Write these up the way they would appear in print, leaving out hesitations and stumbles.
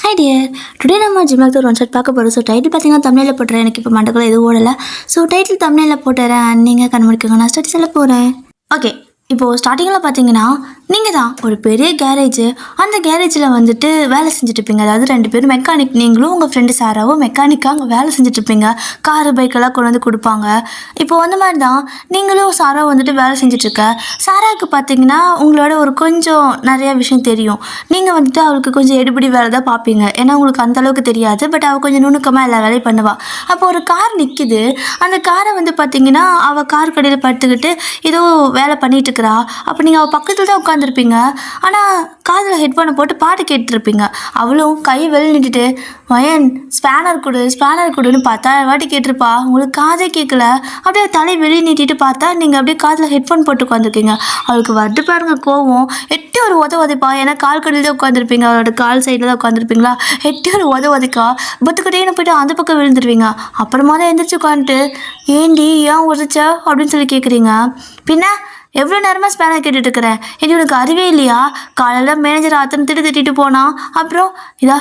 Hi dear, today நம்ம ஜிம்மாக்கு ஒரு one shot பார்க்க போகிறோம். ஸோ டைட்டில் பார்த்தீங்கன்னா தமிழில் போட்டுறேன். எனக்கு இப்போ மண்டக்குள்ள எதுவும் ஓடலை. ஸோ டைட்டில் தமிழில் போட்டுறேன். நீங்கள் கண்டுபிடிக்கோங்க. நான் ஸ்டடி சொல்ல போகிறேன். ஓகே, இப்போது ஸ்டார்டிங்கில் பார்த்தீங்கன்னா நீங்கள் தான் ஒரு பெரிய கேரேஜ். அந்த கேரேஜில் வந்துட்டு வேலை செஞ்சுட்ருப்பீங்க. அதாவது 2 பேரும் மெக்கானிக். நீங்களும் உங்கள் ஃப்ரெண்டு சாராவும் மெக்கானிக்காக அங்கே வேலை செஞ்சுட்ருப்பீங்க. காரு பைக்கெல்லாம் கொண்டு வந்து கொடுப்பாங்க. இப்போது அந்த மாதிரி தான் நீங்களும் சாராவும் வந்துட்டு வேலை செஞ்சிட்ருக்க. சாராவுக்கு பார்த்தீங்கன்னா உங்களோட ஒரு கொஞ்சம் நிறையா விஷயம் தெரியும். நீங்கள் வந்துட்டு அவளுக்கு கொஞ்சம் எடுபடி வேலை தான் பார்ப்பீங்க. ஏன்னா உங்களுக்கு அந்தளவுக்கு தெரியாது. பட் அவள் கொஞ்சம் நுணுக்கமாக எல்லா வேலையும் பண்ணுவாள். அப்போ ஒரு கார் நிற்கிது. அந்த காரை வந்து பார்த்தீங்கன்னா அவள் கார் கடையில் படுத்துக்கிட்டு ஏதோ வேலை பண்ணிகிட்டு இருக்கிறா. அப்போ நீங்கள் அவள் பக்கத்தில் தான் உட்காந்துருப்பீங்க. ஆனால் காதில் ஹெட்ஃபோனை போட்டு பாட்டு கேட்டுருப்பீங்க. அவளும் கை வெளியே நின்றுட்டு வயன் ஸ்பேனர் கொடுன்னு 10,000 வாட்டி கேட்டிருப்பா. உங்களுக்கு காதே கேட்கல. அப்படியே தலை வெளியே நீட்டிட்டு பார்த்தா நீங்கள் அப்படியே காதில் ஹெட்ஃபோன் போட்டு உட்காந்துருக்கீங்க. அவளுக்கு வருது பாருங்க கோவம். எட்டி ஒரு உதைப்பா. ஏன்னா கால் கடையில் தான் உட்காந்துருப்பீங்க. அவளோட கால் சைடில் தான் உட்காந்துருப்பீங்களா. எட்டி ஒரு உதைக்கா பத்துக்கிட்டே போய்ட்டு அந்த பக்கம் விழுந்துருவீங்க. அப்புறமா தான் எந்திரிச்சு உட்காந்துட்டு ஏண்டி ஏன் உதச்ச அப்படின்னு சொல்லி கேட்குறீங்க. பின்ன எவ்வளோ நேரமாக ஸ்பேனர் கேட்டுட்ருக்கிறேன். இது உனக்கு அறிவே இல்லையா? காலையில் மேனேஜர் ஆத்தனை திட்டிட்டு போனான். அப்புறம்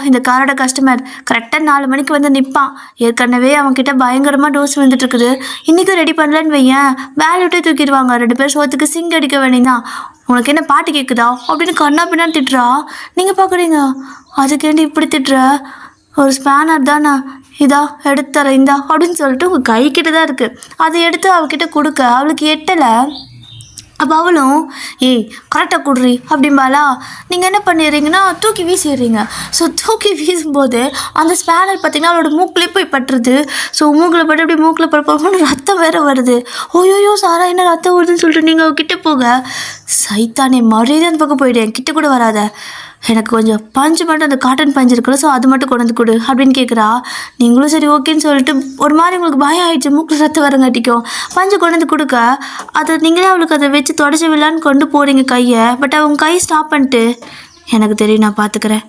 இந்த காரோட கஸ்டமர் கரெக்டாக 4 மணிக்கு வந்து நிற்பான். ஏற்கனவே அவன்கிட்ட பயங்கரமாக டோஸ் வந்துட்டுருக்குது. இன்றைக்கும் ரெடி பண்ணலன்னு வையன் வேலை விட்டே தூக்கிடுவாங்க. 2 பேர் சோத்துக்கு சிங்க் அடிக்க வேண்டியதான். உனக்கு என்ன பாட்டு கேட்குதா அப்படின்னு கண்ணா பின்னான்னு திட்டுறா. நீங்கள் பார்க்குறீங்க அதுக்கேண்டி இப்படி திட்டுற? ஒரு ஸ்பேனர் தானே, எடுத்துறேன் இந்தா அப்படின்னு சொல்லிட்டு உங்கள் கைக்கிட்ட தான் இருக்குது. அதை எடுத்து அவகிட்ட கொடுக்க அவளுக்கு எட்டலை. அப்போ அவளும் கரெக்டாக கொடுறி அப்படிம்பாலா. நீங்கள் என்ன பண்ணிடுறீங்கன்னா தூக்கி வீசிடுறீங்க. ஸோ தூக்கி வீசும்போது அந்த ஸ்பேனர் பார்த்திங்கன்னா அவளோட மூக்கிலே போய் பட்டுருது. ஸோ மூக்கில் பட்டு அப்படி மூக்கில் பட்டு ரத்தம் வேறு வருது. ஓயோயோ சாரா என்ன ரத்தம் வருதுன்னு சொல்லிட்டு நீங்கள் அவகிட்ட போக சைத்தானே மறுபடியும் அந்த பக்கம் போயிட்டேன். கிட்ட கூட வராத, எனக்கு கொஞ்சம் பஞ்சு மட்டும் அந்த காட்டன் பஞ்சு இருக்குல்ல, ஸோ அது மட்டும் கொண்டு வந்து கொடு அப்படின்னு கேட்குறா. நீங்களும் சரி ஓகேன்னு சொல்லிட்டு ஒரு மாதிரி உங்களுக்கு பயம் ஆகிடுச்சு. மூக்கில் ரத்தம் வரங்காட்டிக்கும் பஞ்சு கொண்டு வந்து கொடுக்க அதை நீங்களே அவளுக்கு அதை வச்சு தொடச்சி விடலான்னு கொண்டு போகிறீங்க கையை. பட் அவங்க கை ஸ்டாப் பண்ணிட்டு எனக்கு தெரியும், நான் பார்த்துக்கிறேன்,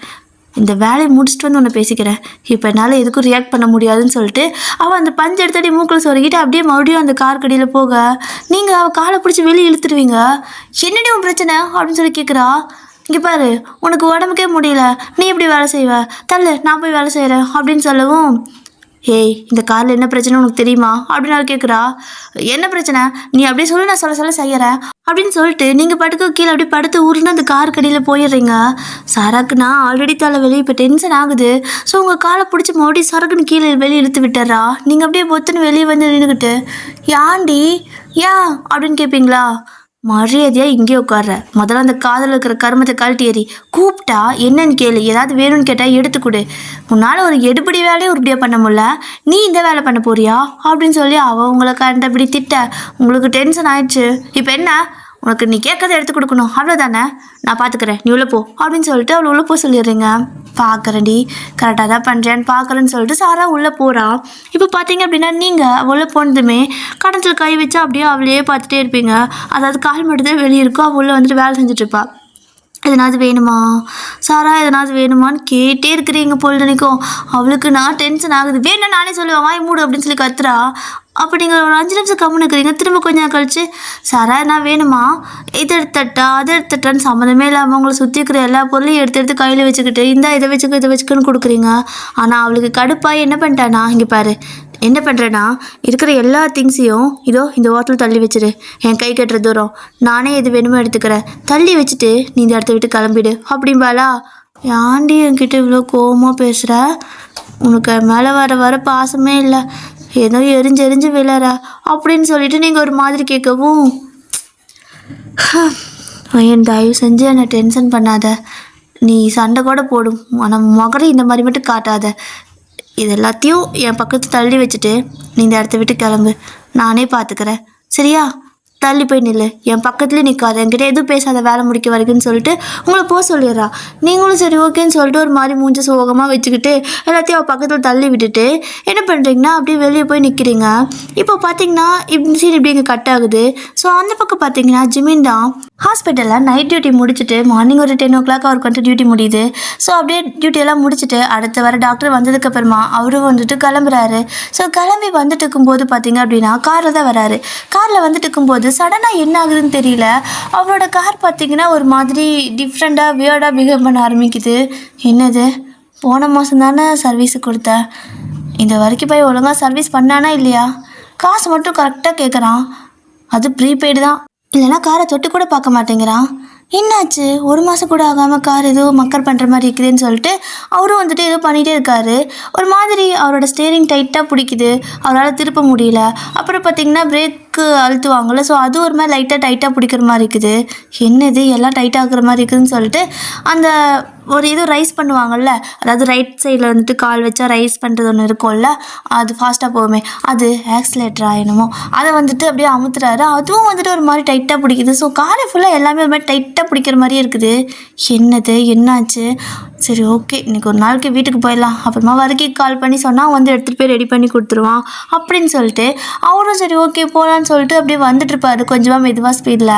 இந்த வேலையை முடிச்சுட்டு வந்து உன்னை பேசிக்கிறேன், இப்போ என்னால் எதுக்கும் ரியாக்ட் பண்ண முடியாதுன்னு சொல்லிட்டு அவள் அந்த பஞ்சு எடுத்தடி மூக்கில் சொருகிட்டு அப்படியே மறுபடியும் அந்த கார் கடியில் போக நீங்கள் அவள் காலை பிடிச்சி வெளியே இழுத்துடுவீங்க. என்னடி உன் பிரச்சனை அப்படின்னு சொல்லி கேட்குறா. இங்கே பாரு, உனக்கு உடம்புக்கே முடியல, நீ எப்படி வேலை செய்வ, தள்ளு நான் போய் வேலை செய்கிறேன் அப்படின்னு சொல்லவும் இந்த காரில் என்ன பிரச்சனை உனக்கு தெரியுமா அப்படின்னு அவள் கேட்குறா. என்ன பிரச்சனை நீ அப்படியே சொல்லி நான் சொல்ல செய்கிறேன் அப்படின்னு சொல்லிட்டு நீங்கள் பாட்டுக்கு கீழே அப்படியே படுத்து ஊருன்னு அந்த கார் கடியில் போயிடுறீங்க. சரக்குனா ஆல்ரெடி தலை வெளியே இப்போ டென்ஷன் ஆகுது. ஸோ உங்கள் காலை பிடிச்சி மறுபடியும் சரக்குன்னு கீழே வெளியே இழுத்து விட்டுறா. நீங்கள் அப்படியே பொத்துன்னு வெளியே வந்து நின்றுக்கிட்டு ஏன் அப்படின்னு கேட்பீங்களா. மரியாதையாக இங்கேயே உட்கார்ற, முதல்ல அந்த காதில் இருக்கிற கருமத்தை கழட்டி ஏறி கூப்பிட்டா என்னன்னு கேளு, ஏதாவது வேணும்னு கேட்டால் எடுத்து கொடு. உன்னால் ஒரு எடுபடி வேலையும் உருப்படியாக பண்ண முடியல, நீ இந்த வேலை பண்ண போறியா அப்படின்னு சொல்லி அவள் உங்களை கண்டபடி திட்ட உங்களுக்கு டென்ஷன் ஆயிடுச்சு. இப்போ என்ன, உனக்கு நீ கேட்கறத எடுத்து கொடுக்கணும் அவ்வளோதானே, நான் பார்த்துக்கிறேன், நீ உள்ளே போ அப்படின்னு சொல்லிட்டு அவளை உள்ளே போக சொல்லிடுறீங்க. பார்க்குறேன்டி கரெக்டாக தான் பண்ணுறேன்னு பார்க்குறேன்னு சொல்லிட்டு சாரா உள்ளே போகிறா. இப்போ பார்த்தீங்க அப்படின்னா நீங்கள் உள்ளே போனதுமே கடத்தில் கை வச்சு அப்படியே அவளையே பார்த்துட்டே இருப்பீங்க. அதாவது கால் மட்டும்தான் வெளியே இருக்கும். அவள் உள்ளே வந்துட்டு வேலை செஞ்சுட்ருப்பா. எதனாவது வேணுமா சாரா, எதனாவது வேணுமான்னு கேட்டே இருக்கிறீங்க பொழுதுனைக்கும். அவளுக்கு நான் டென்ஷன் ஆகுது. வேணும் நானே சொல்லுவேன், வாய் மூடு அப்படின்னு சொல்லி கத்துறா. அப்போ நீங்கள் ஒரு 5 நிமிஷம் கம்முன்னு இருக்கிறீங்க. திரும்ப கொஞ்சம் நேரம் கழிச்சு சாரா நான் வேணுமா, இதை எடுத்துட்டா அதை எடுத்துட்டான்னு சம்மந்தமே இல்லாமல் உங்களை சுற்றி இருக்கிற எல்லா பொருளையும் எடுத்து கையில் வச்சுக்கிட்டு இதை வச்சுக்குன்னு கொடுக்குறீங்க. ஆனால் அவளுக்கு கடுப்பாக என்ன பண்ணிட்டானா, இங்கே பாரு என்ன பண்ணுறேன்னா இருக்கிற எல்லா திங்ஸையும் இந்த ஹோட்டல் தள்ளி வச்சிரு, என் கை கட்டுற தூரம், நானே எது வேணுமோ எடுத்துக்கிறேன், தள்ளி வச்சுட்டு நீ இந்த இடத்த விட்டு கிளம்பிடு அப்படிம்பாலா. ஏன்டி என்கிட்ட இவ்வளோ கோவமாக பேசுகிற, உனக்கு மேலே வர பாசமே இல்லை, ஏதோ எரிஞ்சு விழற அப்படின்னு சொல்லிட்டு நீங்கள் ஒரு மாதிரி கேட்கவும் என் தயவு செஞ்சு என்னை டென்ஷன் பண்ணாத, நீ சண்டை கூட போடும் ஆனால் மகரை இந்த மாதிரி மட்டும் காட்டாத, இது எல்லாத்தையும் என் பக்கத்து தள்ளி வச்சுட்டு நீ இந்த இடத்த விட்டு கிளம்பு, நானே பார்த்துக்கிறேன் சரியா, தள்ளி போய் நில்லு, என் பக்கத்துலேயே நிற்காது, என்கிட்ட எதுவும் பேசாத வேலை முடிக்க வரைக்குன்னு சொல்லிட்டு உங்களை போக சொல்லிடுறா. நீங்களும் சரி ஓகேன்னு சொல்லிட்டு ஒரு மாதிரி மூஞ்ச சோகமாக வச்சுக்கிட்டு எல்லாத்தையும் அவள் பக்கத்தில் தள்ளி விட்டுட்டு என்ன பண்ணுறீங்கன்னா அப்படியே வெளியே போய் நிற்கிறீங்க. இப்போ பார்த்தீங்கன்னா சீன் இப்படி இங்கே கட் ஆகுது. ஸோ அந்த பக்கம் பார்த்தீங்கன்னா ஜிமின் தான் ஹாஸ்பிட்டலில் நைட் டியூட்டி முடிச்சுட்டு மார்னிங் ஒரு 10 o'clock அவருக்கு வந்துட்டு டியூட்டி முடியுது. ஸோ அப்படியே டியூட்டியெல்லாம் முடிச்சுட்டு அடுத்த வர டாக்டர் வந்ததுக்கப்புறமா அவரும் வந்துட்டு கிளம்புறாரு. ஸோ கிளம்பி வந்துட்டு இருக்கும்போது பார்த்தீங்க அப்படின்னா காரில் தான் வராரு. காரில் வந்துட்டு இருக்கும்போது சடனாக என்ன ஆகுதுன்னு தெரியல, அவரோட கார் பார்த்தீங்கன்னா ஒரு மாதிரி டிஃப்ரெண்ட்டாக வியர்டாக பிஹேவ் பண்ண ஆரம்பிக்குது. என்னது போன மாதம் தானே சர்வீஸுக்கு கொடுத்தேன். இந்த வரைக்கும் போய் ஒழுங்காக சர்வீஸ் பண்ணானா இல்லையா? காசு மட்டும் கரெக்டாக கேட்குறான். அது ப்ரீபெய்டு தான். இல்லைன்னா காரை தொட்டு கூட பார்க்க மாட்டேங்கிறான். என்னாச்சு? ஒரு மாதம் கூட ஆகாமல் கார் ஏதோ மக்கர் பண்ணுற மாதிரி இருக்குதுன்னு சொல்லிட்டு அவரும் வந்துட்டு ஏதோ பண்ணிகிட்டே இருக்காரு. ஒரு மாதிரி அவரோட ஸ்டேரிங் டைட்டாக பிடிக்குது, அவரால் திருப்ப முடியல. அப்புறம் பார்த்திங்கன்னா பிரேக்கு அழுத்துவாங்கள்ல, ஸோ அது ஒரு மாதிரி டைட்டாக பிடிக்கிற மாதிரி இருக்குது. என்னது எல்லாம் டைட்டாக ஆகுற மாதிரி இருக்குதுன்னு சொல்லிட்டு அந்த ஒரு இது ரைஸ் பண்ணுவாங்கள்ல, அதாவது ரைட் சைடில் வந்துட்டு கால் வச்சா ரைஸ் பண்ணுறது ஒன்று இருக்கும்ல, அது ஃபாஸ்ட்டாக போகுமே, அது ஆக்சிலேட்டரா என்னமோ, அதை வந்துட்டு அப்படியே அமுத்துறாரு. அதுவும் வந்துட்டு ஒரு மாதிரி டைட்டாக பிடிக்குது. ஸோ காரை ஃபுல்லாக எல்லாமே ஒரு மாதிரி டைட்டாக பிடிக்கிற மாதிரியே இருக்குது. என்னது என்னாச்சு? சரி ஓகே, இன்றைக்கி ஒரு நாளைக்கு வீட்டுக்கு போயிடலாம், அப்புறமா வரைக்கும் கால் பண்ணி சொன்னால் வந்து எடுத்துகிட்டு போய் ரெடி பண்ணி கொடுத்துருவான் அப்படின்னு சொல்லிட்டு அவரும் சரி ஓகே போகலான்னு சொல்லிட்டு அப்படியே வந்துட்டுருப்பாரு கொஞ்சமாக மெதுவாக ஸ்பீடில்.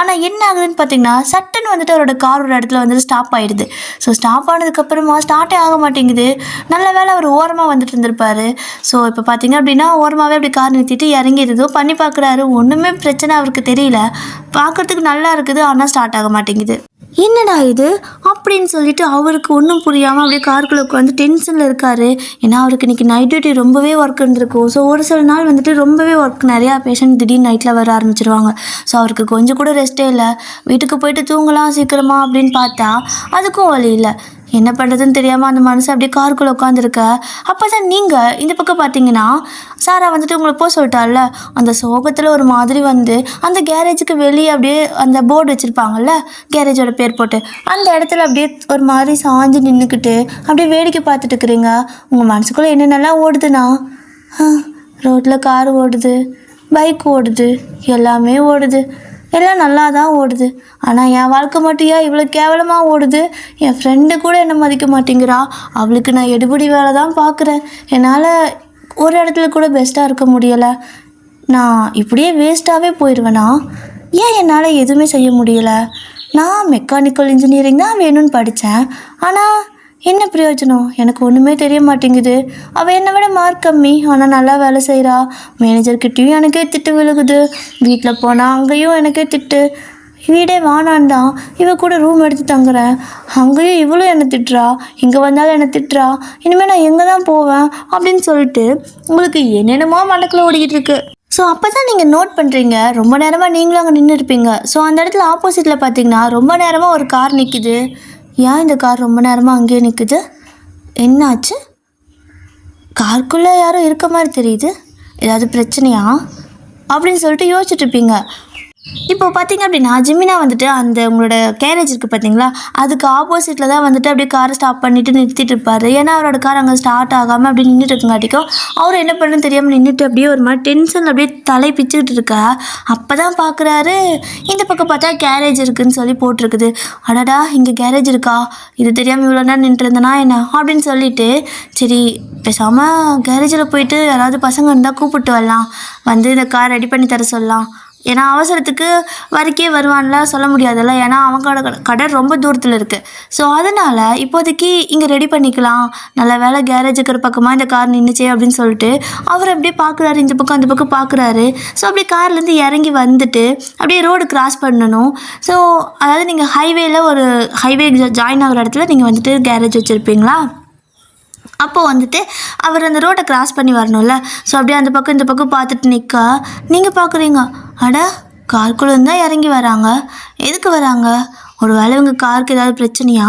ஆனால் என்ன ஆகுதுன்னு பார்த்தீங்கன்னா சட்டுன்னு வந்துட்டு அவரோட கார் ஒரு இடத்துல வந்துட்டு ஸ்டாப் ஆகிடுது. ஸோ ஸ்டாப் ஆனதுக்கப்புறமா ஸ்டார்ட்டே ஆக மாட்டேங்குது. நல்ல வேளை அவர் ஓரமாக வந்துட்டு இருந்திருப்பாரு. ஸோ இப்போ பார்த்தீங்க அப்படின்னா ஓரமாகவே அப்படி கார் நிறுத்திட்டு இறங்கிடுதோ பண்ணி பார்க்குறாரு. ஒன்றுமே பிரச்சனை அவருக்கு தெரியல. பார்க்குறதுக்கு நல்லா இருக்குது, ஆனால் ஸ்டார்ட் ஆக மாட்டேங்குது. என்னடா இது அப்படின்னு சொல்லிட்டு அவருக்கு ஒன்றும் புரியாமல் அப்படியே காருக்குள்ளே உட்காந்து டென்ஷனில் இருக்கார். ஏன்னா அவருக்கு இன்றைக்கி நைட் டியூட்டி ரொம்பவே ஒர்க் இருந்திருக்கும். ஸோ ஒரு சில நாள் வந்துட்டு ரொம்பவே ஒர்க், நிறையா பேஷண்ட் திடீர்னு நைட்டில் வர ஆரம்பிச்சிருவாங்க. ஸோ அவருக்கு கொஞ்சம் கூட ரெஸ்ட்டே இல்லை. வீட்டுக்கு போயிட்டு தூங்கலாம் சீக்கிரமா அப்படின்னு பார்த்தா அதுக்கும் வழி இல்லை. என்ன பண்ணுறதுன்னு தெரியாமல் அந்த மனுஷன் அப்படியே காருக்குள்ளே உட்காந்துருக்க. அப்போ தான் நீங்கள் இந்த பக்கம் பார்த்தீங்கன்னா சாரா வந்துட்டு உங்களை போக சொல்லிட்டால, அந்த சோகத்தில் ஒரு மாதிரி வந்து அந்த கேரேஜுக்கு வெளியே அப்படியே அந்த போர்டு வச்சுருப்பாங்கல்ல, கேரேஜோட பேர் போட்டு, அந்த இடத்துல அப்படியே ஒரு மாதிரி சாஞ்சு நின்றுக்கிட்டு அப்படியே வேடிக்கை பார்த்துட்டு இருக்கிறீங்க. உங்கள் மனசுக்குள்ளே என்னென்னலாம் ஓடுதுன்னா, ரோட்டில் கார் ஓடுது, பைக் ஓடுது, எல்லாமே ஓடுது, எல்லாம் நல்லா தான் ஓடுது. ஆனால் என் வாழ்க்கை மட்டும் ஏன் இவ்வளோ கேவலமாக ஓடுது? என் ஃப்ரெண்டு கூட என்னை மதிக்க மாட்டேங்கிறா. அவளுக்கு நான் எடுபடி வேலை தான் பார்க்குறேன். என்னால் ஒரு இடத்துல கூட பெஸ்ட்டாக இருக்க முடியலை. நான் இப்படியே வேஸ்ட்டாகவே போயிடுவேனா? ஏன் என்னால் எதுவுமே செய்ய முடியலை? நான் மெக்கானிக்கல் இன்ஜினியரிங் தான் வேணும்னு படித்தேன். ஆனால் என்ன பிரயோஜனம்? எனக்கு ஒன்றுமே தெரிய மாட்டேங்குது. அவள் என்னை விட மார்க் கம்மி, ஆனால் நல்லா வேலை செய்கிறா. மேனேஜர்கிட்டையும் எனக்கே திட்டு விழுகுது. வீட்டில் போனால் அங்கேயும் எனக்கே திட்டு. வீடே வானான்தான், இவள் கூட ரூம் எடுத்து தங்குறேன். அங்கேயும் இவளும் என்னை திட்டுறா, இங்கே வந்தாலும் என்னை திட்டுறா. இனிமேல் நான் எங்கே தான் போவேன் அப்படின்னு சொல்லிட்டு உங்களுக்கு என்னென்னமோ மண்டக்குள்ள ஓடிக்கிட்டு இருக்கு. ஸோ அப்போ தான் நீங்கள் நோட் பண்ணுறீங்க, ரொம்ப நேரமாக நீங்களும் அங்கே நின்று இருப்பீங்க. ஸோ அந்த இடத்துல ஆப்போசிட்டில் பார்த்தீங்கன்னா ரொம்ப நேரமாக ஒரு கார் நிற்கிது. ஏன் இந்த கார் ரொம்ப நேரமாக அங்கேயே நிற்குது? என்னாச்சு? காருக்குள்ளே யாரும் இருக்க மாதிரி தெரியுது. ஏதாவது பிரச்சனையா அப்படின்னு சொல்லிட்டு யோசிச்சுட்ருப்பீங்க. இப்போ பார்த்தீங்க அப்படின்னா ஜிமினா வந்துட்டு அந்த உங்களோட கேரேஜ் இருக்குது பார்த்தீங்களா, அதுக்கு ஆப்போசிட்டில் தான் வந்துட்டு அப்படியே காரை ஸ்டாப் பண்ணிவிட்டு நிறுத்திட்டு இருப்பார். ஏன்னா அவரோட கார் அங்கே ஸ்டார்ட் ஆகாமல் அப்படி நின்றுட்டு இருக்குங்காட்டிக்கும் அவர் என்ன பண்ணுன்னு தெரியாமல் நின்றுட்டு அப்படியே ஒரு மாதிரி டென்ஷன் அப்படியே தலை பிச்சுக்கிட்டு இருக்கா. அப்போ தான் பார்க்குறாரு, இந்த பக்கம் பார்த்தா கேரேஜ் இருக்குதுன்னு சொல்லி போட்டிருக்குது. அடடா, இங்கே கேரேஜ் இருக்கா, இது தெரியாமல் இவ்வளோ நேரம் நின்றுட்டு இருந்தேனா என்ன அப்படின்னு சொல்லிட்டு, சரி பேசாமல் கேரேஜில் போயிட்டு யாராவது பசங்க இருந்தால் கூப்பிட்டு வரலாம், வந்து இந்த கார் ரெடி பண்ணி தர சொல்லலாம். ஏன்னா அவசரத்துக்கு வரைக்கே வருவான்ல சொல்ல முடியாதுல்ல, ஏன்னா அவங்களோட கடை ரொம்ப தூரத்தில் இருக்குது. ஸோ அதனால் இப்போதைக்கு இங்கே ரெடி பண்ணிக்கலாம், நல்ல வேலை கேரேஜ் இருக்கிற பக்கமாக இந்த கார் நின்றுச்சே அப்படின்னு சொல்லிட்டு அவர் அப்படியே பார்க்குறாரு, இந்த பக்கம் அந்த பக்கம் பார்க்குறாரு. ஸோ அப்படியே கார்லேருந்து இறங்கி வந்துட்டு அப்படியே ரோடு கிராஸ் பண்ணணும். ஸோ அதாவது நீங்கள் ஒரு ஹைவே ஜாயின் ஆகிற இடத்துல நீங்கள் வந்துட்டு கேரேஜ் வச்சுருப்பீங்களா, அப்போது வந்துட்டு அவர் அந்த ரோட்டை கிராஸ் பண்ணி வரணும்ல. ஸோ அப்படியே அந்த பக்கம் இந்த பக்கம் பார்த்துட்டு நிற்க நீங்கள் பார்க்குறீங்க, அட காருக்குள்ளே தான் இறங்கி வராங்க. எதுக்கு வராங்க? ஒரு வேளை இவங்க காருக்கு ஏதாவது பிரச்சனையா,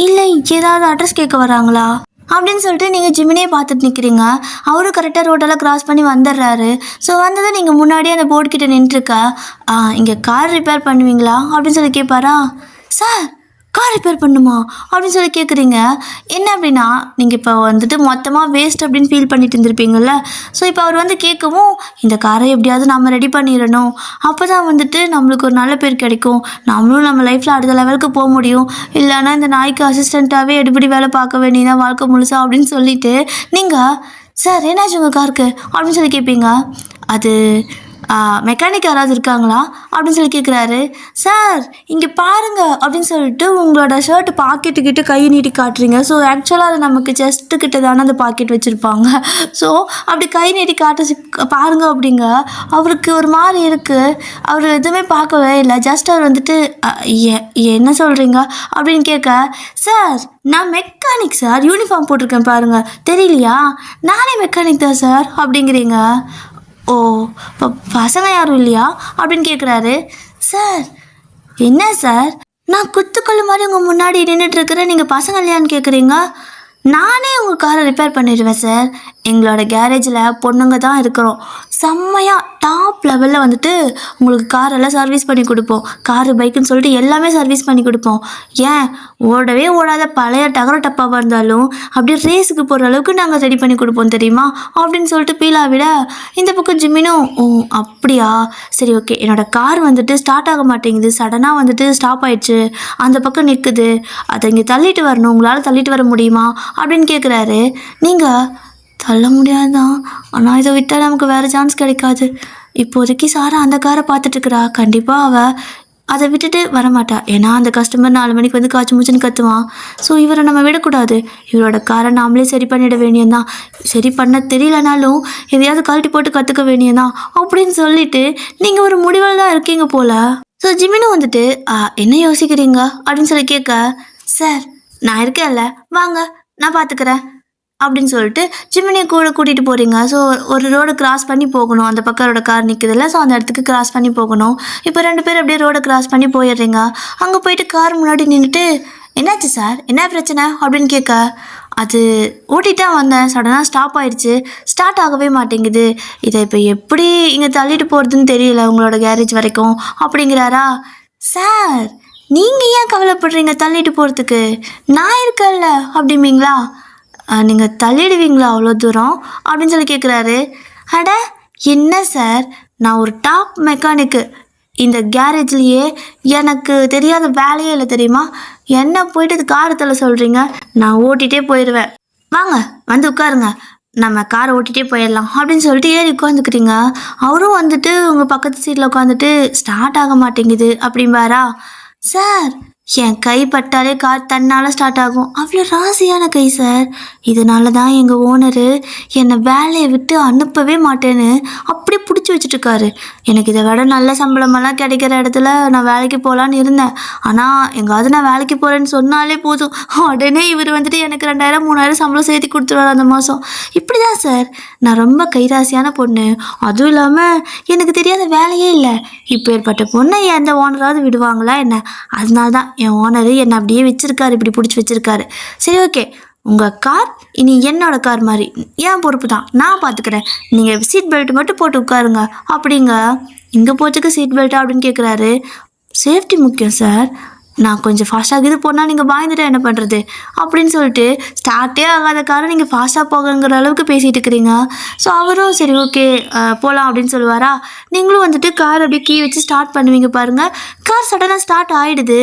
இல்லை ஏதாவது அட்ரஸ் கேட்க வராங்களா அப்படின்னு சொல்லிட்டு நீங்கள் ஜிமினே பார்த்துட்டு நிற்கிறீங்க. அவரும் கரெக்டாக ரோட்டெல்லாம் கிராஸ் பண்ணி வந்துடுறாரு. ஸோ வந்ததை நீங்கள் முன்னாடியே அந்த போர்டு கிட்டே நின்றுருக்க, இங்கே கார் ரிப்பேர் பண்ணுவீங்களா அப்படின்னு சொல்லி கேட்பாரா. சார் கார் ரிப்பேர் பண்ணுமா அப்படின்னு சொல்லி கேட்குறீங்க. என்ன அப்படின்னா நீங்கள் இப்போ வந்துட்டு மொத்தமாக வேஸ்ட் அப்படின்னு ஃபீல் பண்ணிட்டு இருந்திருப்பீங்கள்ல. ஸோ இப்போ அவர் வந்து கேட்கவும், இந்த காரை எப்படியாவது நம்ம ரெடி பண்ணிடணும், அப்போ தான் வந்துட்டு நம்மளுக்கு ஒரு நல்ல பேர் கிடைக்கும், நம்மளும் நம்ம லைஃப்பில் அடுத்த லெவலுக்கு போக முடியும், இல்லைன்னா இந்த நாய்க்கு அசிஸ்டண்ட்டாகவே எடுபடி வேலை பார்க்க வேண்டியதான் வாழ்க்கை முழுசா அப்படின்னு சொல்லிட்டு நீங்கள், சார் என்னாச்சு உங்கள் காருக்கு அப்படின்னு சொல்லி கேட்பீங்க. அது மெக்கானிக் யாராவது இருக்காங்களா அப்படின்னு சொல்லி கேட்குறாரு. சார் இங்கே பாருங்க அப்படின்னு சொல்லிட்டு உங்களோட ஷர்ட் பாக்கெட்டுக்கிட்ட கை நீட்டி காட்டுறீங்க. ஸோ ஆக்சுவலாக அது நமக்கு செஸ்ட்டு கிட்ட தானே அந்த பாக்கெட் வச்சுருப்பாங்க. ஸோ அப்படி கை நீட்டி காட்ட பாருங்க அப்படிங்க. அவருக்கு ஒரு மாதிரி இருக்குது. அவர் எதுவுமே பார்க்கவே இல்லை. ஜஸ்ட் அவர் வந்துட்டு என்ன சொல்கிறீங்க அப்படின்னு கேட்க, சார் நான் மெக்கானிக் சார், யூனிஃபார்ம் போட்டிருக்கேன் பாருங்கள் தெரியலையா, நானே மெக்கானிக் தான் சார் அப்படிங்கிறீங்க. ஓ இப்போ பசங்க யாரும் இல்லையா அப்படின்னு கேட்குறாரு. சார் என்ன சார், நான் குத்துக்கல் மாதிரி உங்கள் முன்னாடி நின்றுட்டுருக்கிறேன், நீங்கள் பசங்க இல்லையான்னு கேட்குறீங்க. நானே உங்கள் காரை ரிப்பேர் பண்ணிடுவேன் சார். எங்களோட கேரேஜில் பொண்ணுங்க தான் இருக்கிறோம். செம்மையாக டாப் லெவலில் வந்துட்டு உங்களுக்கு காரெல்லாம் சர்வீஸ் பண்ணி கொடுப்போம். காரு பைக்குன்னு சொல்லிட்டு எல்லாமே சர்வீஸ் பண்ணி கொடுப்போம். ஏன் ஓடவே ஓடாத பழைய டகர டப்பாவாக இருந்தாலும் அப்படியே ரேஸுக்கு போகிற அளவுக்கு நாங்கள் ரெடி பண்ணி கொடுப்போம் தெரியுமா அப்படின்னு சொல்லிட்டு பீலா விட, இந்த பக்கம் ஜிம்மினும் ஓ அப்படியா சரி ஓகே, என்னோடய கார் வந்துட்டு ஸ்டார்ட் ஆக மாட்டேங்குது, சடனாக வந்துட்டு ஸ்டாப் ஆயிடுச்சு, அந்த பக்கம் நிற்குது, அதை இங்கே தள்ளிட்டு வரணும், உங்களால் தள்ளிட்டு வர முடியுமா அப்படின்னு கேட்குறாரு. நீங்கள் தள்ள முடியாதுதான், ஆனால் இதை விட்டால் நமக்கு வேறு சான்ஸ் கிடைக்காது. இப்போதைக்கு சாரா அந்த காரை பார்த்துட்ருக்குறா, கண்டிப்பாக அவள் அதை விட்டுட்டு வரமாட்டா. ஏன்னா அந்த கஸ்டமர் 4 மணிக்கு வந்து காய்ச்சி மூச்சுன்னு கத்துவான். ஸோ இவரை நம்ம விடக்கூடாது, இவரோட காரை நாமளே சரி பண்ணிட வேண்டியதான். சரி பண்ண தெரியலனாலும் எதையாவது கழட்டி போட்டு கற்றுக்க வேண்டியதான் அப்படின்னு சொல்லிட்டு நீங்கள் ஒரு முடிவில் தான் இருக்கீங்க போல். ஸோ ஜிமினும் வந்துட்டு என்ன யோசிக்கிறீங்க அப்படின்னு சொல்லி கேட்க, சார் நான் இருக்கேன்ல வாங்க நான் பார்த்துக்கிறேன் அப்படின்னு சொல்லிட்டு ஜிமினியை கூட கூட்டிகிட்டு போகிறீங்க. ஸோ ஒரு ரோடு கிராஸ் பண்ணி போகணும், அந்த பக்கம் கார் நிற்குதுல்ல, ஸோ அந்த இடத்துக்கு கிராஸ் பண்ணி போகணும். இப்போ 2 பேர் அப்படியே ரோடை கிராஸ் பண்ணி போயிடுறீங்க. அங்கே போயிட்டு கார் முன்னாடி நின்றுட்டு, என்னாச்சு சார் என்ன பிரச்சனை அப்படின்னு கேட்க, அது ஓட்டிகிட்டா வந்தேன், சடனாக ஸ்டாப் ஆயிடுச்சு, ஸ்டார்ட் ஆகவே மாட்டேங்குது, இதை இப்போ எப்படி இங்கே தள்ளிட்டு போகிறதுன்னு தெரியல உங்களோட கேரேஜ் வரைக்கும் அப்படிங்கிறாரா. சார் நீங்கள் ஏன் கவலைப்படுறீங்க தள்ளிட்டு போகிறதுக்கு, நான் இருக்கேன்ல அப்படிம்பீங்களா, நீங்கள் தள்ளிடுவீங்களா அவ்வளோ தூரம் அப்படின்னு சொல்லி கேட்குறாரு. அட என்ன சார், நான் ஒரு டாப் மெக்கானிக்கு, இந்த கேரேஜ்லேயே எனக்கு தெரியாத வேலையே இல்லை தெரியுமா, என்ன போயிட்டு இது காரை தள்ள சொல்கிறீங்க, நான் ஓட்டிகிட்டே போயிடுவேன், வாங்க வந்து உட்காருங்க, நம்ம காரை ஓட்டிகிட்டே போயிடலாம் அப்படின்னு சொல்லிட்டு ஏறி உட்காந்துக்கிறீங்க. அவரும் வந்துட்டு உங்கள் பக்கத்து சீட்டில் உட்காந்துட்டு ஸ்டார்ட் ஆக மாட்டேங்குது அப்படிம்பாரா. சார் என் கை பட்டாலே கார் தன்னால் ஸ்டார்ட் ஆகும், அவ்வளோ ராசியான கை சார், இதனால தான் எங்கள் ஓனரு என்னை வேலையை விட்டு அனுப்பவே மாட்டேன்னு அப்படி பிடிச்சி வச்சுட்ருக்காரு. எனக்கு இதை விட நல்ல சம்பளமெல்லாம் கிடைக்கிற இடத்துல நான் வேலைக்கு போகலான்னு இருந்தேன், ஆனால் எங்காவது நான் வேலைக்கு போகிறேன்னு சொன்னாலே போதும், உடனே இவர் வந்துட்டு எனக்கு 2000 3000 சம்பளம் சேர்த்து கொடுத்துருவார் அந்த மாதம். இப்படி தான் சார், நான் ரொம்ப கைராசியான பொண்ணு, அதுவும் இல்லாமல் எனக்கு தெரியாத வேலையே இல்லை. இப்போ ஏற்பட்ட பொண்ணை எந்த ஓனராவது விடுவாங்களா என்ன, அதனால தான் என் ஓனரு என்னை அப்படியே வச்சுருக்காரு, இப்படி பிடிச்சி வச்சுருக்காரு. சரி ஓகே, உங்கள் கார் இனி என்னோட கார் மாதிரி, ஏன் பொறுப்பு தான், நான் பார்த்துக்கிறேன், நீங்கள் சீட் பெல்ட் மட்டும் போட்டு உட்காருங்க அப்படிங்க. இங்கே போச்சுக்கு சீட் பெல்ட்டா அப்படின்னு கேட்குறாரு. சேஃப்டி முக்கியம் சார், நான் கொஞ்சம் ஃபாஸ்ட்டாக இது போனால் நீங்கள் பாய்ந்துட்டா என்ன பண்ணுறது அப்படின்னு சொல்லிட்டு ஸ்டார்ட்டே ஆகாத காரை நீங்கள் ஃபாஸ்ட்டாக போகங்கிற அளவுக்கு பேசிகிட்டு இருக்கிறீங்க. ஸோ அவரும் சரி ஓகே போகலாம் அப்படின்னு சொல்லுவாரா. நீங்களும் வந்துட்டு கார் அப்படியே கீ வச்சு ஸ்டார்ட் பண்ணுவீங்க பாருங்கள், கார் சடனாக ஸ்டார்ட் ஆகிடுது.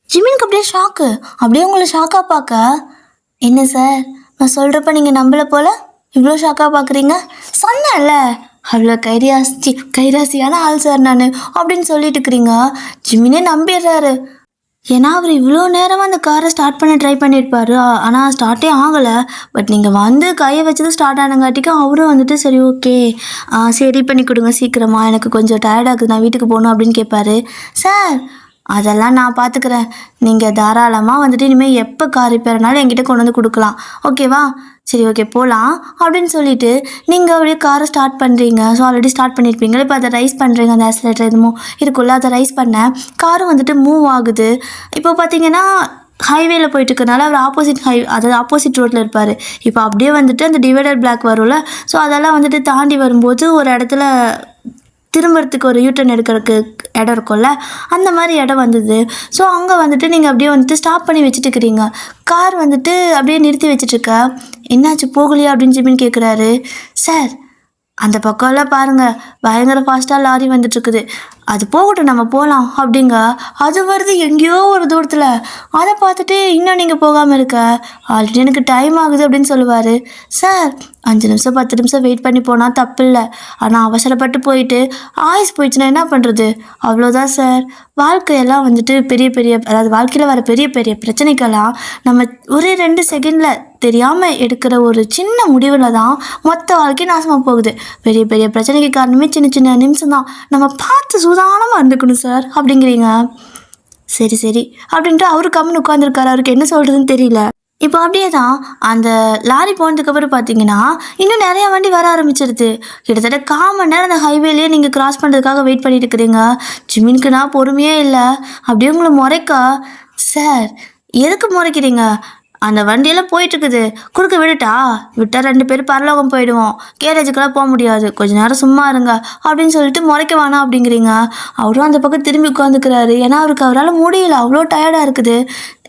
ஜிமினுக்கு அப்படியே ஷாக்கு, அப்படியே உங்களை ஷாக்காக பார்க்க, என்ன சார் நான் சொல்கிறப்ப நீங்கள் நம்பலை போல் இவ்வளோ ஷாக்காக பார்க்குறீங்க, சொன்னேன்ல அவ்வளோ கைராசியான ஆள் சார் நான் அப்படின்னு சொல்லிட்டு இருக்கிறீங்க. ஜிமினே நம்பிடுறாரு, ஏன்னா அவர் இவ்வளோ நேரமாக அந்த காரை ஸ்டார்ட் பண்ண ட்ரை பண்ணியிருப்பார், ஆனால் ஸ்டார்ட்டே ஆகலை. பட் நீங்கள் வந்து கையை வச்சது ஸ்டார்ட் ஆனங்காட்டிக்கும் அவரும் வந்துட்டு சரி ஓகே சரி பண்ணி கொடுங்க சீக்கிரமாக, எனக்கு கொஞ்சம் டயர்டாகுது, நான் வீட்டுக்கு போகணும் அப்படின்னு கேட்பாரு. சார் அதெல்லாம் நான் பார்த்துக்கிறேன், நீங்கள் தாராளமாக வந்துட்டு இனிமேல் எப்போ கார் ரிப்பேர்னாலும் என்கிட்ட கொண்டு வந்து கொடுக்கலாம், ஓகேவா, சரி ஓகே போகலாம் அப்படின்னு சொல்லிட்டு நீங்கள் அப்படியே காரை ஸ்டார்ட் பண்ணுறீங்க. ஸோ ஆல்ரெடி ஸ்டார்ட் பண்ணியிருப்பீங்களா, இப்போ அதை ரைஸ் பண்ணுறீங்க, அந்த ஆக்சிலேட்டர் எதுவும் இருக்குல்ல அதை ரைஸ் பண்ண காரும் வந்துட்டு மூவ் ஆகுது. இப்போ பார்த்தீங்கன்னா ஹைவேல போயிட்டு இருக்கனால அவர் அதாவது ஆப்போசிட் ரோட்டில் இருப்பார். இப்போ அப்படியே வந்துட்டு அந்த டிவைடர் பிளாக் வரும்ல, ஸோ அதெல்லாம் வந்துட்டு தாண்டி வரும்போது ஒரு இடத்துல திரும்புறதுக்கு ஒரு யூட்டர்ன் எடுக்கிறதுக்கு இடம் இருக்கும்ல, அந்த மாதிரி இடம் வந்தது. ஸோ அங்கே வந்துட்டு நீங்கள் அப்படியே வந்துட்டு ஸ்டாப் பண்ணி வச்சுட்டு இருக்கிறீங்க, கார் வந்துட்டு அப்படியே நிறுத்தி வச்சுட்ருக்க, என்னாச்சு போகலையா அப்படின்னு ஜிமின் கேட்குறாரு. சார் அந்த பக்கம்லாம் பாருங்க பயங்கர ஃபாஸ்ட்டாக லாரி வந்துட்டு இருக்குது. அது போகட்டும் நம்ம போகலாம் அப்படிங்க. அது வருது எங்கேயோ ஒரு தூரத்தில். அதை பார்த்துட்டு இன்னும் நீங்கள் போகாமல் இருக்க, ஆல்ரெடி எனக்கு டைம் ஆகுது அப்படின்னு சொல்லுவார். சார் 5 நிமிஷம் 10 நிமிஷம் வெயிட் பண்ணி போனால் தப்பு இல்லை. ஆனால் அவசரப்பட்டு போயிட்டு ஆயுஸ் போயிடுச்சுன்னா என்ன பண்ணுறது? அவ்வளோதான் சார். வாழ்க்கையெல்லாம் வந்துட்டு பெரிய பெரிய அதாவது வாழ்க்கையில் வர பெரிய பெரிய பிரச்சனைக்கெல்லாம் நம்ம ஒரு 2 செகண்டில் தெரியாமல் எடுக்கிற ஒரு சின்ன முடிவில் தான் மொத்த வாழ்க்கை நாசமாக போகுது. பெரிய பெரிய பிரச்சனைக்கு காரணமே சின்ன சின்ன நிமிஷம் தான். நம்ம பார்த்து சூதானமாக இருந்துக்கணும் சார் அப்படிங்கிறீங்க. சரி சரி அப்படின்ட்டு அவரு கம்முன்னு உட்காந்துருக்காரு. அவருக்கு என்ன சொல்கிறதுன்னு தெரியல. இப்போ அப்படியே தான் அந்த லாரி போனதுக்கப்புறம் பார்த்தீங்கன்னா இன்னும் நிறையா வண்டி வர ஆரம்பிச்சிருது. கிட்டத்தட்ட 1/4 மணி நேரம் அந்த ஹைவேலேயே நீங்கள் கிராஸ் பண்ணுறதுக்காக வெயிட் பண்ணிட்டு இருக்கிறீங்க. ஜிமினுக்குன்னா பொறுமையே இல்லை. அப்படியே உங்களை முறைக்கா. சார் எதுக்கு முறைக்கிறீங்க? அந்த வண்டியெல்லாம் போயிட்டுருக்குது, குறுக்க விட்டால் 2 பேர் பரலோகம் போயிடுவோம், கேரேஜுக்கெல்லாம் போக முடியாது, கொஞ்ச நேரம் சும்மா இருங்க அப்படின்னு சொல்லிட்டு முறைக்க வேணாம் அப்படிங்கிறீங்க. அவரும் அந்த பக்கம் திரும்பி உட்காந்துக்கிறாரு. ஏன்னா அவரால் முடியல, அவ்வளோ டயர்டாக இருக்குது.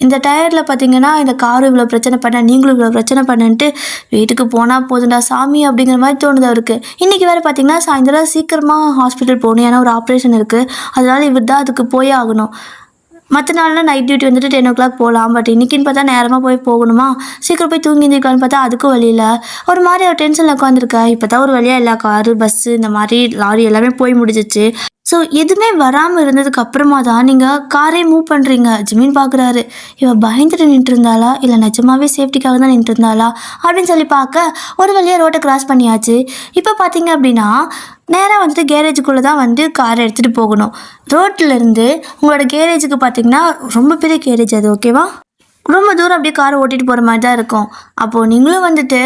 இந்த டயர்டில் பார்த்தீங்கன்னா இந்த காரும் இவ்வளோ பிரச்சனை பண்ண, நீங்களும் இவ்வளோ பிரச்சனை பண்ணுன்ட்டு வீட்டுக்கு போனால் போதுண்டா சாமி அப்படிங்கிற மாதிரி தோணுது அவருக்கு. இன்றைக்கி வேறு பார்த்தீங்கன்னா சாயந்தரம் சீக்கிரமாக ஹாஸ்பிட்டல் போகணும். ஏன்னா ஒரு ஆப்ரேஷன் இருக்குது, அதனால் இவர் தான் அதுக்கு போயே ஆகணும். மற்ற நாள்லாம் நைட் டியூட்டி வந்துட்டு 10 o'clock போகலாம். பட் இன்றைக்கின்னு பார்த்தா நேரமாக போகணுமா, சீக்கிரம் போய் தூங்கி இருந்திருக்கான்னு பார்த்தா அதுக்கும் வழியில் ஒரு மாதிரி அவர் டென்ஷனில் உட்காந்துருக்கா. இப்போ தான் ஒரு வழியாக எல்லா காரு பஸ்ஸு இந்த மாதிரி லாரி எல்லாமே போய் முடிஞ்சிச்சு. ஸோ எதுவுமே வராமல் இருந்ததுக்கு அப்புறமா தான் நீங்கள் காரே மூவ் பண்ணுறீங்க. ஜிமின் பார்க்குறாரு, இவள் பயந்துட்டு நின்றுருந்தாளா இல்லை நிஜமாவே சேஃப்டிக்காக தான் நின்றுருந்தாளா அப்படின்னு சொல்லி பார்க்க ஒரு வழியாக ரோட்டை கிராஸ் பண்ணியாச்சு. இப்போ பார்த்தீங்க அப்படின்னா நேராக வந்துட்டு கேரேஜுக்குள்ளே தான் வந்து காரை எடுத்துகிட்டு போகணும். ரோட்டிலேருந்து உங்களோட கேரேஜுக்கு பார்த்தீங்கன்னா ரொம்ப பெரிய கேரேஜ் அது, ஓகேவா? ரொம்ப தூரம் அப்படியே காரை ஓட்டிகிட்டு போகிற மாதிரி தான் இருக்கும். அப்போது நீங்களும் வந்துட்டு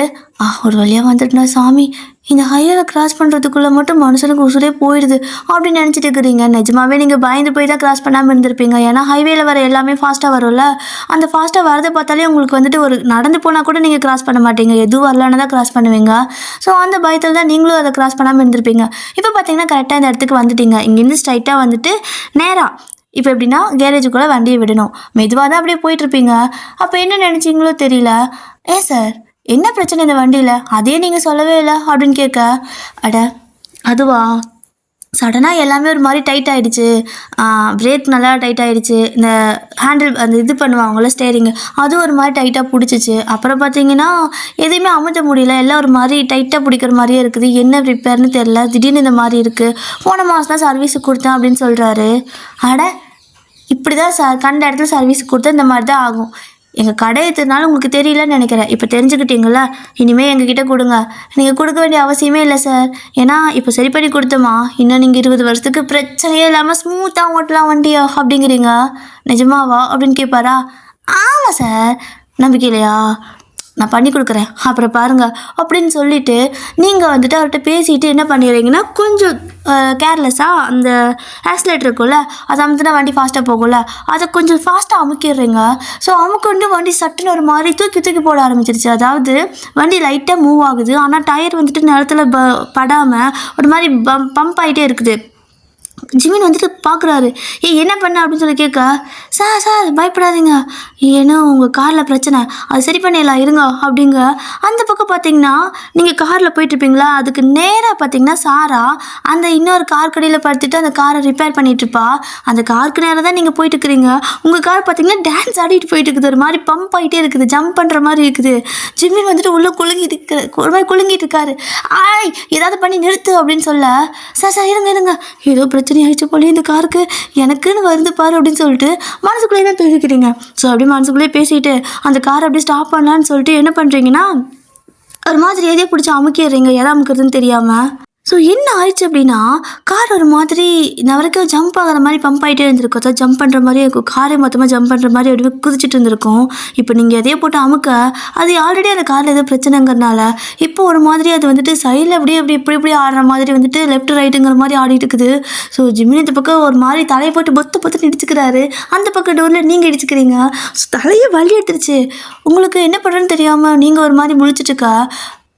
ஒரு வழியாக வந்துட்டுனா சாமி, இந்த ஹைவேவை கிராஸ் பண்ணுறதுக்குள்ளே மட்டும் மனுஷனுக்கு உசுரே போயிடுது அப்படின்னு நினச்சிட்டு இருக்கிறீங்க. நிஜமாவே நீங்கள் பயந்து போய் தான் கிராஸ் பண்ணாமல் இருந்திருப்பீங்க. ஏன்னா ஹைவேல வர எல்லாமே ஃபாஸ்ட்டாக வரும்ல, அந்த ஃபாஸ்ட்டாக வரதை பார்த்தாலே உங்களுக்கு வந்துட்டு ஒரு நடந்து போனால் கூட நீங்கள் கிராஸ் பண்ண மாட்டீங்க, எதுவும் வரலன்னு தான் கிராஸ் பண்ணுவீங்க. ஸோ அந்த பயத்தில் தான் நீங்களும் அதை கிராஸ் பண்ணாமல் இருந்திருப்பீங்க. இப்போ பார்த்தீங்கன்னா கரெக்டாக இந்த இடத்துக்கு வந்துட்டீங்க. இங்கேருந்து ஸ்ட்ரைட்டாக வந்துட்டு நேராக இப்போ எப்படின்னா கேரேஜுக்குள்ளே வண்டியை விடணும். மெதுவாக தான் அப்படியே போயிட்டுருப்பீங்க. அப்போ என்ன நினச்சிங்களோ தெரியல, ஏன் சார் என்ன பிரச்சனை இந்த வண்டியில், அதே நீங்கள் சொல்லவே இல்லை அப்படின்னு கேட்க, அட அதுவா சடனாக எல்லாமே ஒரு மாதிரி டைட் ஆகிடுச்சு, பிரேக் நல்லா டைட் ஆகிடுச்சு, இந்த ஹேண்டில் அந்த இது பண்ணுவாங்கள்ல ஸ்டேரிங்கு, அதுவும் ஒரு மாதிரி டைட்டாக பிடிச்சிச்சு. அப்புறம் பார்த்தீங்கன்னா எதையுமே அமுத்த முடியல, எல்லாம் ஒரு மாதிரி டைட்டாக பிடிக்கிற மாதிரியே இருக்குது. என்ன ரிப்பேர்னு தெரில, திடீர்னு இந்த மாதிரி இருக்குது, போன மாதம் தான் சர்வீஸுக்கு கொடுத்தேன் அப்படின்னு சொல்கிறாரு. அட இப்படி தான் சார் கண்ட இடத்துல சர்வீஸ் கொடுத்தா இந்த மாதிரி தான் ஆகும். எங்கள் கடை எடுத்ததுனால உங்களுக்கு தெரியலன்னு நினைக்கிறேன். இப்போ தெரிஞ்சுக்கிட்டீங்களா, இனிமேல் எங்ககிட்ட கொடுங்க. நீங்கள் கொடுக்க வேண்டிய அவசியமே இல்லை சார். ஏன்னா இப்போ சரி பண்ணி கொடுத்தோமா, இன்னும் நீங்கள் 20 வருஷத்துக்கு பிரச்சனையே இல்லாமல் ஸ்மூத்தாக ஓட்டலாம் வண்டியா அப்படிங்கிறீங்க. நிஜமாவா அப்படின்னு கேட்பாரா? ஆமாம் சார், நம்பிக்கை இல்லையா, நான் பண்ணி கொடுக்குறேன் அப்புறம் பாருங்கள் அப்படின்னு சொல்லிவிட்டு நீங்கள் வந்துட்டு அவர்கிட்ட பேசிட்டு என்ன பண்ணிடுறீங்கன்னா கொஞ்சம் கேர்லெஸ்ஸாக அந்த ஆக்சிலேட்டர் இருக்கும்ல, அதை அமுத்துனா வண்டி ஃபாஸ்ட்டாக போகும்ல, அதை கொஞ்சம் ஃபாஸ்ட்டாக அமுக்கிடுறீங்க. ஸோ அமுக்கு வண்டி சட்டுன்னு ஒரு மாதிரி தூக்கி தூக்கி போட ஆரம்பிச்சிருச்சு. அதாவது வண்டி லைட்டாக மூவ் ஆகுது, ஆனால் டயர் வந்துட்டு நிலத்தில் படாமல் ஒரு மாதிரி பம்ப் ஆகிட்டே இருக்குது. ஜிமின் வந்துட்டு பார்க்குறாரு, என்ன பண்ண அப்படின்னு சொல்லி கேட்க, சார் பயப்படாதீங்க, ஏன்னா உங்கள் காரில் பிரச்சனை, அது சரி பண்ணிடலாம் இருங்க அப்படிங்க. அந்த பக்கம் பார்த்தீங்கன்னா நீங்கள் காரில் போயிட்டுருப்பீங்களா, அதுக்கு நேராக பார்த்தீங்கன்னா சாரா அந்த இன்னொரு கார் கடையில் படுத்துட்டு அந்த காரை ரிப்பேர் பண்ணிகிட்ருப்பா. அந்த காருக்கு நேராக தான் நீங்கள் போயிட்டுருக்குறீங்க. உங்கள் கார் பார்த்தீங்கன்னா டான்ஸ் ஆடிட்டு போயிட்டு இருக்குது, ஒரு மாதிரி பம்ப் ஆகிட்டே இருக்குது, ஜம்ப் பண்ணுற மாதிரி இருக்குது. ஜிமின் வந்துட்டு உள்ளே ஒரு மாதிரி குலுங்கிட்டு இருக்காரு. ஏதாவது பண்ணி நிறுத்து அப்படின்னு சொல்ல, சார் இருங்க ஏதோ பிரச்சனை ஆயிடுச்சு போல இந்த காருக்கு, எனக்குன்னு வருது பாரு அப்படின்னு சொல்லிட்டு மனசுக்குள்ளேயே தான் பேசிக்கிறீங்க. ஸோ அப்படியே மனசுக்குள்ளேயே பேசிட்டு அந்த காரை அப்படியே ஸ்டாப் பண்ணலான்னு சொல்லிட்டு என்ன பண்ணுறீங்கன்னா ஒரு மாதிரி எதையோ பிடிச்சி அமுக்கிடுறீங்க, எதை அமுக்கிறதுன்னு தெரியாமல். ஸோ என்ன ஆயிடுச்சு அப்படின்னா கார் ஒரு மாதிரி வரைக்கும் ஜம்ப் ஆகிற மாதிரி பம்ப் ஆகிட்டே இருந்திருக்கும், அதாவது ஜம்ப் பண்ணுற மாதிரி இருக்கும், காரே மொத்தமாக ஜம்ப் பண்ணுற மாதிரி அப்படியே குதிச்சுட்டு இருந்திருக்கும். இப்போ நீங்கள் எதையோ போட்டு அமுக்க அது ஆல்ரெடி அந்த காரில் ஏதோ பிரச்சனைங்கிறனால இப்போ ஒரு மாதிரி அது வந்துட்டு சைடில் அப்படியே இப்படி ஆடுற மாதிரி வந்துட்டு லெஃப்ட் ரைட்டுங்கிற மாதிரி ஆடிட்டு இருக்குது. ஸோ ஜிமின் இந்த பக்கம் ஒரு மாதிரி தலையை போட்டு பொத்து இடிச்சுக்கிறாரு, அந்த பக்கம் டோரில் நீங்கள் இடிச்சுக்கிறீங்க. தலையை வலி எடுத்துருச்சு. உங்களுக்கு என்ன பண்ணுறதுன்னு தெரியாமல் நீங்கள் ஒரு மாதிரி முழிச்சிட்டுருக்கா.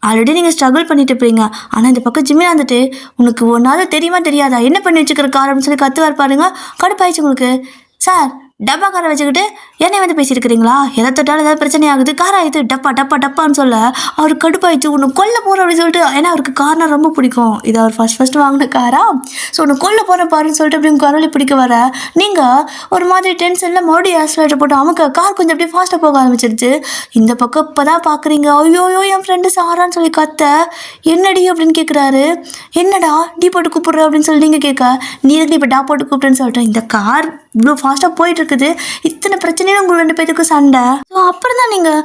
ஆல்ரெடி நீங்கள் ஸ்ட்ரகிள் பண்ணிட்டு இருப்பீங்க. ஆனால் இந்த பக்கம் ஜிம்மில் வந்துட்டு உனக்கு ஒன்றாவது தெரியுமா தெரியாதா என்ன பண்ணி வச்சுக்கிற கார் அப்படின்னு சொல்லி கற்றுவார் பாருங்க. கடுப்பாயிடுச்சு உங்களுக்கு. சார் டப்பா காரை வச்சுக்கிட்டு என்னை வந்து பேசியிருக்கிறீங்களா, எதை தொட்டாலும் ஏதாவது பிரச்சனை ஆகுது, கார் ஆயிடுது, டப்பா டப்பா டப்பான்னு சொல்ல அவர் கடுப்பாயிடுச்சு. உன்னை கொல்ல போகிறோம் அப்படின்னு சொல்லிட்டு, ஏன்னா அவருக்கு கார்னா ரொம்ப பிடிக்கும், இது அவர் ஃபர்ஸ்ட் வாங்கின காரா. ஸோ உன்னை கொல்ல போகிறேன் பாருன்னு சொல்லிட்டு அப்படி குரலை பிடிக்க வர நீங்கள் ஒரு மாதிரி டென்ஷனில் மறுபடியும் ஆக்சிலேட்டர் போட்டு அவங்க கார் கொஞ்சம் அப்படியே ஃபாஸ்ட்டாக போக ஆரம்பிச்சிருச்சு. இந்த பக்கம் இப்போ தான் பார்க்குறீங்க, ஐயோயோ என் ஃப்ரெண்டு சாரான்னு சொல்லி கத்த, என்னடி அப்படின்னு கேட்குறாரு. என்னடா டீ போட்டு கூப்பிட்ற அப்படின்னு சொல்லி நீங்கள் கேட்க, நீ எதுக்கு இப்போ டா போட்டு கூப்பிட்றேன்னு சொல்லிட்டேன். இந்த கார் இவ்வளோ ஃபாஸ்ட்டாக போயிட்டு இருக்குது, இத்தனை பிரச்சனையும் உங்களுக்கு 2 பேத்துக்கும் சண்டை. ஸோ அப்புறம் தான் நீங்கள்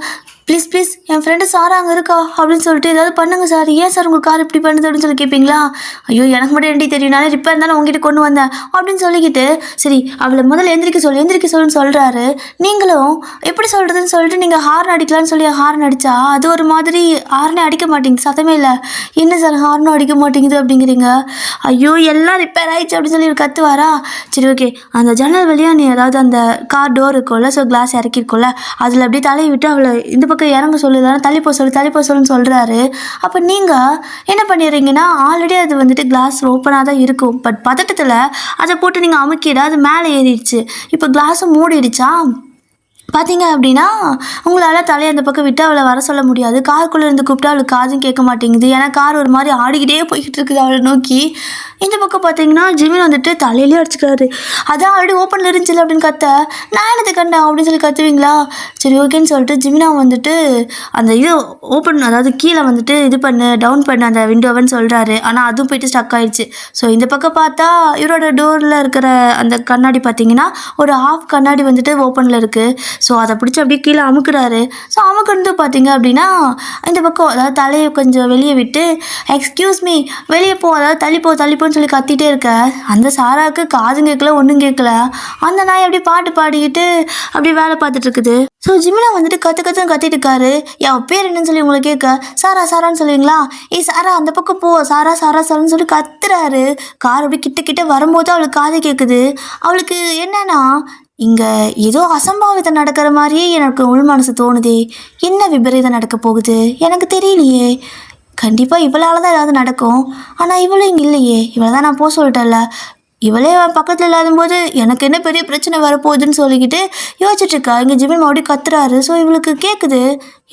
ப்ளீஸ் என் ஃப்ரெண்டு சாரா அங்கே இருக்கா அப்படின்னு சொல்லிட்டு ஏதாவது பண்ணுங்க சார், ஏன் சார் உங்கள் கார் இப்படி பண்ணுது அப்படின்னு சொல்லி கேட்பீங்களா. ஐயோ எனக்கு மட்டும் எப்படி தெரியும், நானே ரிப்பேர் தானே உங்ககிட்ட கொண்டு வந்தேன் அப்படின்னு சொல்லிக்கிட்டு, சரி அவளை முதல்ல எந்திரிக்க சொல்லுன்னு சொல்கிறாரு. நீங்களும் எப்படி சொல்கிறதுன்னு சொல்லிட்டு நீங்கள் ஹார்ன் அடிக்கலான்னு சொல்லி ஹார்ன் அடித்தா அது ஒரு மாதிரி ஹார்னே அடிக்க மாட்டேங்குது, சத்தமே இல்லை. என்ன சார் ஹார்னும் அடிக்க மாட்டேங்குது அப்படிங்கிறீங்க. ஐயோ எல்லாம் ரிப்பேர் ஆயிடுச்சு அப்படின்னு சொல்லி கத்துவாரா. சரி ஓகே, அந்த ஜன்னல் வழியாக நீ அதாவது அந்த கார் டோர் இருக்கும்ல, ஸோ கிளாஸ் இறக்கிருக்கோம்ல, அதில் அப்படியே தலையை விட்டு அவளை இந்த பக்கம் இறங்க சொல்லலாம், தள்ளி போக சொல்லுன்னு சொல்கிறாரு. அப்போ நீங்கள் என்ன பண்ணிடுறீங்கன்னா, ஆல்ரெடி அது வந்துட்டு கிளாஸ் ஓப்பனாக தான் இருக்கும், பட் பதட்டத்தில் அதை போட்டு நீங்கள் அமுக்கிட அது மேலே ஏறிடுச்சு. இப்போ கிளாஸும் மூடிடுச்சா. பார்த்தீங்க அப்படின்னா உங்களால் தலையை அந்த பக்கம் விட்டு அவளை வர சொல்ல முடியாது. காருக்குள்ளே இருந்து கூப்பிட்டா அவளுக்கு காதும் கேட்க மாட்டேங்குது, ஏன்னா கார் ஒரு மாதிரி ஆடிக்கிட்டே போய்கிட்டு இருக்குது அவளை நோக்கி. இந்த பக்கம் பார்த்தீங்கன்னா ஜிமின் வந்துட்டு தலையிலே அடிச்சுக்கிறாரு. அதான் ஆல்ரெடி ஓப்பனில் இருந்துச்சு அப்படின்னு கத்த, நான் என்னது கண்டேன் அப்படின்னு சொல்லி கத்துவீங்களா. சரி ஓகேன்னு சொல்லிட்டு ஜிமினா வந்துட்டு அந்த இது ஓப்பன், அதாவது கீழே வந்துட்டு இது பண்ணு, டவுன் பண்ணு அந்த விண்டோவன்னு சொல்கிறாரு. ஆனால் அதுவும் போயிட்டு ஸ்டக் ஆயிடுச்சு. ஸோ இந்த பக்கம் பார்த்தா இவரோட டோரில் இருக்கிற அந்த கண்ணாடி பார்த்தீங்கன்னா ஒரு ஹாஃப் கண்ணாடி வந்துட்டு ஓப்பனில் இருக்குது. ஸோ அதை பிடிச்சி அப்படியே கீழே அமுக்குறாரு. ஸோ அமுக்குறது பார்த்தீங்க அப்படின்னா இந்த பக்கம் அதாவது தலையை கொஞ்சம் வெளியே விட்டு, எக்ஸ்கியூஸ் மீ வெளியே போ, அதாவது தள்ளிப்போன்னு சொல்லி கத்திட்டே இருக்க. அந்த சாராவுக்கு காதும் கேட்கல ஒன்றும் கேட்கல. அந்த நாய் அப்படியே பாட்டு பாடிக்கிட்டு அப்படியே வேலை பார்த்துட்டு இருக்குது. ஸோ ஜிமினா வந்துட்டு கத்துன்னு கத்திட்டு இருக்காரு. என் பேர் என்னன்னு சொல்லி உங்களை கேட்க, சாரான்னு சொல்லுவீங்களா, ஏய் சாரா அந்த பக்கம் போ, சாரா சொல்லுன்னு சொல்லி கத்துறாரு. கார் அப்படி கிட்ட வரும்போது அவளுக்கு காது கேட்குது. அவளுக்கு என்னன்னா, இங்கே ஏதோ அசம்பாவிதம் நடக்கிற மாதிரியே எனக்கு உள் மனசு தோணுதே, என்ன விபரீதம் நடக்க போகுது எனக்கு தெரியலையே. கண்டிப்பாக இவளால் தான் ஏதாவது நடக்கும், ஆனால் இவளும் இங்கே இல்லையே, இவளை தான் நான் போக சொல்லிட்டேன்ல, இவளே பக்கத்தில் இல்லாத போது எனக்கு என்ன பெரிய பிரச்சனை வரப்போகுதுன்னு சொல்லிக்கிட்டு யோசிச்சுட்டு இருக்கா. இங்கே ஜிமின் மறுபடியும் கத்துறாரு. ஸோ இவளுக்கு கேட்குது,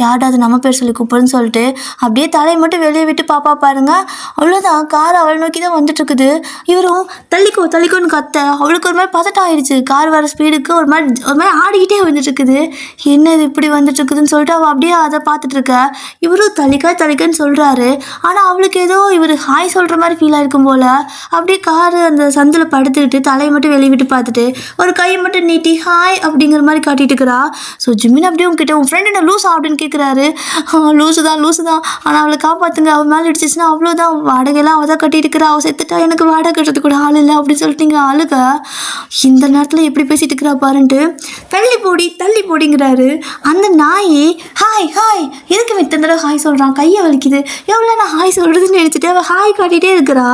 யார்டா அது நம்ம பேர் சொல்லி கூப்பிடுன்னு சொல்லிட்டு அப்படியே தலையை மட்டும் வெளியே விட்டு பாப்பா பாருங்க. அவ்வளோதான், கார் அவளை நோக்கி தான் வந்துட்டுருக்குது. இவரும் தள்ளிக்கோன்னு கத்த அவளுக்கு ஒரு மாதிரி பதட்டம் ஆயிடுச்சு. கார் வர ஸ்பீடுக்கு ஒரு மாதிரி ஆடிக்கிட்டே வந்துட்டுருக்குது. என்னது இப்படி வந்துட்டுருக்குதுன்னு சொல்லிட்டு அவள் அப்படியே அதை பார்த்துட்ருக்க. இவரும் தள்ளிக்கன்னு சொல்கிறாரு. ஆனால் அவளுக்கு ஏதோ இவர் ஹாய் சொல்கிற மாதிரி ஃபீல் ஆகிருக்கும் போல். அப்படியே கார் அந்த சந்தில் படுத்துக்கிட்டு தலையை மட்டும் வெளியே விட்டு பார்த்துட்டு ஒரு கையை மட்டும் நீட்டி ஹாய் அப்படிங்கிற மாதிரி காட்டிட்டு இருக்கிறா. ஸோ ஜிமின் அப்படியே உங்ககிட்ட உன் ஃப்ரெண்ட் என்ன லூஸா அப்படின்னு கேட்குறாரு. லூஸு தான், ஆனால் அவளை காப்பாற்றுங்க, அவள் மேலே இடிச்சிச்சுன்னா அவ்வளோதான், வாடகைலாம் அவள் தான் கட்டிட்டு இருக்கிறா, அவள் செத்துட்டா, எனக்கு வாடகை கட்டுறது கூட ஆள் இல்லை அப்படின்னு சொல்லிட்டு இங்கே அழுக. இந்த நேரத்தில் எப்படி பேசிட்டு இருக்கிறா பாருன்ட்டு தள்ளி போடிங்கிறாரு. அந்த நாய் ஹாய் எதுக்கு இத்தனை தடவை ஹாய் சொல்கிறான், கையை வலிக்குது, எவ்வளோ நான் ஹாய் சொல்கிறதுன்னு நினச்சிட்டு அவள் ஹாய் காட்டிகிட்டே இருக்கிறா.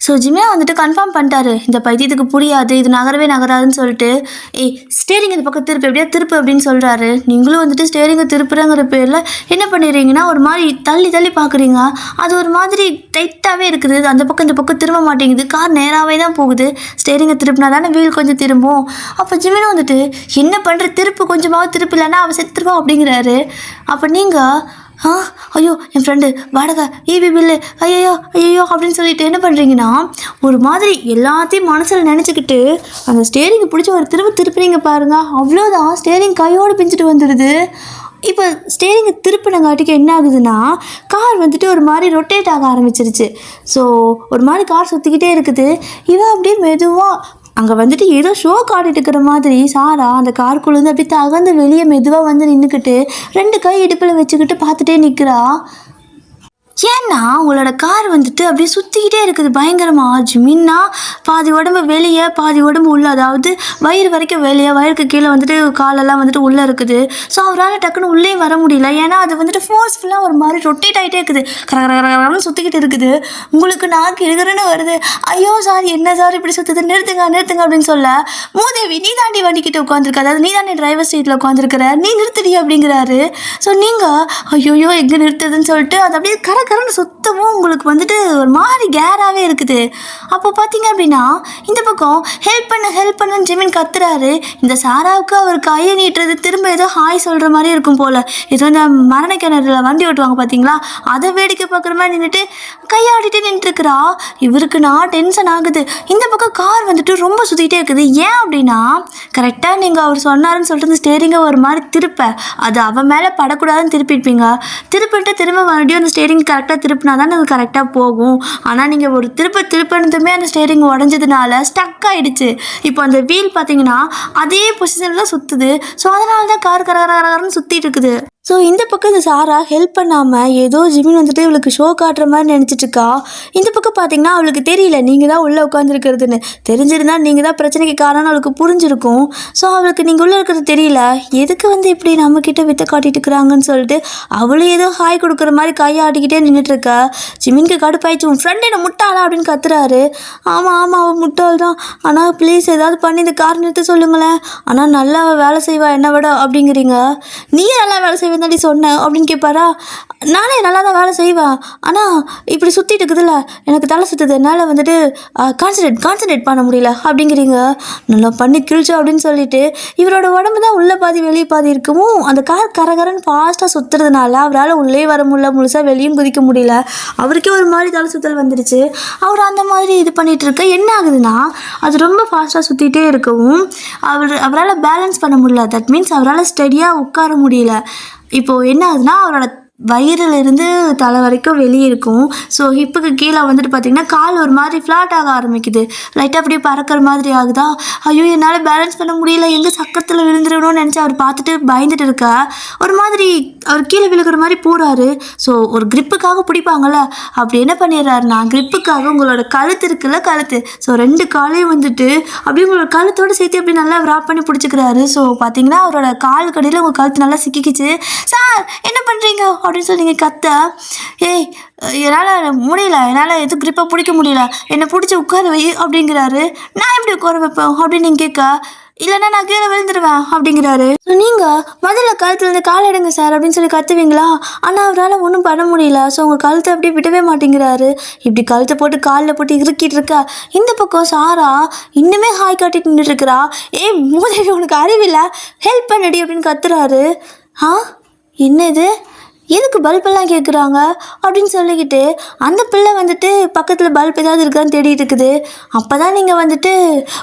ஸோ ஜிமினா வந்துட்டு கன்ஃபார்ம் பண்ணிட்டாரு, இந்த பைத்தியத்துக்கு புரியாது, இது நகராதுன்னு சொல்லிட்டு, ஏய் ஸ்டேரிங் இந்த பக்கம் திருப்பு அப்படின்னு சொல்கிறாரு. நீங்களும் வந்துட்டு ஸ்டேரிங்கை திருப்புறங்கிற பேரில் என்ன பண்ணிடுறீங்கன்னா ஒரு மாதிரி தள்ளி பார்க்குறீங்க. அது ஒரு மாதிரி டைட்டாகவே இருக்குது, அந்த பக்கம் இந்த பக்கம் திரும்ப மாட்டேங்குது, கார் நேராகவே தான் போகுது. ஸ்டேரிங்கை திருப்பினா தானே வீல் கொஞ்சம் திரும்பும். அப்போ ஜிமினா வந்துட்டு என்ன பண்ணுற, கொஞ்சமாவது திருப்பு, இல்லைன்னா அவள் செத்துருவா அப்படிங்கிறாரு. அப்போ நீங்கள் ஐயோ என் ஃப்ரெண்டு வாடகை ஈபி பில்லு ஐயோ அப்படின்னு சொல்லிட்டு என்ன பண்ணுறீங்கன்னா ஒரு மாதிரி எல்லாத்தையும் மனசில் நினச்சிக்கிட்டு அந்த ஸ்டேரிங்கை பிடிச்சி ஒரு திருப்புறீங்க பாருங்கள். அவ்வளோதான், ஸ்டேரிங் கையோடு பிஞ்சிட்டு வந்துடுது. இப்போ ஸ்டேரிங்கை திருப்பினங்காட்டிக்கு என்ன ஆகுதுன்னா கார் வந்துட்டு ஒரு மாதிரி ரொட்டேட் ஆக ஆரம்பிச்சிருச்சு. ஸோ ஒரு மாதிரி கார் சுற்றிக்கிட்டே இருக்குது. இவன் அப்படியே மெதுவாக அங்கே வந்துட்டு ஏதோ ஷோ காட்டிட்டு இருக்கிற மாதிரி சாரா அந்த காருக்குள்ளேருந்து அப்படியே தகர்ந்து வெளியே மெதுவாக வந்து நின்றுக்கிட்டு 2 கை இடுப்பில் வச்சுக்கிட்டு பார்த்துட்டே நிற்கிறா. ஏன்னா உங்களோட கார் வந்துட்டு அப்படியே சுற்றிக்கிட்டே இருக்குது பயங்கரமாக. ஜிமின்னா பாதி உடம்பு வெளியே பாதி உடம்பு உள்ளே, அதாவது வயிறு வரைக்கும் வெளியே, வயிறுக்கு கீழே வந்துட்டு காலெல்லாம் வந்துட்டு உள்ளே இருக்குது. ஸோ அவரால் டக்குன்னு உள்ளே வர முடியல, ஏன்னா அது வந்துட்டு ஃபோர்ஸ்ஃபுல்லாக ஒரு மாதிரி ரொட்டேட் ஆகிட்டே இருக்குது, கரகரன்னு சுற்றிக்கிட்டு இருக்குது. உங்களுக்கு நாக்கு இழுகிறன்னு வருது. ஐயோ சார் என்ன சார் இப்படி சுற்றுது, நிறுத்துங்க அப்படின்னு சொல்ல, மூதேவி நீ தாண்டி வண்டிக்கிட்ட உட்காந்துருக்க, அதாவது நீ தாண்டி டிரைவர் சீட்டில் உட்காந்துருக்கிற, நீ நிறுத்துடி அப்படிங்கிறாரு. ஸோ நீங்கள் ஐயோயோ எங்கே நிறுத்துதுன்னு சொல்லிட்டு அது அப்படியே கரன்னு சுத்தமும் உங்களுக்கு வந்துட்டு ஒரு மாதிரி கேராகவே இருக்குது. அப்போ பார்த்தீங்க அப்படின்னா இந்த பக்கம் ஹெல்ப் பண்ணுன்னு ஜிமின் கத்துறாரு. இந்த சாராவுக்கு அவர் கையை நீட்டுறது திரும்ப ஏதோ ஹாய் சொல்கிற மாதிரி இருக்கும் போல். ஏதோ இந்த மரண கிணறுல வண்டி ஓட்டுவாங்க பார்த்தீங்களா, அதை வேடிக்கை பார்க்குற மாதிரி நின்றுட்டு கையாடிட்டு நின்றுட்டுருக்குறா. இவருக்கு நான் டென்ஷன் ஆகுது. இந்த பக்கம் கார் வந்துட்டு ரொம்ப சுற்றிக்கிட்டே இருக்குது. ஏன் அப்படின்னா கரெக்டாக நீங்கள் அவர் சொன்னாருன்னு சொல்லிட்டு இந்த ஸ்டேரிங்கை ஒரு மாதிரி திருப்ப அது அவன் மேலே படக்கூடாதுன்னு திருப்பியிருப்பீங்க. திருப்பிட்டு திரும்ப மறுபடியும் அந்த ஸ்டேரிங் கரெக்டாக திருப்பினா தான் அது கரெக்டாக போகும். ஆனால் நீங்கள் ஒரு திருப்பினதுமே அந்த ஸ்டேரிங் உடஞ்சதுனால ஸ்டக் ஆகிடுச்சு. இப்போ அந்த வீல் பார்த்தீங்கன்னா அதே பொசிஷனில் சுற்றுது. ஸோ அதனால தான் கார் கரகரன்னு சுற்றிட்டு இருக்குது. ஸோ இந்த பக்கம் இந்த சாரா ஹெல்ப் பண்ணாமல் ஏதோ ஜிமின் வந்துட்டு இவளுக்கு ஷோ காட்டுற மாதிரி நினச்சிட்ருக்கா. இந்த பக்கம் பார்த்தீங்கன்னா அவளுக்கு தெரியல நீங்கள் தான் உள்ளே உட்காந்துருக்கிறதுன்னு. தெரிஞ்சிருந்தா நீங்கள் தான் பிரச்சனைக்கு காரணம்னு அவளுக்கு புரிஞ்சிருக்கும். ஸோ அவளுக்கு நீங்கள் உள்ளே இருக்கிறது தெரியல. எதுக்கு வந்து இப்படி நம்மக்கிட்ட வித்த காட்டிட்டு இருக்கிறாங்கன்னு சொல்லிட்டு அவளும் ஏதோ ஹாய் கொடுக்குற மாதிரி கையை ஆட்டிக்கிட்டே நின்றுட்டுருக்கா. ஜிமின்க்கு கடுப்பாயிடுச்சு. உன் ஃப்ரெண்டு என்ன முட்டாளா அப்படின்னு கத்துறாரு. ஆமாம் அவள் முட்டாள் தான். ஆனால் ப்ளீஸ் ஏதாவது பண்ணி இந்த கார் நிறுத்த சொல்லுங்களேன். ஆனால் நல்லா வேலை செய்வா என்ன விட அப்படிங்கிறீங்க. நீயே நல்லா வேலை செய்வ தாண்டி சொன்னேன் அப்படின்னு கேட்பாரா. நானே நல்லா தான் வேலை செய்வேன், ஆனால் இப்படி சுற்றிட்டு இருக்குதுல்ல எனக்கு தலை சுற்றுது, என்னால் வந்துட்டு கான்சன்ட்ரேட் பண்ண முடியல அப்படிங்கிறீங்க. நல்லா பண்ணி கிழிச்சோம் அப்படின்னு சொல்லிட்டு இவரோட உடம்பு தான் உள்ள பாதி வெளியே பாதி இருக்கவும் அந்த கார் கரகரன்னு ஃபாஸ்ட்டாக சுற்றுறதுனால அவரால் உள்ளே வர முடியல, முழுசாக வெளியும் குதிக்க முடியல. அவருக்கே ஒரு மாதிரி தலை சுற்றல் வந்துடுச்சு. அவர் அந்த மாதிரி இது பண்ணிகிட்டு இருக்க என்ன ஆகுதுன்னா அது ரொம்ப ஃபாஸ்ட்டாக சுற்றிட்டே இருக்கவும் அவரால் பேலன்ஸ் பண்ண முடியல. தட் மீன்ஸ் அவரால் ஸ்டடியாக உட்கார முடியல. இப்போது என்ன ஆகுதுன்னா அவரோட வயிறிலிருந்து தலை வரைக்கும் வெளியே இருக்கும். ஸோ ஹிப்புக்கு கீழே வந்துட்டு பார்த்திங்கன்னா கால் ஒரு மாதிரி ஃப்ளாட் ஆக ஆரம்பிக்குது. லைட்டாக அப்படியே பறக்கிற மாதிரி ஆகுதா. ஐயோ என்னால் பேலன்ஸ் பண்ண முடியல, எங்கே சக்கரத்தில் விழுந்துடணும்னு நினச்சி அவர் பார்த்துட்டு பயந்துட்டு இருக்கா. ஒரு மாதிரி அவர் கீழே விழுகிற மாதிரி போகிறாரு. ஸோ ஒரு கிரிப்புக்காக பிடிப்பாங்கள்ல, அப்படி என்ன பண்ணிடுறாருனா கிரிப்புக்காக உங்களோட கழுத்து இருக்குல்ல கழுத்து, ஸோ 2 காலையும் வந்துட்டு அப்படியே உங்களோட கழுத்தோடு சேர்த்து அப்படி நல்லா ராப் பண்ணி பிடிச்சிக்கிறாரு. ஸோ பார்த்தீங்கன்னா அவரோட கால் கடையில் உங்கள் கழுத்து நல்லா சிக்கிக்கிச்சு. சார் என்ன பண்ணுறீங்க அப்படின்னு சொல்லி நீங்கள் கத்த, ஏய் என்னால் முடியல, என்னால் எதுவும் கிரிப்பாக பிடிக்க முடியல, என்னை பிடிச்சி உட்கார வை அப்படிங்கிறாரு. நான் எப்படி உட்கார வைப்பேன் அப்படின்னு நீங்கள் கேட்க, இல்லைன்னா நான் கீழே விழுந்துருவேன் அப்படிங்கிறாரு. ஸோ நீங்கள் முதல்ல கழுத்துலேருந்து கால் எடுங்க சார் அப்படின்னு சொல்லி கத்துவீங்களா. ஆனால் அவரால் ஒன்றும் பண்ண முடியல. ஸோ உங்கள் கழுத்தை அப்படியே விடவே மாட்டேங்கிறாரு. இப்படி கழுத்தை போட்டு காலில் போட்டு இறுக்கிட்டு இருக்கா. இந்த பக்கம் சாரா இன்னுமே ஹாய் காட்டிட்டு நின்றுட்டு இருக்கிறா. ஏய் மூதேவி உனக்கு அறிவில்லை, ஹெல்ப் பண்ணடி அப்படின்னு கத்துறாரு. என்னது எதுக்கு பல்பெல்லாம் கேட்குறாங்க அப்படின்னு சொல்லிக்கிட்டு அந்த பிள்ளை வந்துட்டு பக்கத்தில் பல்ப் ஏதாவது இருக்கான்னு தேடிட்டு இருக்குது. அப்போ தான் நீங்கள் வந்துட்டு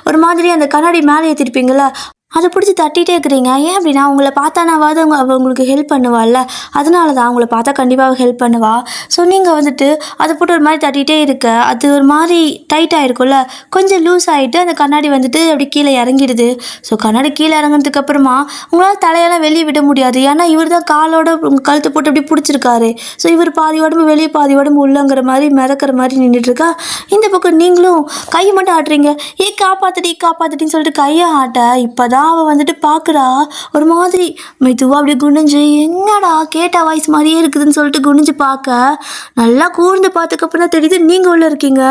ஒரு மாதிரி அந்த கண்ணாடி மேலே ஏற்றிருப்பீங்களா, அதை பிடிச்சி தட்டிகிட்டே இருக்கிறீங்க. ஏன் அப்படின்னா உங்களை பார்த்தானாவது அவள் உங்களுக்கு ஹெல்ப் பண்ணுவாள்ல, அதனால தான் அவங்கள பார்த்தா கண்டிப்பாக ஹெல்ப் பண்ணுவா. ஸோ நீங்கள் வந்துட்டு அதை போட்டு ஒரு மாதிரி தட்டிகிட்டே இருக்க அது ஒரு மாதிரி டைட் ஆகிருக்கும்ல, கொஞ்சம் லூஸ் ஆகிட்டு அந்த கண்ணாடி வந்துட்டு அப்படி கீழே இறங்கிடுது. ஸோ கண்ணாடி கீழே இறங்கினதுக்கு அப்புறமா உங்களால் தலையெல்லாம் வெளியே விட முடியாது. ஏன்னா இவர் தான் காலோட உங்கள் கழுத்தை போட்டு அப்படி பிடிச்சிருக்காரு. ஸோ இவர் பாதி உடம்பு வெளியே பாதி உடம்பு உள்ளங்கிற மாதிரி மிதக்கிற மாதிரி நின்றுட்டுருக்கா. இந்த பக்கம் நீங்களும் கையை மட்டும் ஆட்டுறீங்க. காப்பாத்துட்டின்னு சொல்லிட்டு கையை ஆட்ட இப்போ தான் அவள் வந்துட்டு பார்க்குறா. ஒரு மாதிரி மெதுவாக அப்படியே குனிஞ்சு என்னடா கேட்ட வாய்ஸ் மாதிரியே இருக்குதுன்னு சொல்லிட்டு குனிஞ்சு பார்க்க நல்லா கூர்ந்து பார்த்ததுக்கப்புறம் தான் தெரியுது நீங்கள் உள்ளே இருக்கீங்க.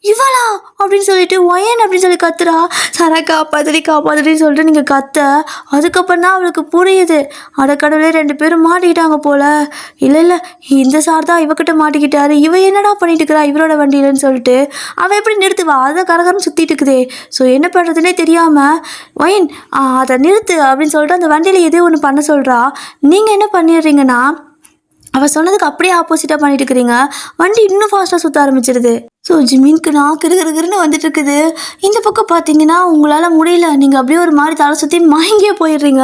இவளா அப்படின்னு சொல்லிட்டு ஒயன் அப்படின்னு சொல்லி கத்துறா. சாரா காப்பாத்துட்டின்னு சொல்லிட்டு நீங்கள் கத்த அதுக்கப்புறம் தான் அவளுக்கு புரியுது, அடக்கடவுளே 2 பேரும் மாட்டிக்கிட்டாங்க போல. இல்லை இந்த சார் தான் இவக்கிட்ட மாட்டிக்கிட்டாரு, இவ என்னடா பண்ணிட்டு இருக்கிறா இவரோட வண்டியிலன்னு சொல்லிட்டு அவள் எப்படி நிறுத்துவா, அதை கரகரம் சுற்றிட்டு இருக்குதே. ஸோ என்ன பண்ணுறதுனே தெரியாமல் ஒயன் அதை நிறுத்து அப்படின்னு சொல்லிட்டு அந்த வண்டியில் எதோ ஒன்று பண்ண சொல்கிறா. நீங்கள் என்ன பண்ணிடுறீங்கன்னா அவள் சொன்னதுக்கு அப்படியே ஆப்போசிட்டாக பண்ணிட்டு இருக்கிறீங்க. வண்டி இன்னும் ஃபாஸ்ட்டாக சுற்ற ஆரம்பிச்சிருது. ஸோ ஜிமின்க்கு நான் கிருகிருன்னு வந்துட்டு இருக்குது. இந்த பக்கம் பார்த்தீங்கன்னா உங்களால் முடியல, நீங்கள் அப்படியே ஒரு மாதிரி தலை சுற்றி மயங்கியே போயிடுறீங்க.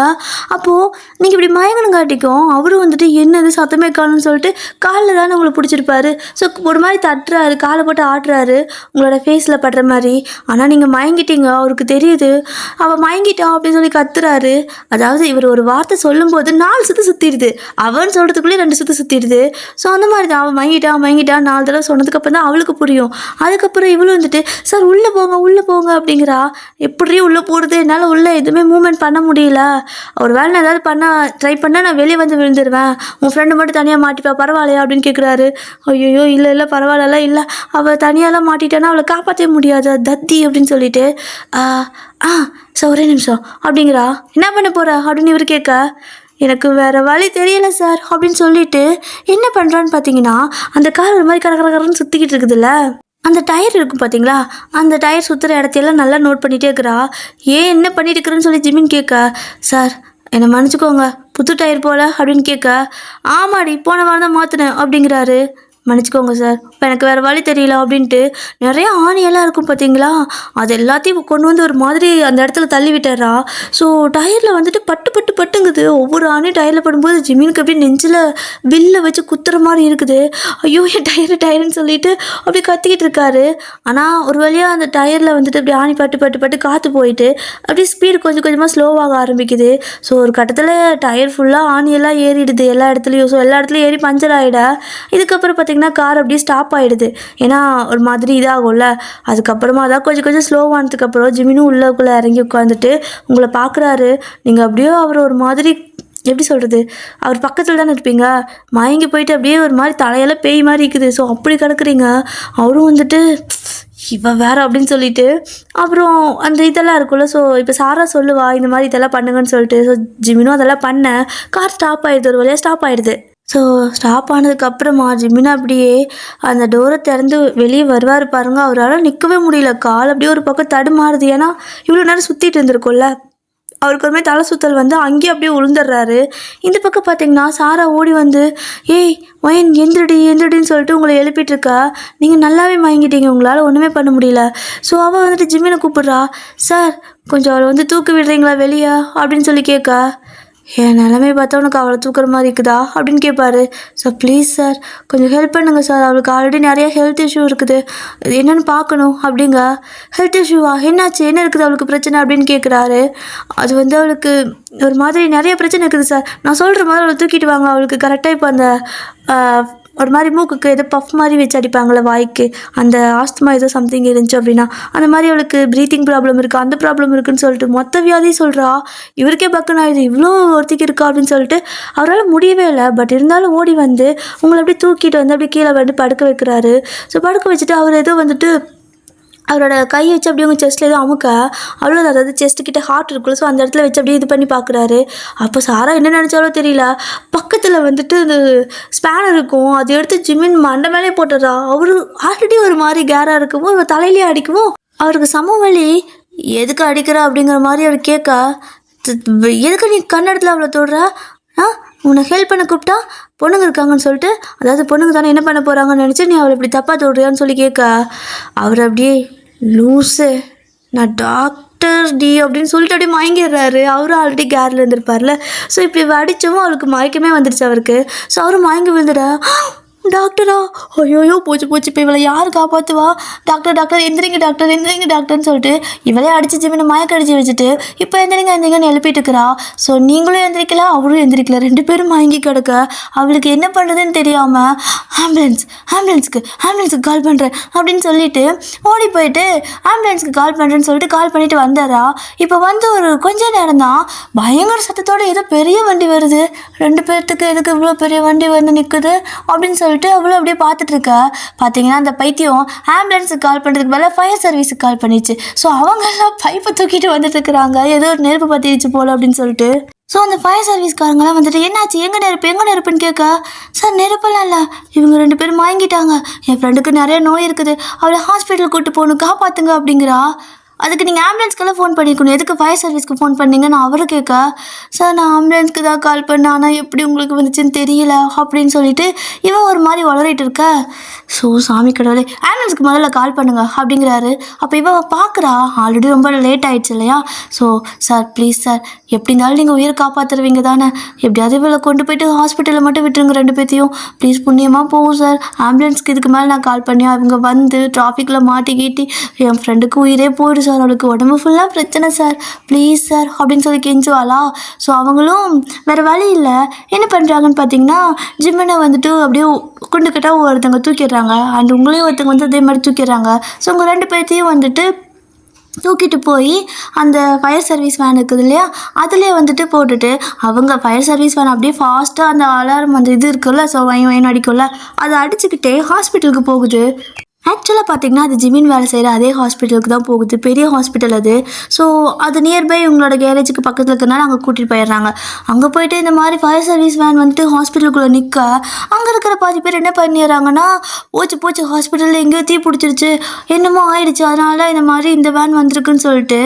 அப்போது நீங்கள் இப்படி மயங்கணும் காட்டிக்கும் அவரும் வந்துட்டு என்னது சத்தமே காணும்னு சொல்லிட்டு காலில் தானே உங்களை பிடிச்சிருப்பாரு. ஸோ ஒரு மாதிரி தட்டுறாரு, காலை போட்டு ஆட்டுறாரு உங்களோட ஃபேஸில் படுற மாதிரி. ஆனால் நீங்கள் மயங்கிட்டீங்க, அவருக்கு தெரியுது. அவள் மயங்கிட்டா அப்படின்னு சொல்லி கத்துறாரு. அதாவது இவர் ஒரு வார்த்தை சொல்லும்போது 4 சுற்று சுற்றிடுது, அவன் சொல்கிறதுக்குள்ளே 2 சுற்று சுற்றிடுது. ஸோ அந்த மாதிரி தான் அவள் மயங்கிட்டா 4 தடவை சொன்னதுக்கப்புறம் தான் அவளுக்கு புரியும். அதுக்கப்புறம் இவளும் வந்துட்டு சார் உள்ளே போங்க அப்படிங்கிறா. எப்படியே உள்ளே போடுறது, என்னால் உள்ளே எதுவுமே மூவ்மெண்ட் பண்ண முடியல. ஒரு வேளை நான் ஏதாவது ட்ரை பண்ணால் நான் வெளியே வந்து விழுந்துருவேன், உன் ஃப்ரெண்டு மட்டும் தனியாக மாட்டிப்பா பரவாயில்லையா அப்படின்னு கேட்குறாரு. ஐயோ இல்லை பரவாயில்ல, இல்லை அவள் தனியாலாம் மாட்டிட்டானா அவளை காப்பாற்றவே முடியாது தத்தி அப்படின்னு சொல்லிட்டு சார் ஒரே நிமிஷம் அப்படிங்கிறா. என்ன பண்ண போகிற அப்படின்னு இவர் கேட்க, எனக்கு வேறு வழி தெரியல சார் அப்படின்னு சொல்லிட்டு என்ன பண்ணுறான்னு பார்த்தீங்கன்னா, அந்த கார் ஒரு மாதிரி கரகரன்னு சுற்றிக்கிட்டு இருக்குதுல்ல, அந்த டயர் இருக்கும் பார்த்தீங்களா, அந்த டயர் சுற்றுற இடத்தையெல்லாம் நல்லா நோட் பண்ணிகிட்டே இருக்கிறா. ஏன் என்ன பண்ணிட்டு இருக்கிறேன்னு சொல்லி ஜிமின் கேட்க, சார் என்னை மன்னிச்சுக்கோங்க புது டயர் போல் அப்படின்னு கேட்க, ஆமாடி போன வாரம் தான் மாற்றினேன் அப்படிங்கிறாரு. மன்னிச்சுக்கோங்க சார் இப்போ எனக்கு வேறு வழி தெரியல அப்படின்ட்டு நிறையா ஆணியெல்லாம் இருக்கும் பார்த்தீங்களா, அது எல்லாத்தையும் கொண்டு வந்து ஒரு மாதிரி அந்த இடத்துல தள்ளி விட்டுறா. ஸோ டயரில் வந்துட்டு பட்டு பட்டு பட்டுங்குது. ஒவ்வொரு ஆணியும் டயரில் படும்போது ஜிமினுக்கு அப்படியே நெஞ்சில் வில்ல வச்சு குத்துற மாதிரி இருக்குது. ஐயோ என் டயருன்னு சொல்லிட்டு அப்படியே கத்திக்கிட்டு இருக்காரு. ஆனால் ஒரு வழியாக அந்த டயரில் வந்துட்டு அப்படியே ஆணி பட்டு பட்டு பட்டு காற்று போயிட்டு அப்படியே ஸ்பீடு கொஞ்சம் கொஞ்சமாக ஸ்லோவாக ஆரம்பிக்குது. ஸோ ஒரு கட்டத்தில் டயர் ஃபுல்லாக ஆணியெல்லாம் ஏறிடுது எல்லா இடத்துலையும். ஸோ எல்லா இடத்துலையும் ஏறி பஞ்சர் ஆகிடா. இதுக்கப்புறம் பார்த்தீங்கன்னா கார் அப்படியே ஸ்டாப் ஆகிடுது. ஏன்னா ஒரு மாதிரி இதாகும்ல. அதுக்கப்புறமா அதான் கொஞ்சம் கொஞ்சம் ஸ்லோவானதுக்கப்புறம் ஜிமினும் உள்ளக்குள்ளே இறங்கி உட்காந்துட்டு உங்களை பார்க்குறாரு. நீங்கள் அப்படியே அவர் ஒரு மாதிரி எப்படி சொல்கிறது, அவர் பக்கத்தில் தானே இருப்பீங்க, மயங்கி போயிட்டு அப்படியே ஒரு மாதிரி தலையெல்லாம் பேய் மாதிரி இருக்குது. ஸோ அப்படி கிடக்குறீங்க. அவரும் வந்துட்டு இவ வேறு அப்படின்னு சொல்லிட்டு அப்புறம் அந்த இதெல்லாம் இருக்குல்ல. ஸோ இப்போ சாரா சொல்லுவா இந்த மாதிரி இதெல்லாம் பண்ணுங்கன்னு சொல்லிட்டு. ஸோ ஜிமினும் அதெல்லாம் பண்ண கார் ஸ்டாப் ஆகிடுது. ஒரு வழியாக ஸ்டாப் ஆகிடுது. ஸோ ஸ்டாப் ஆனதுக்கப்புறமா ஜிமின் அப்படியே அந்த டோரை திறந்து வெளியே வருவார் பாருங்க. அவரால் நிற்கவே முடியல. கால் அப்படியே ஒரு பக்கம் தடுமாறுது. ஏன்னா இவ்வளோ நேரம் சுற்றிட்டு இருந்திருக்கும்ல. அவருக்கு ஒரு மாதிரி தலை சுத்தல் வந்து அங்கேயே அப்படியே விழுந்துடுறாரு. இந்த பக்கம் பார்த்தீங்கன்னா சாரா ஓடி வந்து, ஏய் ஒயன் எந்திரடின்னு சொல்லிட்டு உங்களை எழுப்பிட்டுருக்கா. நீங்கள் நல்லாவே மயங்கிட்டீங்க, உங்களால் ஒன்றுமே பண்ண முடியல. ஸோ அவள் வந்துட்டு ஜிமினை கூப்பிட்றா. சார் கொஞ்சம் அவளை வந்து தூக்கி விடுறீங்களா வெளியே அப்படின்னு சொல்லி கேட்க, என் நிலைமை பார்த்தா உனக்கு அவளை தூக்குற மாதிரி இருக்குதா அப்படின்னு கேட்பாரு. ஸோ ப்ளீஸ் சார் கொஞ்சம் ஹெல்ப் பண்ணுங்கள் சார், அவளுக்கு ஆல்ரெடி நிறைய ஹெல்த் இஷ்யூ இருக்குது, என்னென்னு பார்க்கணும் அப்படிங்க. ஹெல்த் இஷ்யூவா, என்னாச்சு, என்ன இருக்குது அவளுக்கு பிரச்சனை அப்படின்னு கேட்குறாரு. அது வந்து அவளுக்கு ஒரு மாதிரி நிறைய பிரச்சனை இருக்குது சார், நான் சொல்கிற மாதிரி அவளை தூக்கிட்டு வாங்க. அவளுக்கு கரெக்டாக இப்போ அந்த ஒரு மாதிரி மூக்குக்கு ஏதோ பஃப் மாதிரி வச்சு அடிப்பாங்களே வாய்க்கு, அந்த ஆஸ்துமா ஏதோ சம்திங் இருந்துச்சு அப்படின்னா அந்த மாதிரி அவளுக்கு ப்ரீத்திங் ப்ராப்ளம் இருக்குது, அந்த ப்ராப்ளம் இருக்குதுன்னு சொல்லிட்டு மொத்த வியாதி சொல்கிறா. இவருக்கே பக்குன்னு ஆயிடுது, இவ்வளோ ஒருத்திக்கு இருக்கா அப்படின்னு சொல்லிட்டு. அவரால் முடியவே இல்லை. பட் இருந்தாலும் ஓடி வந்து உங்களை அப்படியே தூக்கிட்டு வந்து அப்படியே கீழே வந்து படுக்க வைக்கிறாரு. ஸோ படுக்க வச்சுட்டு அவர் ஏதோ வந்துட்டு அவரோட கை வச்சு அப்படியே உங்கள் செஸ்ட்டில் ஏதோ அமுக்க, அவ்வளோ அதாவது செஸ்ட்டுக்கிட்ட ஹார்ட் இருக்குல்ல. ஸோ அந்த இடத்துல வச்சு அப்படியே இது பண்ணி பார்க்குறாரு. அப்போ சாரா என்ன நினச்சாலோ தெரியல, பக்கத்தில் வந்துட்டு இந்த ஸ்பேனர் இருக்கும், அதை எடுத்து ஜிமின் மண்டை மேலே போட்டுறா. அவரு ஆல்ரெடி ஒரு மாதிரி கேராக இருக்கவும் இவன் தலையிலேயே அடிக்கவும் அவருக்கு சமவெளி. எதுக்கு அடிக்கிறா அப்படிங்கிற மாதிரி அவர் கேட்க, எதுக்கு நீ கண்ணடத்தில் அவளை தொடுற, உன்னை ஹெல்ப் பண்ண கூப்பிட்டா பொண்ணுங்க இருக்காங்கன்னு சொல்லிட்டு, அதாவது பொண்ணுங்க தானே என்ன பண்ண போகிறாங்கன்னு நினச்சி நீ அவளை இப்படி தப்பாக தொடுறியான்னு சொல்லி கேட்க, அவர் அப்படியே லூஸு நான் டாக்டர் டி அப்படின்னு சொல்லிட்டு அப்படியே மயங்கிடுறாரு. அவரும் ஆல்ரெடி கேரில் இருந்திருப்பார்ல. ஸோ இப்படி அடித்தவும் அவருக்கு மயக்கமே வந்துடுச்சு அவருக்கு. ஸோ அவரும் மயங்கி விழுந்துடா. டாக்டரா, ஐயோயோ போச்சு இப்போ இவளை யார் காப்பாற்றுவா, டாக்டர் எந்திரிங்க டாக்டர்னு சொல்லிட்டு இவளே அடிச்சு ஜிமினை மயக்க அடிச்சு வச்சுட்டு இப்போ எந்திரிங்கன்னு எழுப்பிட்டு இருக்கிறா. ஸோ நீங்களும் எந்திரிக்கல, அவரும் எந்திரிக்கல, 2 பேரும் மயங்கி கிடக்க. அவளுக்கு என்ன பண்ணுறதுன்னு தெரியாமல் ஆம்புலன்ஸுக்கு கால் பண்ணுறேன் அப்படின்னு சொல்லிட்டு ஓடி போயிட்டு ஆம்புலன்ஸுக்கு கால் பண்ணுறேன்னு சொல்லிட்டு கால் பண்ணிட்டு வந்தாரா. இப்போ வந்து ஒரு கொஞ்ச நேரம் தான் பயங்கர சத்தத்தோடு ஏதோ பெரிய வண்டி வருது. 2 பேர்த்துக்கு எதுக்கு இவ்வளோ பெரிய வண்டி வந்து நிற்குது அப்படின்னு சொல்லிட்டு அவ்வளோ அப்படியே பார்த்துட்டு இருக்க. பார்த்தீங்கன்னா அந்த பைத்தியம் ஆம்புலன்ஸுக்கு கால் பண்ணுறதுக்கு பதிலாக ஃபயர் சர்வீஸுக்கு கால் பண்ணிச்சு. ஸோ அவங்க எல்லாம் பைப்பை தூக்கிட்டு வந்துட்டு இருக்கிறாங்க, ஏதோ ஒரு நெருப்பு பற்றிடுச்சு போல அப்படின்னு சொல்லிட்டு. ஸோ அந்த ஃபயர் சர்வீஸ்காரங்களாம் வந்துட்டு என்னாச்சு, எங்கே நெருப்புன்னு கேட்க, சார் நெருப்பெல்லாம் இல்லை, இவங்க 2 பேரும் வாங்கிட்டாங்க, என் ஃப்ரெண்டுக்கு நிறைய நோய் இருக்குது, அவளை ஹாஸ்பிட்டலுக்கு கூப்பிட்டு போகணும், காப்பாற்றுங்க அப்படிங்கிறா. அதுக்கு நீங்கள் ஆம்புலன்ஸ்க்கெல்லாம் ஃபோன் பண்ணிக்கணும், எதுக்கு ஃபயர் சர்வீஸ்க்கு ஃபோன் பண்ணீங்கன்னு அவரு கேட்க, சார் நான் ஆம்புலன்ஸ்க்கு தான் கால் பண்ணேன், ஆனால் எப்படி உங்களுக்கு வந்துச்சுன்னு தெரியல அப்படின்னு சொல்லிட்டு இவன் ஒரு மாதிரி வளரிட்டு இருக்க. ஸோ சாமி கடவுளே, ஆம்புலன்ஸ்க்கு முதல்ல கால் பண்ணுங்க அப்படிங்கிறாரு. அப்போ இவன் பார்க்குறா, ஆல்ரெடி ரொம்ப லேட் ஆகிடுச்சு இல்லையா. ஸோ சார் ப்ளீஸ் சார், எப்படி இருந்தாலும் நீங்கள் உயிரை காப்பாற்றுருவீங்க தானே, எப்படியாவது இவளை கொண்டு போய்ட்டு ஹாஸ்பிட்டலில் மட்டும் விட்டுருங்க 2 பேர்த்தையும் ப்ளீஸ், புண்ணியமாக போகும் சார். ஆம்புலன்ஸ்க்கு இதுக்கு மேலே நான் கால் பண்ணி அவங்க வந்து டிராஃபிக்கில் மாட்டிக்கிட்டு என் ஃப்ரெண்டுக்கு உயிரே போயிடு சார், அவளுக்கு உடம்பு ஃபுல்லாக பிரச்சனை சார், ப்ளீஸ் சார் அப்படின்னு சொல்லி கெஞ்சுவாளா. ஸோ அவங்களும் வேறு வழி இல்லை, என்ன பண்ணுறாங்கன்னு பார்த்தீங்கன்னா ஜிம்மனை வந்துட்டு அப்படியே குண்டுக்கிட்டால் ஒருத்தவங்க தூக்கிடுறாங்க, அண்ட் உங்களையும் ஒருத்தவங்க வந்து அதே மாதிரி தூக்கிடுறாங்க. ஸோ உங்கள் 2 பேர்த்தையும் வந்துட்டு தூக்கிட்டு போய் அந்த ஃபயர் சர்வீஸ் வேன் இருக்குது இல்லையா, அதிலே வந்துட்டு போட்டுட்டு அவங்க ஃபயர் சர்வீஸ் வேன் அப்படியே ஃபாஸ்ட்டாக அந்த அலாரம் அந்த இது இருக்குல்ல, ஸோ வயன் அடிக்கும்ல, அதை அடிச்சுக்கிட்டே ஹாஸ்பிட்டலுக்கு போகுது. ஆக்சுவலாக பார்த்தீங்கன்னா அது ஜிமின் வேலை செய்கிற அதே ஹாஸ்பிட்டலுக்கு தான் போகுது, பெரிய ஹாஸ்பிட்டல் அது. ஸோ அது நியர்பை உங்களோட கேரேஜுக்கு பக்கத்தில் இருக்கிறனால அங்கே கூட்டிகிட்டு போயிடுறாங்க. அங்கே போயிட்டு இந்த மாதிரி ஃபயர் சர்வீஸ் வேன் வந்துட்டு ஹாஸ்பிட்டலுக்குள்ளே நிற்க அங்கே இருக்கிற பாதி பேர் என்ன பண்ணிடுறாங்கன்னா, போச்சு போச்சு ஹாஸ்பிட்டலில் எங்கேயோ தீ பிடிச்சிருச்சு, என்னமோ ஆயிடுச்சு, அதனால இந்த மாதிரி இந்த வேன் வந்திருக்குன்னு சொல்லிட்டு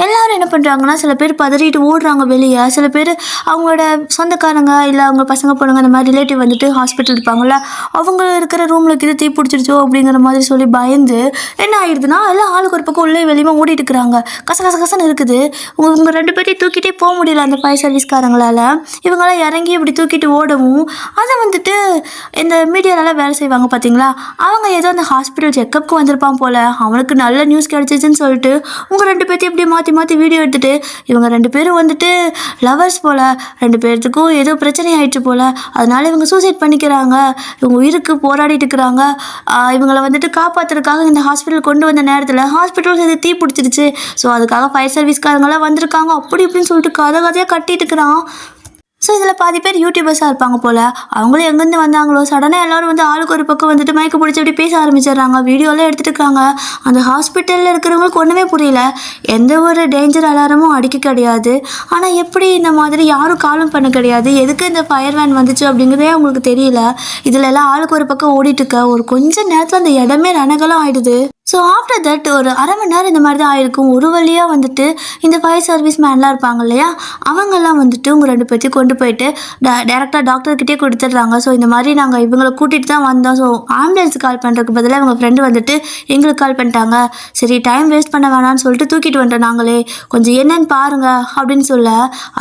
எல்லாரும் என்ன பண்ணுறாங்கன்னா, சில பேர் பதறிட்டு ஓடுறாங்க வெளியே. சில பேர் அவங்களோட சொந்தக்காரங்க இல்லை அவங்க பசங்க பொண்ணுங்க அந்த மாதிரி ரிலேட்டிவ் வந்துட்டு ஹாஸ்பிட்டல் இருப்பாங்கள்ல, அவங்க இருக்கிற ரூமில் இது தீ பிடிச்சிருச்சோ அப்படிங்கிற மாதிரி சொல்லி பயந்து என்ன ஆயிடுதுன்னா, எல்லாம் ஆளுக்கு ஒரு பக்கம் உள்ளே வெளியுமா ஓடிட்டு இருக்கிறாங்க. கசகசன்னு இருக்குது. இவங்க 2 பேரையும் தூக்கிட்டே போக முடியல அந்த ஃபயர் சர்வீஸ்காரங்களால். இவங்களாம் இறங்கி இப்படி தூக்கிட்டு ஓடவும் அதை வந்துட்டு இந்த மீடியாலலாம் வேலை செய்வாங்க பார்த்தீங்களா, அவங்க ஏதோ அந்த ஹாஸ்பிட்டல் செக்கப்புக்கு வந்திருப்பான் போல், அவனுக்கு நல்ல நியூஸ் கிடச்சிச்சுன்னு சொல்லிட்டு உங்கள் 2 பேர்த்தையும் இப்படி மாற்றி மாற்றி வீடியோ எடுத்துகிட்டு இவங்க 2 பேரும் வந்துட்டு லவர்ஸ் போல், 2 பேர்த்துக்கும் ஏதோ பிரச்சனை ஆயிடுச்சு போல், அதனால இவங்க சூசைட் பண்ணிக்கிறாங்க, இவங்க உயிருக்கு போராடிட்டு இருக்கிறாங்க, இவங்களை வந்துட்டு காப்பாற்றுறதுக்காக இந்த ஹாஸ்பிட்டல் கொண்டு வந்த நேரத்தில் ஹாஸ்பிட்டல் இது தீ பிடிச்சிருச்சு, ஸோ அதுக்காக ஃபயர் சர்வீஸ்காரங்களாம் வந்திருக்காங்க அப்படி இப்படின்னு சொல்லிட்டு கதையாக கட்டிட்டு இருக்கிறான். ஸோ இதில் பாதி பேர் யூடியூபர்ஸாக இருப்பாங்க போல், அவங்களும் எங்கேருந்து வந்தாங்களோ சடனாக எல்லோரும் வந்து ஆளுக்கு ஒரு பக்கம் வந்துட்டு மயக்க பிடிச்சி அப்படி பேச ஆரம்பிச்சிடுறாங்க, வீடியோலாம் எடுத்துகிட்டு இருக்காங்க. அந்த ஹாஸ்பிட்டலில் இருக்கிறவங்களுக்கு ஒன்றுமே புரியல, எந்த ஒரு டேஞ்சர் அலாரமும் அடிக்க கிடையாது, ஆனால் எப்படி இந்த மாதிரி யாரும் காலும் பண்ண கிடையாது, எதுக்கு இந்த ஃபயர் வேன் வந்துச்சு அப்படிங்கிறதே அவங்களுக்கு தெரியல. இதில் எல்லாம் ஆளுக்கு ஒரு பக்கம் ஓடிட்டுருக்க ஒரு கொஞ்சம் நேரத்தில் அந்த இடமே ரணகலம் ஆயிடுது. ஸோ ஆஃப்டர் தட் ஒரு அரை மணி நேரம் இந்த மாதிரி தான் ஆயிருக்கும். ஒரு வழியாக வந்துட்டு இந்த ஃபயர் சர்வீஸ் மேன்லாம் இருப்பாங்க இல்லையா, அவங்கெல்லாம் வந்துட்டு உங்கள் 2 பேர்த்தையும் கொண்டு போயிட்டு டேரெக்டாக டாக்டர்கிட்டே கொடுத்துட்றாங்க. ஸோ இந்த மாதிரி நாங்கள் இவங்களை கூட்டிகிட்டு தான் வந்தோம், ஸோ ஆம்புலன்ஸ் கால் பண்ணுறதுக்கு பதிலாக இவங்க ஃப்ரெண்டு வந்துட்டு எங்களுக்கு கால் பண்ணிட்டாங்க, சரி டைம் வேஸ்ட் பண்ண வேணான்னு சொல்லிட்டு தூக்கிட்டு வந்துட்டோம் நாங்களே, கொஞ்சம் என்னன்னு பாருங்க அப்படின்னு சொல்ல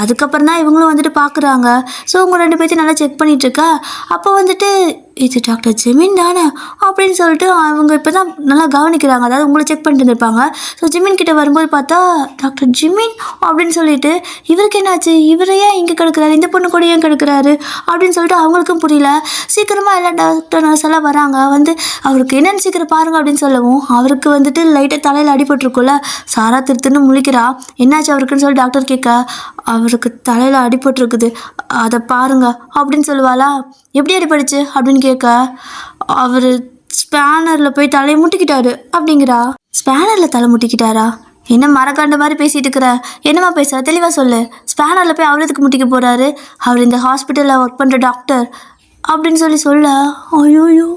அதுக்கப்புறம் தான் இவங்களும் வந்துட்டு பார்க்குறாங்க. ஸோ உங்கள் 2 பேர்த்தையும் நல்லா செக் பண்ணிட்டு இருக்கா, அப்போ வந்துட்டு இது டாக்டர் ஜிமின் தானே அப்படின்னு சொல்லிட்டு அவங்க இப்போ தான் நல்லா கவனிக்கிறாங்க, அதாவது உங்களை செக் பண்ணிட்டு இருந்திருப்பாங்க. ஸோ ஜிமின் கிட்ட வரும்போது பார்த்தா டாக்டர் ஜிமின் அப்படின்னு சொல்லிட்டு இவருக்கு என்னாச்சு, இவரை ஏன் இங்கே கிடக்குறாரு, இந்த பொண்ணு கூட ஏன் கிடக்குறாரு அப்படின்னு சொல்லிட்டு அவங்களுக்கும் புரியல. சீக்கிரமாக எல்லா டாக்டர் நர்ஸ் எல்லாம் வராங்க, வந்து அவருக்கு என்னென்னு சீக்கிரம் பாருங்க அப்படின்னு சொல்லவும் அவருக்கு வந்துட்டு லைட்டாக தலையில் அடிபட்டுருக்குல்ல, சாரா திருத்துன்னு முழிக்கிறா, என்னாச்சு அவருக்குன்னு சொல்லி டாக்டர் கேட்க அவருக்கு தலையில் அடிபட்டுருக்குது அதை பாருங்க அப்படின்னு சொல்லுவாளா, எப்படி அடிபட்டுச்சு அப்படின்னு கேட்க அவர் ஸ்பேனரில் போய் தலையை முட்டிக்கிட்டாரு அப்படிங்கிறா. ஸ்பேனரில் தலை முட்டிக்கிட்டாரா, என்ன மரக்காண்ட மாதிரி பேசிகிட்டு இருக்கிற, என்னம்மா பேசுகிற தெளிவாக சொல்லு, ஸ்பேனரில் போய் அவரதுக்கு முட்டிக்க போகிறாரு, அவர் இந்த ஹாஸ்பிட்டலில் ஒர்க் பண்ணுற டாக்டர் அப்படின்னு சொல்ல ஐயோயோ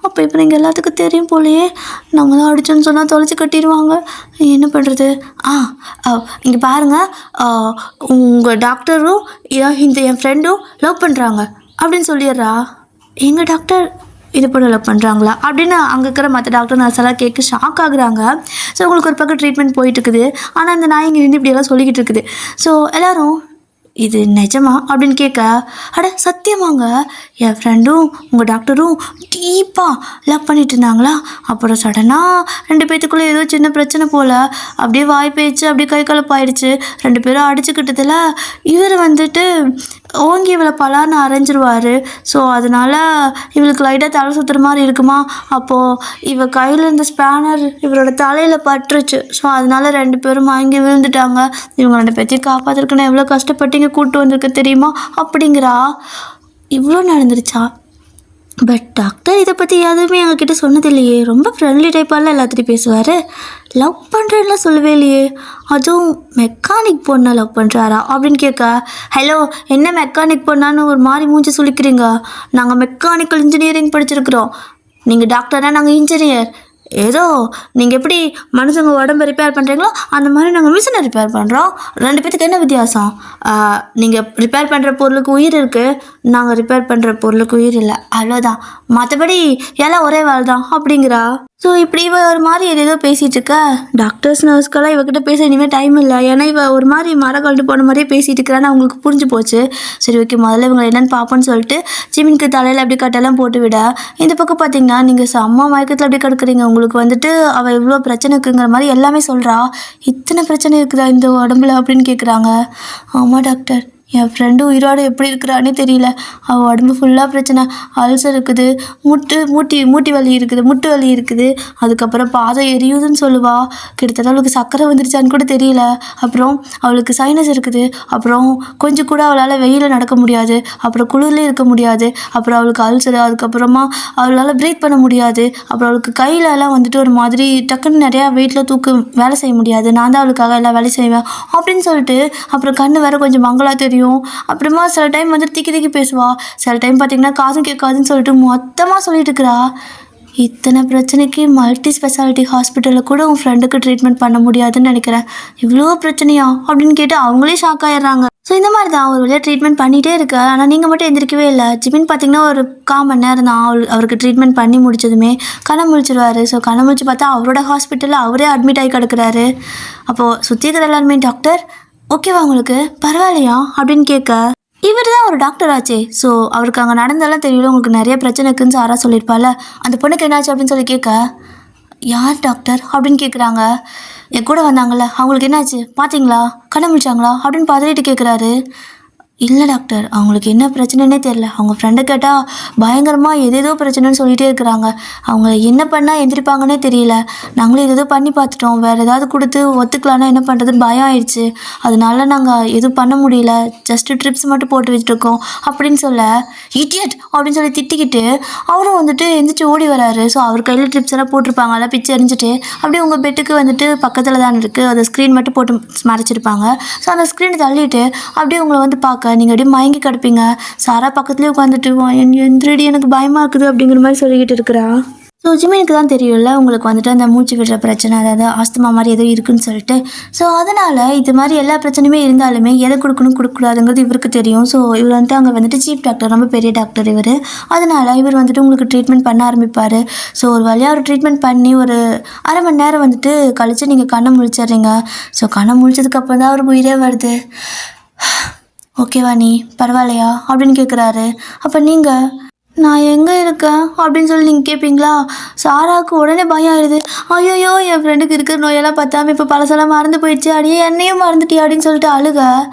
அப்போ இப்போ நீங்கள் எல்லாத்துக்கும் தெரியும் போலையே, நம்ம தான் அடிச்சோன்னு சொன்னால் தொலைச்சி கட்டிடுவாங்க, என்ன பண்ணுறது. இங்கே பாருங்கள், உங்கள் டாக்டரும் என் ஃப்ரெண்டும் லவ் பண்ணுறாங்க அப்படின்னு சொல்லிடுறா. எங்கள் டாக்டர் இது போல லவ் பண்ணுறாங்களா அப்படின்னு அங்கே இருக்கிற மற்ற டாக்டர் நர்ஸ் எல்லாம் கேட்க ஷாக் ஆகுறாங்க. ஸோ உங்களுக்கு ஒரு பக்கம் ட்ரீட்மெண்ட் போயிட்டு இருக்குது, ஆனால் அந்த நாய் இங்கே நின்று இப்படியெல்லாம் சொல்லிக்கிட்டு இருக்குது. ஸோ எல்லோரும் இது நிஜமா அப்படின்னு கேட்க அட சத்தியமாங்க, என் ஃப்ரெண்டும் உங்கள் டாக்டரும் டீப்பாக லவ் பண்ணிட்டு இருந்தாங்களா, அப்புறம் சடனாக 2 பேர்த்துக்குள்ளே ஏதோ சின்ன பிரச்சனை போல் அப்படியே வாய் பேச்சு அப்படியே கை கலப்பாயிடுச்சு, 2 பேரும் அடிச்சுக்கிட்டதில் இவர் வந்துட்டு ஓங்கி இவளை பலான்னு அரைஞ்சிருவார். ஸோ அதனால் இவளுக்கு லைட்டாக தலை சுற்றுற மாதிரி இருக்குமா, அப்போது இவ கையில் இருந்த ஸ்பேனர் இவரோட தலையில் பட்டுருச்சு. ஸோ அதனால் 2 பேரும் வாங்கி விழுந்துட்டாங்க, இவங்க 2 பேர்த்தையும் காப்பாற்றிருக்கணும், எவ்வளோ கஷ்டப்பட்டீங்க கூப்பிட்டு வந்திருக்க தெரியுமா அப்படிங்கிறா. இவ்வளோ நடந்துருச்சா, பட் டாக்டர் இதை பற்றி எதுவுமே எங்ககிட்ட சொன்னதில்லையே, ரொம்ப ஃப்ரெண்ட்லி டைப்பாலாம் எல்லாத்தையும் பேசுவார், லவ் பண்ணுறேன்லாம் சொல்லவே இல்லையே, அதுவும் மெக்கானிக் பொண்ணை லவ் பண்ணுறாரா அப்படின்னு கேட்க ஹலோ என்ன மெக்கானிக் பொண்ணான்னு ஒரு மாதிரி மூஞ்சி சுளிக்கிறீங்க, நாங்கள் மெக்கானிக்கல் இன்ஜினியரிங் படிச்சிருக்கிறோம், நீங்கள் டாக்டர்னா நாங்கள் இன்ஜினியர், ஏதோ நீங்கள் எப்படி மனுஷங்க உடம்பை ரிப்பேர் பண்ணுறீங்களோ அந்த மாதிரி நாங்கள் மிஷினை ரிப்பேர் பண்ணுறோம், 2 பேத்துக்கு என்ன வித்தியாசம், நீங்கள் ரிப்பேர் பண்ணுற பொருளுக்கு உயிர் இருக்குது, நாங்கள் ரிப்பேர் பண்ணுற பொருளுக்கு உயிர் இல்லை, அவ்வளோதான், மற்றபடி எல்லாம் ஒரே வேலை தான் அப்படிங்கிறா. ஸோ இப்படி இவ ஒரு மாதிரி ஏதோ பேசிகிட்டு இருக்க, டாக்டர்ஸ் நர்ஸ்க்கெல்லாம் இவகிட்ட பேச இனிமேல் டைம் இல்லை, ஏன்னா இவ ஒரு மாதிரி மரம் கழட்டு போன மாதிரியே பேசிகிட்டு இருக்கிறான்னு அவங்களுக்கு புரிஞ்சு போச்சு. சரி ஓகே முதல்ல இவங்க என்னென்னு பார்ப்போன்னு சொல்லிட்டு ஜிமினுக்கு தலையில் அப்படி கட்டெல்லாம் போட்டு விட, இந்த பக்கம் பார்த்தீங்கன்னா நீங்கள் செம்ம மயக்கத்தில் அப்படி கிடக்குறீங்க, உங்களுக்கு வந்துட்டு அவள் இவ்வளோ பிரச்சனை இருக்குங்கிற மாதிரி எல்லாமே சொல்கிறா. இத்தனை பிரச்சனை இருக்குதா இந்த உடம்புல அப்படின்னு கேட்குறாங்க. ஆமாம் டாக்டர் என் ஃப்ரெண்டு உயிரோடு எப்படி இருக்கிறானே தெரியல. அவள் உடம்பு ஃபுல்லாக பிரச்சனை. அல்சர் இருக்குது, மூட்டி வலி இருக்குது, முட்டு வலி இருக்குது, அதுக்கப்புறம் பாதம் எரியுதுன்னு சொல்லுவா. கிட்டத்தட்ட அவளுக்கு சக்கரை வந்துருச்சான்னு கூட தெரியல. அப்புறம் அவளுக்கு சைனஸ் இருக்குது. அப்புறம் கொஞ்சம் கூட அவளால் வெயிலில் நடக்க முடியாது. அப்புறம் குளிர்லேயே இருக்க முடியாது. அப்புறம் அவளுக்கு அல்சர். அதுக்கப்புறமா அவளால் ப்ரீத் பண்ண முடியாது. அப்புறம் அவளுக்கு கையிலலாம் வந்துட்டு ஒரு மாதிரி டக்குன்னு நிறையா வெயிட்டில் வேலை செய்ய முடியாது. நான் தான் அவளுக்காக எல்லாம் வேலை செய்வேன் அப்படின்னு சொல்லிட்டு, அப்புறம் கண்ணு வேற கொஞ்சம் மங்கலாக தெரியும். அப்புறமா சில டைம் வந்து திக்கி பேசுவா. சில டைம் பார்த்தீங்கன்னா காதும் கேட்காதுன்னு சொல்லிட்டு மொத்தமாக சொல்லிட்டு இருக்கிறா. இத்தனை பிரச்சனைக்கு மல்டி ஸ்பெஷாலிட்டி ஹாஸ்பிட்டலில் கூட உன் ஃப்ரெண்டுக்கு ட்ரீட்மெண்ட் பண்ண முடியாதுன்னு நினைக்கிறேன். இவ்வளோ பிரச்சனையா அப்படின்னு கேட்டு அவங்களே ஷாக் ஆயிடுறாங்க. ஸோ இந்த மாதிரி தான் ஒரு வழியாக ட்ரீட்மெண்ட் பண்ணிகிட்டே இருக்க. ஆனால் நீங்கள் மட்டும் எந்திரிக்கவே இல்லை. ஜிமின் பார்த்தீங்கன்னா ஒரு 1/4 மணி நேரம் தான் அவருக்கு ட்ரீட்மெண்ட் பண்ணி முடிச்சதுமே கண்ணை முழிச்சிருவார். ஸோ கண்ணை முழிச்சு பார்த்தா அவரோட ஹாஸ்பிட்டலில் அவரே அட்மிட் ஆகி கிடக்குறாரு. அப்போது சுற்றி இருக்கிற எல்லாருமே டாக்டர் ஓகேவா உங்களுக்கு பரவாயில்லையா அப்படின்னு கேட்க, இவர் தான் ஒரு டாக்டர் ஆச்சே. ஸோ அவருக்கு அங்கே நடந்தாலும் தெரியல, உங்களுக்கு நிறைய பிரச்சனை இருக்குன்னு சாரா சொல்லியிருப்பால, அந்த பொண்ணுக்கு என்னாச்சு அப்படின்னு சொல்லி கேட்க, யார் டாக்டர் அப்படின்னு கேட்குறாங்க. என் கூட வந்தாங்கள்ல அவங்களுக்கு என்னாச்சு பார்த்தீங்களா, கண்ணை முடிச்சாங்களா அப்படின்னு பதறிட்டு கேட்குறாரு. இல்லை டாக்டர், அவங்களுக்கு என்ன பிரச்சனைன்னே தெரில. அவங்க ஃப்ரெண்டை கேட்டால் பயங்கரமாக ஏதேதோ பிரச்சனைன்னு சொல்லிகிட்டே இருக்கிறாங்க. அவங்க என்ன பண்ணால் எந்திரிப்பாங்கன்னே தெரியல. நாங்களும் ஏதேதோ பண்ணி பார்த்துட்டோம். வேறு ஏதாவது கொடுத்து ஒத்துக்கலான்னா என்ன பண்ணுறதுன்னு பயம் ஆயிடுச்சு. அதனால நாங்கள் எதுவும் பண்ண முடியல. ஜஸ்ட்டு ட்ரிப்ஸ் மட்டும் போட்டு வச்சுருக்கோம் அப்படின்னு சொல்ல, இடியட் அப்படின்னு சொல்லி திட்டிக்கிட்டு அவரும் வந்துட்டு எந்திரிச்சு ஓடி வராரு. ஸோ அவர் கையில் ட்ரிப்ஸ் எல்லாம் போட்டிருப்பாங்கல்ல, பிச்சு எரிஞ்சிட்டு அப்படியே உங்கள் பெட்டுக்கு வந்துட்டு பக்கத்தில் தான் இருக்குது. அதை ஸ்க்ரீன் மட்டும் போட்டு மறைச்சிருப்பாங்க. ஸோ அந்த ஸ்க்ரீனை தள்ளிட்டு அப்படியே உங்களை வந்து பார்க்க நீங்கள் அப்படியே மயங்கி கிடப்பீங்க. சாரா பக்கத்துலேயே உட்காந்துட்டு எந்திரடி எனக்கு பயமாக இருக்குது அப்படிங்கிற மாதிரி சொல்லிக்கிட்டு இருக்கிறா. ஸோ ஜிமினுக்கு தான் தெரியும்ல உங்களுக்கு வந்துட்டு அந்த மூச்சு விடுற பிரச்சனை, அதாவது ஆஸ்துமா மாதிரி ஏதோ இருக்குன்னு சொல்லிட்டு. ஸோ அதனால் இது மாதிரி எல்லா பிரச்சனையுமே இருந்தாலுமே எதை கொடுக்கக்கூடாதுங்கிறது இவருக்கு தெரியும். ஸோ இவர் வந்துட்டு அங்கே வந்துட்டு சீஃப் டாக்டர், ரொம்ப பெரிய டாக்டர் இவர். அதனால் இவர் வந்துட்டு உங்களுக்கு ட்ரீட்மெண்ட் பண்ண ஆரம்பிப்பார். ஸோ ஒரு வழியாக ஒரு ட்ரீட்மெண்ட் பண்ணி ஒரு 1/2 மணி நேரம் வந்துட்டு கழித்து நீங்கள் கண்ணை முழிச்சிட்றீங்க. ஸோ கண்ணை முழிச்சதுக்கப்புறம் தான் அவருக்கு உயிரே வருது. ஓகேவா நீ பரவாயில்லையா அப்படின்னு கேட்குறாரு. அப்போ நீங்கள் நான் எங்கே இருக்கேன் அப்படின்னு சொல்லி நீங்கள் கேட்பீங்களா? சாராவுக்கு உடனே பயம் ஆயிடுது. ஐயோயோ என் ஃப்ரெண்டுக்கு இருக்கிற நோயெல்லாம் பார்த்தாம இப்போ பழசெல்லாம் மறந்து போயிடுச்சு, அடியே என்னையும் மறந்துட்டியா அப்படின்னு சொல்லிட்டு அழுக.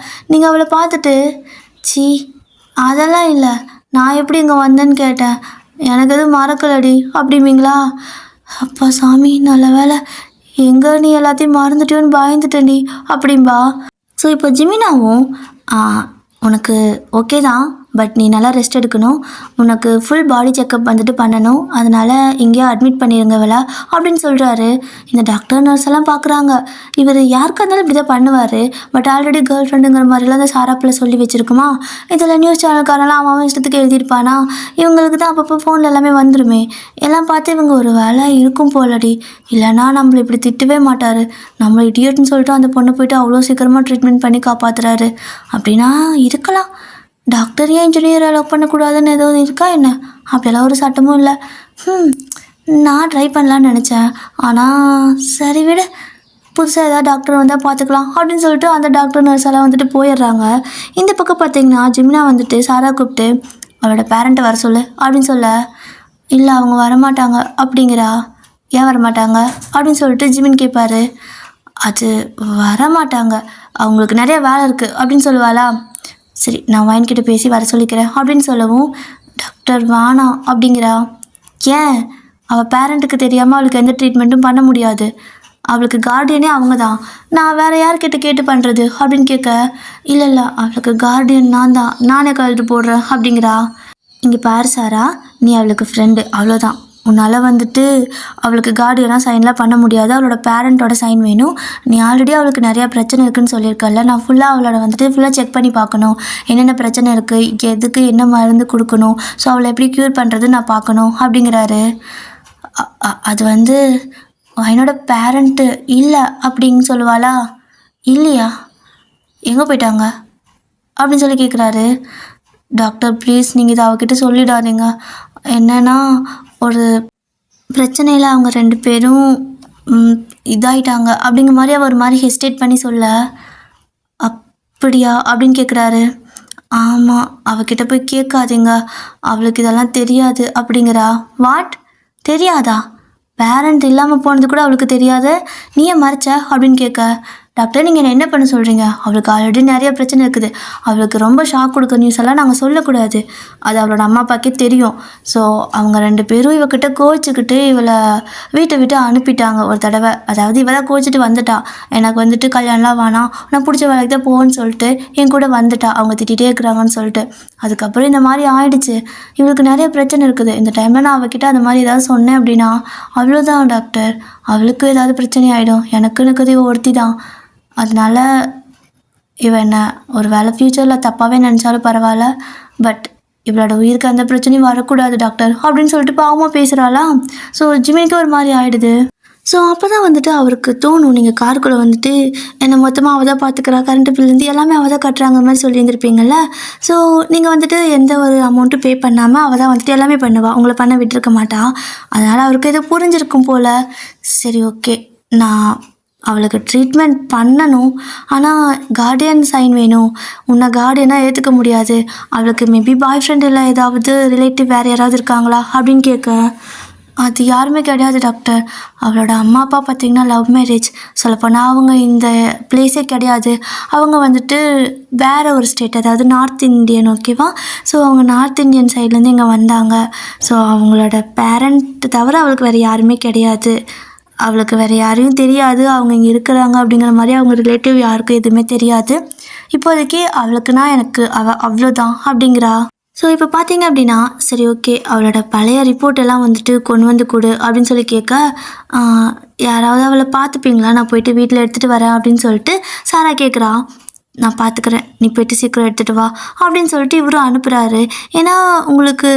நீங்கள் அவளை பார்த்துட்டு சி அதெல்லாம் இல்லை, நான் எப்படி இங்கே வந்தேன்னு கேட்டேன், எனக்கு எதுவும் மறக்கலடி அப்படிம்பீங்களா? அப்பா சாமி நல்ல வேலை, எங்கே நீ எல்லாத்தையும் மறந்துட்டியோன்னு பயந்துட்டேன்டி அப்படிம்பா. ஸோ இப்போ ஜிமினாவும் உனக்கு ஓகே தான், பட் நீ நல்லா ரெஸ்ட் எடுக்கணும், உனக்கு ஃபுல் பாடி செக்கப் வந்துட்டு பண்ணணும், அதனால் எங்கேயோ அட்மிட் பண்ணிடுங்க வேலை அப்படின்னு சொல்கிறாரு. இந்த டாக்டர் நர்ஸ் எல்லாம் பார்க்குறாங்க. இவர் யாருக்காக இருந்தாலும் இப்படி தான் பண்ணுவார். பட் ஆல்ரெடி கேர்ள் ஃப்ரெண்டுங்கிற மாதிரிலாம் அந்த சாராப்பில் சொல்லி வச்சுருக்குமா. இதில் நியூஸ் சேனல்காரெல்லாம் அவன் இஷ்டத்துக்கு எழுதியிருப்பானா. இவங்களுக்கு தான் அப்பப்போ ஃபோனில் எல்லாமே வந்துருமே. எல்லாம் பார்த்து இவங்க ஒரு வேலை இருக்கும் போலடி, இல்லைனா நம்மளை இப்படி திட்டவே மாட்டார், நம்மளை இடியட்னு சொல்லிட்டு அந்த பொண்ணை போய்ட்டு அவ்வளோ சீக்கிரமாக ட்ரீட்மெண்ட் பண்ணி காப்பாற்றுறாரு அப்படின்னா இருக்கலாம். டாக்டர் ஏன் இன்ஜினியரை லவ் பண்ணக்கூடாதுன்னு எதுவும் இருக்கா என்ன? அப்படியெல்லாம் ஒரு சட்டமும் இல்லை. நான் ட்ரை பண்ணலான்னு நினச்சேன், ஆனால் சரி விடு, புதுசாக ஏதாவது டாக்டர் வந்தால் பார்த்துக்கலாம் அப்படின்னு சொல்லிட்டு அந்த டாக்டர் நர்ஸ் எல்லாம் வந்துட்டு போயிடுறாங்க. இந்த பக்கம் பார்த்தீங்கன்னா ஜிமினா வந்துட்டு சாரா கூப்பிட்டு அவளோட பேரண்ட்டை வர சொல்லு அப்படின்னு சொல்ல, இல்லை அவங்க வரமாட்டாங்க அப்படிங்கிறா. ஏன் வரமாட்டாங்க அப்படின்னு சொல்லிட்டு ஜிமின் கேட்பாரு. அது வரமாட்டாங்க, அவங்களுக்கு நிறைய வேலை இருக்குது அப்படின்னு சொல்லுவாளா. சரி நான் வாங்கிக்கிட்ட பேசி வர சொல்லிக்கிறேன் அப்படின்னு சொல்லவும், டாக்டர் வேணாம் அப்படிங்கிறா. ஏன்? அவள் பேரண்ட்டுக்கு தெரியாமல் அவளுக்கு எந்த ட்ரீட்மெண்ட்டும் பண்ண முடியாது, அவளுக்கு கார்டியனே அவங்க தான், நான் வேறு யார்கிட்ட கேட்டு பண்ணுறது அப்படின்னு கேட்க, இல்லை அவளுக்கு கார்டியன் நான் தான், நானே கழுத்து போடுறேன் அப்படிங்கிறா. இங்கே பாரு சாரா, நீ அவளுக்கு ஃப்ரெண்டு அவ்வளோதான், உன்னால் வந்துட்டு அவளுக்கு கார்டியனாக சைன்லாம் பண்ண முடியாது, அவளோட பேரண்ட்டோட சைன் வேணும். நீ ஆல்ரெடி அவளுக்கு நிறையா பிரச்சனை இருக்குதுன்னு சொல்லியிருக்கல, நான் ஃபுல்லாக அவளோட வந்துட்டு ஃபுல்லாக செக் பண்ணி பார்க்கணும், என்னென்ன பிரச்சனை இருக்குது, எதுக்கு என்ன மருந்து கொடுக்கணும், ஸோ அவளை எப்படி க்யூர் பண்ணுறது நான் பார்க்கணும் அப்படிங்கிறாரு. அது வந்து என்னோட பேரண்ட்டு இல்லை அப்படின்னு சொல்லுவாளா. இல்லையா, எங்கே போயிட்டாங்க அப்படின்னு சொல்லி கேட்குறாரு. டாக்டர் ப்ளீஸ் நீங்கள் இதை அவகிட்ட சொல்லிடாதீங்க, என்னென்னா ஒரு பிரச்சனையில் அவங்க 2 பேரும் இதாயிட்டாங்க அப்படிங்கிற மாதிரி அவர் மாதிரி ஹெசிடேட் பண்ணி சொல்ல, அப்படியா அப்படின்னு கேட்குறாரு. ஆமாம், அவகிட்ட போய் கேட்காதீங்க, அவளுக்கு இதெல்லாம் தெரியாது அப்படிங்கிறா. வாட், தெரியாதா? பேரண்ட் இல்லாமல் போனது கூட அவளுக்கு தெரியாத, நீயே மறைச்ச அப்படின்னு கேட்க, டாக்டர் நீங்கள் என்ன பண்ண சொல்கிறீங்க? அவளுக்கு ஆல்ரெடி நிறைய பிரச்சனை இருக்குது. அவளுக்கு ரொம்ப ஷாக் கொடுக்க நியூஸ் எல்லாம் நாங்கள் சொல்லக்கூடாது. அது அவளோட அம்மா அப்பாக்கே தெரியும். ஸோ அவங்க 2 பேரும் இவகிட்ட கோச்சிக்கிட்டு இவளை வீட்டை விட்டு அனுப்பிட்டாங்க ஒரு தடவை. அதாவது இவ தான் கோச்சிட்டு வந்துட்டா. எனக்கு வந்துட்டு கல்யாணம்லாம் வேணாம், நான் பிடிச்ச வேலைக்கு தான் போகணும்னு சொல்லிட்டு என் கூட வந்துட்டா. அவங்க திட்டிகிட்டே இருக்கிறாங்கன்னு சொல்லிட்டு. அதுக்கப்புறம் இந்த மாதிரி ஆயிடுச்சு. இவளுக்கு நிறைய பிரச்சனை இருக்குது. இந்த டைமில் நான் அவகிட்ட அந்த மாதிரி ஏதாவது சொன்னேன் அப்படின்னா அவ்வளோதான் டாக்டர், அவளுக்கு ஏதாவது பிரச்சனை ஆகிடும். எனக்குன்னு இருக்கிறது ஒருத்தி தான். அதனால இவன் என்ன ஒரு வேளை ஃப்யூச்சரில் தப்பாகவே நினச்சாலும் பரவாயில்ல, பட் இவளோட உயிருக்கு அந்த பிரச்சனையும் வரக்கூடாது டாக்டர் அப்படின்னு சொல்லிட்டு பாவமாக பேசுகிறாளா. ஸோ ஜிமிக்கு ஒரு மாதிரி ஆகிடுது. ஸோ அப்போ தான் வந்துட்டு அவருக்கு தோணும், நீங்கள் காருக்குள்ளே வந்துட்டு என்னை மொத்தமாக அவள் தான் பார்த்துக்கிறா, கரண்ட்டு பில்லேருந்து எல்லாமே அவள் தான் கட்டுறாங்க மாதிரி சொல்லியிருந்திருப்பீங்கள்ல. ஸோ நீங்கள் வந்துட்டு எந்த ஒரு அமௌண்ட்டும் பே பண்ணாமல் அவள் தான் வந்துட்டு எல்லாமே பண்ணுவாள், உங்களை பண்ண விட்டுருக்க மாட்டா. அதனால் அவருக்கு ஏதோ புரிஞ்சிருக்கும் போல். சரி ஓகே, நான் அவளுக்கு ட்ரீட்மெண்ட் பண்ணணும், ஆனால் கார்டியன் சைன் வேணும். உன்னை கார்டியனாக ஏற்றுக்க முடியாது. அவளுக்கு மேபி பாய் ஃப்ரெண்ட் இல்லை ஏதாவது ரிலேட்டிவ் வேறு யாராவது இருக்காங்களா அப்படின்னு கேட்க, அது யாருமே கிடையாது டாக்டர். அவளோட அம்மா அப்பா பார்த்திங்கன்னா லவ் மேரேஜ். சொல்லப்போனால் அவங்க இந்த பிளேஸே கிடையாது. அவங்க வந்துட்டு வேறு ஒரு ஸ்டேட், அதாவது நார்த் இந்தியன். ஓகேவா? ஸோ அவங்க நார்த் இந்தியன் சைட்லேருந்து இங்கே வந்தாங்க. ஸோ அவங்களோட பேரண்ட் தவிர அவளுக்கு வேறு யாருமே கிடையாது. அவளுக்கு வேறு யாரையும் தெரியாது. அவங்க இங்கே இருக்கிறாங்க அப்படிங்கிற மாதிரி அவங்க ரிலேட்டிவ் யாருக்கும் எதுவுமே தெரியாது. இப்போதைக்கு அவளுக்குன்னா எனக்கு அவ்வளோதான் அப்படிங்கிறா. ஸோ இப்போ பார்த்தீங்க அப்படின்னா, சரி ஓகே, அவளோட பழைய ரிப்போர்ட் எல்லாம் வந்துட்டு கொண்டு வந்து கொடு அப்படின்னு சொல்லி கேட்க, யாராவது அவளை பார்த்துப்பீங்களா, நான் போயிட்டு வீட்டில் எடுத்துகிட்டு வரேன் அப்படின்னு சொல்லிட்டு சாரா கேட்குறா. நான் பார்த்துக்கிறேன், நீ போய்ட்டு சீக்கிரம் எடுத்துகிட்டு வா அப்படின்னு சொல்லிட்டு இவரும் அனுப்புகிறாரு. ஏன்னா உங்களுக்கு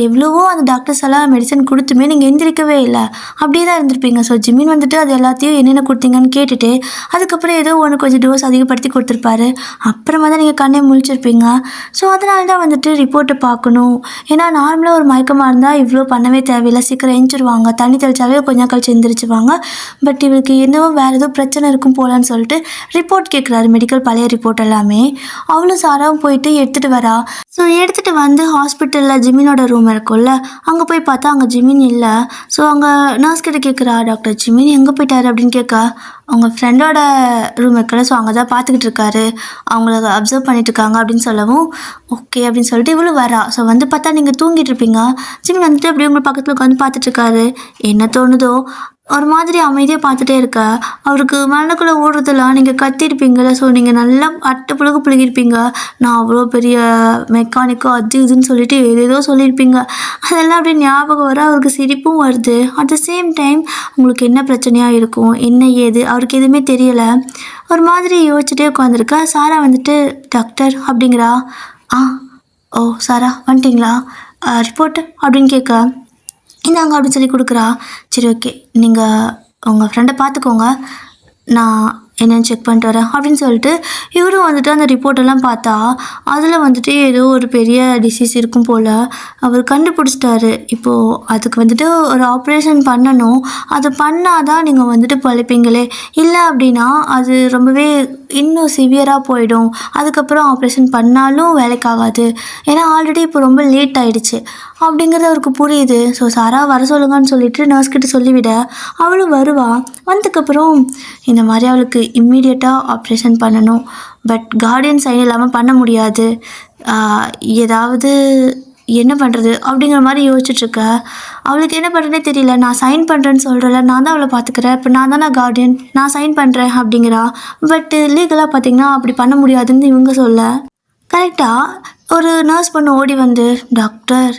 எவ்வளவோ அந்த டாக்டர்ஸ் எல்லாம் மெடிசன் கொடுத்துமே நீங்கள் எந்திரிக்கவே இல்லை, அப்படியே தான் இருந்திருப்பீங்க. ஸோ ஜிமின் வந்துட்டு அது எல்லாத்தையும் என்னென்ன கொடுத்தீங்கன்னு கேட்டுட்டு அதுக்கப்புறம் ஏதோ ஒன்று கொஞ்சம் டோஸ் அதிகப்படுத்தி கொடுத்துருப்பாரு. அப்புறமா தான் நீங்கள் கண்ணே முழிச்சிருப்பீங்க. ஸோ அதனால தான் வந்துட்டு ரிப்போர்ட்டை பார்க்கணும். ஏன்னா நார்மலாக ஒரு மயக்கமாக இருந்தால் இவ்வளோ பண்ணவே தேவையில்லை, சீக்கிரம் எழுந்திருவாங்க, தண்ணி தெளிச்சாவே கொஞ்சம் கழிச்சு எந்திரிச்சுவாங்க. பட் இவருக்கு என்னவோ வேறு ஏதோ பிரச்சனை இருக்கும் போலன்னு சொல்லிட்டு ரிப்போர்ட் கேட்குறாரு, மெடிக்கல் பழைய ரிப்போர்ட் எல்லாமே. அவளும் சாராவும் போயிட்டு எடுத்துகிட்டு வரா. ஸோ எடுத்துகிட்டு வந்து ஹாஸ்பிட்டலில் ஜிமினோட ரூம் இருக்கும்ல, அங்கே போய் பார்த்தா அங்கே ஜிமின் இல்லை. ஸோ அங்கே நர்ஸ் கிட்ட கேட்குறா, டாக்டர் ஜிமின் எங்கே போயிட்டாரு அப்படின்னு கேட்க, அவங்க ஃப்ரெண்டோட ரூம் இருக்குல்ல, ஸோ அங்கே தான் பார்த்துக்கிட்டு இருக்காரு, அவங்கள அப்சர்வ் பண்ணிட்டு இருக்காங்க அப்படின்னு சொல்லவும் ஓகே அப்படின்னு சொல்லிட்டு இவ்வளோ வரா. ஸோ வந்து பார்த்தா நீங்கள் தூங்கிட்டு இருப்பீங்க. ஜிமின் வந்துட்டு அப்படியே உங்களை பக்கத்தில் உட்காந்து பார்த்துட்ருக்காரு. என்ன தோணுதோ ஒரு மாதிரி அமைதியாக பார்த்துட்டே இருக்க, அவருக்கு மனக்குள்ளே ஓடுறதெல்லாம் நீங்கள் கத்திருப்பீங்கள. ஸோ நீங்கள் நல்லா அட்டை புழுகு புழுகிருப்பீங்க, நான் அவ்வளோ பெரிய மெக்கானிக்கோ அது இதுன்னு சொல்லிட்டு ஏதேதோ சொல்லியிருப்பீங்க. அதெல்லாம் அப்படியே ஞாபகம் வர அவருக்கு சிரிப்பும் வருது. அட் த சேம் டைம் உங்களுக்கு என்ன பிரச்சனையாக இருக்கும், என்ன ஏது அவருக்கு எதுவுமே தெரியலை. ஒரு மாதிரி யோசிச்சுட்டே உட்காந்துருக்கா. சாரா வந்துட்டு டாக்டர் அப்படிங்கிறா. ஓ சாரா வந்துட்டிங்களா, ரிப்போர்ட்டு அப்படின்னு கேட்க, இந்தாங்க அப்படின்னு சொல்லி கொடுக்குறா. சரி ஓகே, நீங்கள் உங்கள் ஃப்ரெண்டை பார்த்துக்கோங்க, நான் என்னென்னு செக் பண்ணிட்டு வரேன் அப்படின்னு சொல்லிட்டு இவரும் வந்துட்டு அந்த ரிப்போர்ட்டெல்லாம் பார்த்தா அதில் வந்துட்டு ஏதோ ஒரு பெரிய டிசீஸ் இருக்கும் போல் அவர் கண்டுபிடிச்சிட்டாரு. இப்போது அதுக்கு வந்துட்டு ஒரு ஆப்ரேஷன் பண்ணணும். அது பண்ணால் தான் நீங்கள் வந்துட்டு பழைப்பீங்களே, இல்லை அப்படின்னா அது ரொம்பவே இன்னும் சிவியராக போயிடும். அதுக்கப்புறம் ஆப்ரேஷன் பண்ணாலும் வேலைக்காகாது. ஏன்னா ஆல்ரெடி இப்போ ரொம்ப லேட் ஆகிடுச்சு அப்படிங்கிறது அவருக்கு புரியுது. ஸோ சாரா வர சொல்லுங்கன்னு சொல்லிட்டு நர்ஸ்கிட்ட சொல்லிவிட அவளும் வருவா. வந்ததுக்கப்புறம் இந்த மாதிரி அவளுக்கு இம்மீடியட்டாக ஆப்ரேஷன் பண்ணணும், பட் கார்டியன் சைன் இல்லாமல் பண்ண முடியாது, ஏதாவது என்ன பண்ணுறது அப்படிங்கிற மாதிரி யோசிச்சுட்ருக்க. அவளுக்கு என்ன பண்ணுறதுனே தெரியல. நான் சைன் பண்ணுறேன்னு சொல்கிறேன்ல, நான் தான் அவளை பார்த்துக்கிறேன், இப்போ நான் தானே கார்டியன், நான் சைன் பண்ணுறேன் அப்படிங்கிறா. பட்டு லீகலாக பார்த்திங்கன்னா அப்படி பண்ண முடியாதுன்னு இவங்க சொல்ல, கரெக்டாக ஒரு நர்ஸ் பொண்ணு ஓடி வந்து, டாக்டர்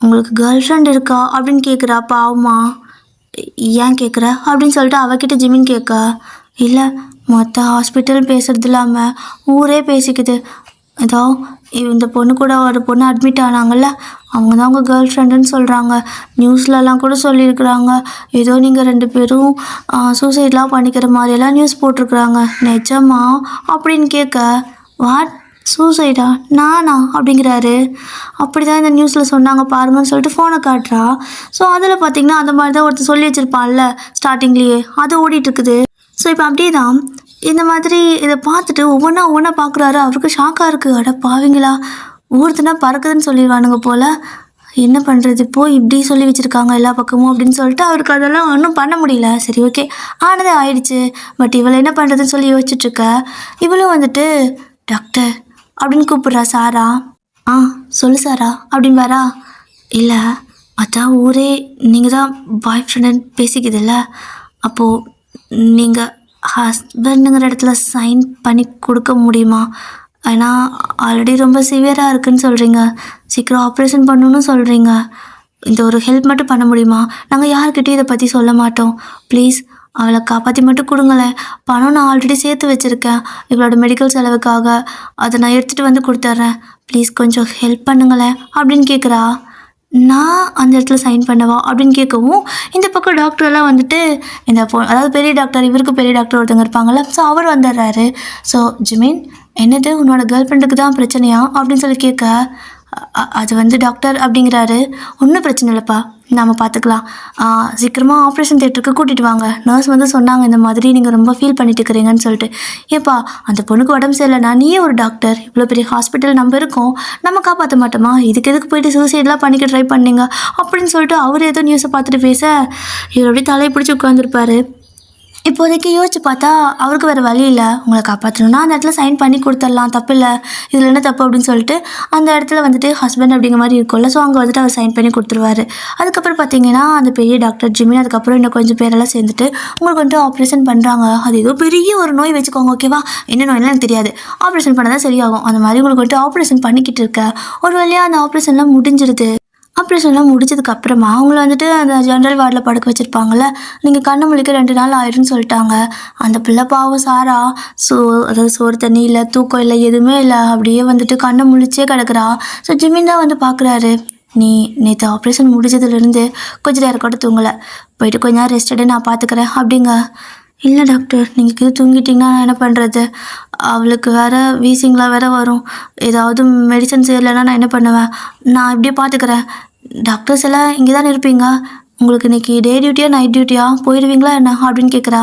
உங்களுக்கு கேர்ள் ஃப்ரெண்ட் இருக்கா அப்படின்னு கேட்குறா. பாவமா, ஏன் கேட்குற அப்படின்னு சொல்லிட்டு அவகிட்ட ஜிமின் கேட்க, இல்லை மொத்த ஹாஸ்பிட்டல் பேசுகிறது இல்லாமல் ஊரே பேசிக்குது. ஏதோ இந்த பொண்ணு கூட ஒரு பொண்ணு அட்மிட் ஆனாங்கல்ல, அவங்க தான் அவங்க கேர்ள் ஃப்ரெண்டுன்னு சொல்கிறாங்க. நியூஸ்லலாம் கூட சொல்லியிருக்கிறாங்க. ஏதோ நீங்கள் 2 பேரும் சூசைட்லாம் பண்ணிக்கிற மாதிரியெல்லாம் நியூஸ் போட்டிருக்குறாங்க, நிஜமா அப்படின்னு கேட்க, வாட் சூசைடா, நானா அப்படிங்கிறாரு. அப்படி தான் இந்த நியூஸில் சொன்னாங்க பாருங்கன்னு சொல்லிட்டு ஃபோனை காட்டுறா. ஸோ அதில் பார்த்திங்கன்னா அந்த மாதிரி தான் ஒருத்தர் சொல்லி வச்சுருப்பான்ல ஸ்டார்டிங்லேயே, அது ஓடிட்டுருக்குது. ஸோ இப்போ அப்படியே தான் இந்த மாதிரி இதை பார்த்துட்டு ஒவ்வொன்றா பார்க்குறாரு. அவருக்கு ஷாக்காக இருக்குது. அட பாவிங்களா, ஊர்த்துனா பறக்குதுன்னு சொல்லிடுவானுங்க போல். என்ன பண்ணுறது இப்போ இப்படி சொல்லி வச்சுருக்காங்க எல்லா பக்கமும் அப்படின்னு சொல்லிட்டு அவருக்கு அதெல்லாம் ஒன்றும் பண்ண முடியல. சரி ஓகே ஆனது ஆயிடுச்சு. பட் இவளை என்ன பண்ணுறதுன்னு சொல்லி யோசிச்சுட்ருக்க. இவளும் வந்துட்டு டாக்டர் அப்படின்னு கூப்பிட்றா சாரா. ஆ சொல்லு சாரா அப்படின்னு வரா. இல்லை அதான் ஊரே நீங்கள் தான் பாய் ஃப்ரெண்டுன்னு பேசிக்குதுல்ல, அப்போது நீங்கள் ஹஸ்பண்டுங்கிற இடத்துல சைன் பண்ணி கொடுக்க முடியுமா? ஏன்னா ஆல்ரெடி ரொம்ப சிவியராக இருக்குன்னு சொல்கிறீங்க, சீக்கிரம் ஆப்ரேஷன் பண்ணணும்னு சொல்கிறீங்க. இந்த ஒரு ஹெல்ப் மட்டும் பண்ண முடியுமா? நாங்கள் யார்கிட்டையும் இதை பற்றி சொல்ல மாட்டோம். ப்ளீஸ் அவளை காப்பாற்றி மட்டும் கொடுங்களேன். பணம் நான் ஆல்ரெடி சேர்த்து வச்சுருக்கேன் இவளோட மெடிக்கல் செலவுக்காக. அதை நான் எடுத்துகிட்டு வந்து கொடுத்துட்றேன். ப்ளீஸ் கொஞ்சம் ஹெல்ப் பண்ணுங்களேன் அப்படின்னு கேட்குறா. நான் அந்த இடத்துல சைன் பண்ணவா அப்படின்னு கேட்கவும், இந்த பக்கம் டாக்டர்லாம் வந்துட்டு அதாவது பெரிய டாக்டர், இவருக்கு பெரிய டாக்டர் ஒருத்தங்க இருப்பாங்கள்ல, ஸோ அவர் வந்துடுறாரு. ஸோ ஜிமின் என்னது உன்னோட கேர்ள் ஃப்ரெண்டுக்கு தான் பிரச்சனையா அப்படின்னு சொல்லி கேட்க, அது வந்து டாக்டர் அப்படிங்கிறாரு. ஒன்றும் பிரச்சனை இல்லைப்பா, நாம் பார்த்துக்கலாம். சீக்கிரமாக ஆப்ரேஷன் தியேட்டருக்கு கூட்டிகிட்டு வாங்க. நர்ஸ் வந்து சொன்னாங்க இந்த மாதிரி நீங்கள் ரொம்ப ஃபீல் பண்ணிட்டு இருக்கிறீங்கன்னு சொல்லிட்டு. ஏப்பா அந்த பொண்ணுக்கு உடம்பு சரியில்லைனா நீயே ஒரு டாக்டர், இவ்வளோ பெரிய ஹாஸ்பிட்டல் நம்ம இருக்கோம், நம்ம காப்பாற்ற மாட்டோமா? இதுக்கு எதுக்கு போயிட்டு சூசைட்லாம் பண்ணிக்க ட்ரை பண்ணீங்க அப்படின்னு சொல்லிட்டு அவர் ஏதோ நியூஸை பார்த்துட்டு பேச இவர் அப்படியே தலையை பிடிச்சி உட்காந்துருப்பாரு. இப்போதைக்கு யோசிச்சு பார்த்தா அவருக்கு வேறு வழி இல்லை. உங்களை காப்பாற்றணும்னா அந்த இடத்துல சைன் பண்ணி கொடுத்துடலாம், தப்பு இல்லை, இதில் என்ன தப்பு அப்படின்னு சொல்லிட்டு அந்த இடத்துல வந்துட்டு ஹஸ்பண்ட் அப்படிங்கிற மாதிரி இருக்கும்ல, ஸோ அங்கே வந்துட்டு அவர் சைன் பண்ணி கொடுத்துருவாரு. அதுக்கப்புறம் பார்த்தீங்கன்னா அந்த பெரிய டாக்டர் ஜிமின் அதுக்கப்புறம் இன்னும் கொஞ்சம் பேரெல்லாம் சேர்ந்துட்டு உங்களுக்கு வந்துட்டு ஆப்ரேஷன் பண்ணுறாங்க. அது ஏதோ பெரிய ஒரு நோய் வச்சுக்கோங்க, ஓகேவா? என்ன நோயெல்லாம் எனக்கு தெரியாது, ஆப்ரேஷன் பண்ணால் தான் சரியாகும். அந்த மாதிரி உங்களுக்கு வந்துட்டு ஆப்ரேஷன் பண்ணிக்கிட்டு இருக்க ஒரு வழியாக அந்த ஆப்ரேஷன்லாம் முடிஞ்சிருது. ஆப்ரேஷன்லாம் முடிச்சதுக்கு அப்புறமா அவங்கள வந்துட்டு அந்த ஜென்ரல் வார்டில் படுக்க வச்சுருப்பாங்கள்ல, நீங்கள் கண்ணு முழிக்க 2 நாள் ஆயிடும்னு சொல்லிட்டாங்க. அந்த பிள்ளை பாவம் சாரா, அதாவது சோறு தண்ணி இல்லை, தூக்கம் இல்லை, எதுவுமே இல்லை, அப்படியே வந்துட்டு கண்ணை முழிச்சே கிடக்குறா. ஸோ ஜிமின் தான் வந்து பார்க்குறாரு. நீ நேற்று ஆப்ரேஷன் முடிஞ்சதுலேருந்து கொஞ்சம் நேரம் கூட தூங்கலை, போயிட்டு கொஞ்ச நேரம் ரெஸ்ட் எடு, நான் பார்த்துக்கிறேன் அப்படிங்க. இல்லை டாக்டர், நீங்கள் இது தூங்கிட்டிங்கன்னா நான் என்ன பண்ணுறது? அவளுக்கு வேறு வீசிங்லாம் வேறு வரும், ஏதாவது மெடிசன்ஸ் இல்லைன்னா நான் என்ன பண்ணுவேன்? நான் இப்படியே பார்த்துக்கிறேன். டாக்டர்ஸ் எல்லாம் இங்கே தானே இருப்பீங்க, உங்களுக்கு இன்றைக்கி டே டியூட்டியா நைட் டியூட்டியா, போயிடுவீங்களா என்ன அப்படின்னு கேட்குறா.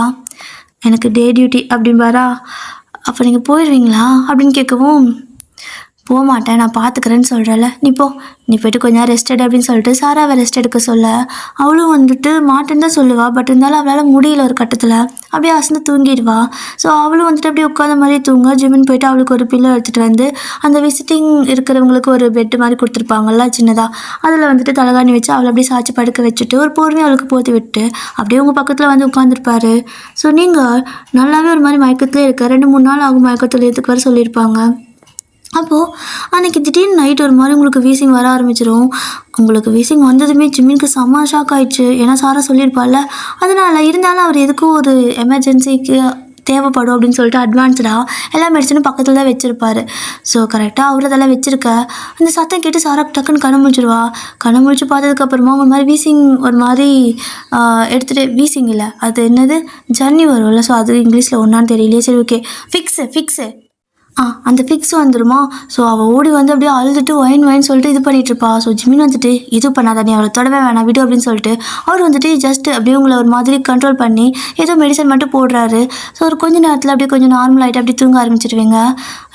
எனக்கு டே டியூட்டி அப்படின்பாரா. அப்போ நீங்கள் போயிடுவீங்களா அப்படின்னு கேட்கவும், போக மாட்டேன், நான் பார்த்துக்கிறேன்னு சொல்கிறேன்ல, நீ போயிட்டு கொஞ்சம் நேரம் ரெஸ்ட் எடு அப்படின்னு சொல்லிட்டு சாராவை ரெஸ்ட் எடுக்க சொல்ல, அவளும் வந்துட்டு மாட்டேன்னு தான் சொல்லுவாள். பட் இருந்தாலும் அவளால் முடியல, ஒரு கட்டத்தில் அப்படியே அசந்து தூங்கிடுவா. ஸோ அவளும் வந்துட்டு அப்படியே உட்காந்த மாதிரி தூங்க, ஜிமின் போயிட்டு அவளுக்கு ஒரு பில்லோ எடுத்துகிட்டு வந்து அந்த விசிட்டிங் இருக்கிறவங்களுக்கு ஒரு பெட்டு மாதிரி கொடுத்துருப்பாங்கல்ல சின்னதாக, அதில் வந்துட்டு தலகாணி வச்சு அவளை அப்படியே சாய்ச்சி படுக்க வச்சுட்டு ஒரு பொறுமையை அவளுக்கு போற்றி விட்டு அப்படியே உங்கள் பக்கத்தில் வந்து உட்காந்துருப்பாரு. ஸோ நீங்கள் நல்லாவே ஒரு மாதிரி மயக்கத்துலேயே இருக்க, 2-3 நாள் ஆகும் மயக்கத்தில் ஏற்றுக்கு வர சொல்லியிருப்பாங்க. அப்போது அன்றைக்கி திடீர்னு நைட் ஒரு மாதிரி உங்களுக்கு வீசிங் வர ஆரம்பிச்சிடும். உங்களுக்கு வீசிங் வந்ததுமே ஜிம்மினுக்கு செம்ம ஷாக் ஆயிடுச்சு. ஏன்னா சாரா சொல்லியிருப்பாள்ல, அதனால் இருந்தாலும் அவர் எதுக்கும் ஒரு எமர்ஜென்சிக்கு தேவைப்படும் அப்படின்னு சொல்லிட்டு அட்வான்ஸ்டாக எல்லா மெடிசனும் பக்கத்தில் தான் வச்சுருப்பாரு. ஸோ கரெக்டாக அவர் அதெல்லாம் வச்சுருக்க அந்த சத்தம் கேட்டு சாரா டக்குன்னு கண்ணை முழிச்சிடுவா. கண்ணை முழிச்சு பார்த்ததுக்கப்புறமா ஒரு மாதிரி வீசிங் ஒரு மாதிரி எடுத்துகிட்டு, வீசிங் இல்லை அது என்னது ஜர்னி வரும்ல, ஸோ அது இங்கிலீஷில் ஒன்றான்னு தெரியலையே, சரி ஓகே ஃபிக்ஸு அந்த ஃபிக்ஸ் வந்துடுமா. ஸோ அவள் ஓடி வந்து அப்படியே அழுதுட்டு ஒயின் சொல்லிட்டு இது பண்ணிகிட்ருப்பா. ஸோ ஜிமின் வந்துட்டு இது பண்ணாத, நீ அவளை தொடவே வேணாம் விடு அப்படின்னு சொல்லிட்டு அவர் வந்துட்டு ஜஸ்ட் அப்படியே உங்களை ஒரு மாதிரி கண்ட்ரோல் பண்ணி ஏதோ மெடிசன் மட்டும் போடுறாரு. ஸோ ஒரு கொஞ்சம் நேரத்தில் அப்படியே கொஞ்சம் நார்மல் ஆகிட்டு அப்படியே தூங்க ஆரம்பிச்சிடுவீங்க.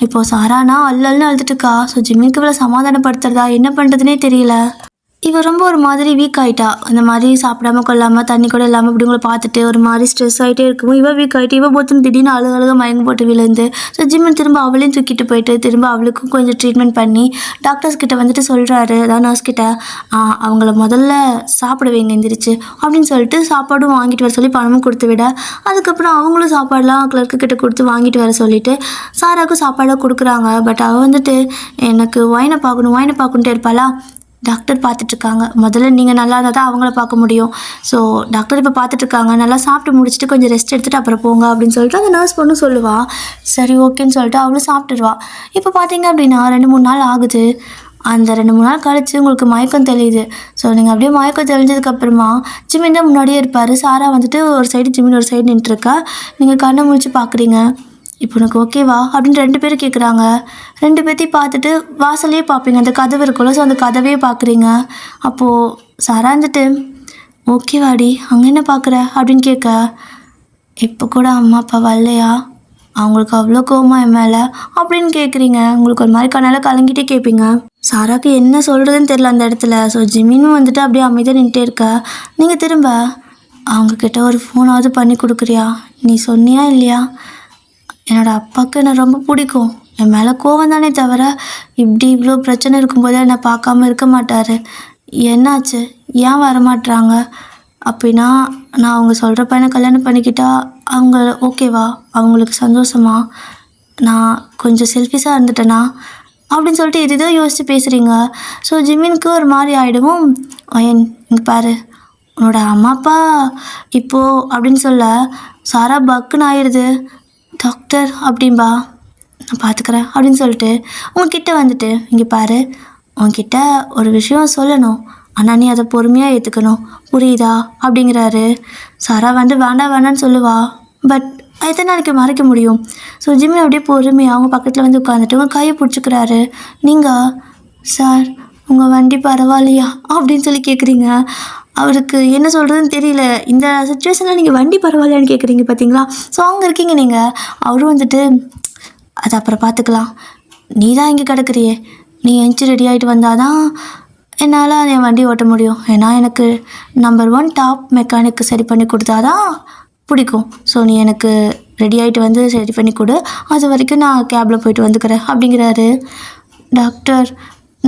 இப்போது சாரானா அழுன்னு அழுதுட்டு இருக்கா. ஸோ ஜிமினுக்கு இவளை சமாதானப்படுத்துறதா என்ன பண்ணுறதுனே தெரியல. இவள் ரொம்ப ஒரு மாதிரி வீக் ஆகிட்டா. இந்த மாதிரி சாப்பிடாம கொள்ளாமல் தண்ணி கூட இல்லாமல் இப்படி உங்களை பார்த்துட்டு ஒரு மாதிரி ஸ்ட்ரெஸ் ஆகிட்டே இருக்கும். இவள் வீக் ஆகிட்டு இவள் போத்துன்னு திடீர்னு அழுக மயங்க போட்டு விழுந்து, ஸோ ஜிம்மின் திரும்ப அவளையும் தூக்கிட்டு போயிட்டு திரும்ப அவளுக்கும் கொஞ்சம் ட்ரீட்மெண்ட் பண்ணி டாக்டர்ஸ் கிட்ட வந்துட்டு சொல்கிறாரு, அதாவது நர்ஸ் கிட்ட, அவங்கள முதல்ல சாப்பிட வைங்க எந்திரிச்சு அப்படின்னு சொல்லிட்டு சாப்பாடும் வாங்கிட்டு வர சொல்லி பணமும் கொடுத்து விட, அதுக்கப்புறம் அவங்களும் சாப்பாடெலாம் கிளர்க்கு கிட்ட கொடுத்து வாங்கிட்டு வர சொல்லிவிட்டு சாராவுக்கும் சாப்பாடாக கொடுக்குறாங்க. பட் அவள் வந்துட்டு எனக்கு ஒயினை பார்க்கணுன்ட்டு இருப்பாளா. டாக்டர் பார்த்துட்ருக்காங்க, முதல்ல நீங்கள் நல்லா இருந்தால் தான் அவங்கள பார்க்க முடியும். ஸோ டாக்டர் இப்போ பார்த்துட்ருக்காங்க, நல்லா சாப்பிட்டு முடிச்சுட்டு கொஞ்சம் ரெஸ்ட் எடுத்துகிட்டு அப்புறம் போங்க அப்படின்னு சொல்லிட்டு அந்த நர்ஸ் பொண்ணு சொல்லுவாள். சரி ஓகேன்னு சொல்லிட்டு அவளும் சாப்பிட்டுருவா. இப்போ பார்த்தீங்க அப்படின்னா 2-3 நாள் ஆகுது. அந்த 2-3 நாள் கழித்து உங்களுக்கு மயக்கம் தெளியுது. ஸோ நீங்கள் அப்படியே மயக்கம் தெளிஞ்சதுக்கப்புறமா ஜிமின் தான் முன்னாடியே இருப்பார். சாரா வந்துட்டு ஒரு சைடு ஜிமின் ஒரு சைடு நின்றுருக்கா. நீங்கள் கண்ணை முழிச்சு பார்க்குறீங்க. இப்போ உனக்கு ஓகேவா அப்படின்னு 2 பேரும் கேட்குறாங்க. 2 பேர்த்தையும் பார்த்துட்டு வாசலையே பார்ப்பீங்க, அந்த கதவு இருக்குல்ல, ஸோ அந்த கதவே பார்க்குறீங்க. அப்போது சாரா வந்துட்டு ஓகேவாடி அங்கே என்ன பார்க்குற அப்படின்னு கேட்க, இப்போ கூட அம்மா அப்பா வரலையா அவங்களுக்கு அவ்வளோ கோவமா என் மேலே அப்படின்னு கேட்குறீங்க. உங்களுக்கு ஒரு மாதிரி கண்ணால் கலங்கிட்டே கேட்பீங்க. சாராக்கு என்ன சொல்கிறதுன்னு தெரில அந்த இடத்துல. ஸோ ஜிமினும் வந்துட்டு அப்படியே அமைதியாக நின்றுட்டே இருக்கா. நீங்கள் திரும்ப அவங்கக்கிட்ட ஒரு ஃபோனாவது பண்ணி கொடுக்குறியா? நீ சொன்னியா இல்லையா? என்னோடய அப்பாவுக்கு என்னை ரொம்ப பிடிக்கும். என் மேலே கோவம் தானே தவிர இப்படி இவ்வளோ பிரச்சனை இருக்கும்போதே என்னை பார்க்காம இருக்க மாட்டார். என்னாச்சு? ஏன் வரமாட்றாங்க? அப்படின்னா நான் அவங்க சொல்கிற பையனை கல்யாணம் பண்ணிக்கிட்டா அவங்க ஓகேவா? அவங்களுக்கு சந்தோஷமா? நான் கொஞ்சம் செல்ஃபிஷாக இருந்துட்டேனா அப்படின்னு சொல்லிட்டு இது தான் யோசித்து பேசுகிறீங்க. ஸோ ஜிமினுக்கு ஒரு மாதிரி ஆகிடுவோம். இங்கே பாரு, உன்னோட அம்மா அப்பா இப்போது அப்படின்னு சொல்ல சாரா பக்குன்னு ஆயிடுது. டாக்டர் அப்படின்பா, நான் பார்த்துக்கிறேன் அப்படின்னு சொல்லிட்டு உங்ககிட்ட வந்துட்டு, இங்கே பாரு, உங்ககிட்ட ஒரு விஷயம் சொல்லணும், ஆனால் நீ அதை பொறுமையாக ஏற்றுக்கணும், புரியுதா அப்படிங்கிறாரு. சாரா வந்து வேண்டாம் வேண்டான்னு சொல்லுவா. பட் எத்தனை நாளைக்கு மறைக்க முடியும்? ஸோ ஜிம்மி அப்படியே பொறுமையாக அவங்க பக்கத்தில் வந்து உட்காந்துட்டு உங்கள் கையை பிடிச்சிக்கிறாரு. நீங்கள் சார் உங்கள் வண்டி பரவாயில்லையா அப்படின்னு சொல்லி கேட்குறீங்க. அவருக்கு என்ன சொல்கிறதுன்னு தெரியல. இந்த சுச்சுவேஷனில் நீங்கள் வண்டி பரவாயில்லையான்னு கேட்குறீங்க பார்த்தீங்களா? ஸோ அங்கே இருக்கீங்க நீங்கள். அவரும் வந்துட்டு அது அப்புறம் பார்த்துக்கலாம், நீ தான் இங்கே கிடக்குறியே, நீ எஞ்சி ரெடி ஆகிட்டு வந்தால் தான் என்னால் என் வண்டி ஓட்ட முடியும். ஏன்னா எனக்கு நம்பர் 1 டாப் மெக்கானிக்கு சரி பண்ணி கொடுத்தாதான் பிடிக்கும். ஸோ நீ எனக்கு ரெடி ஆகிட்டு வந்து சரி பண்ணி கொடு, அது வரைக்கும் நான் கேபில் போயிட்டு வந்துக்கிறேன் அப்படிங்கிறாரு. டாக்டர்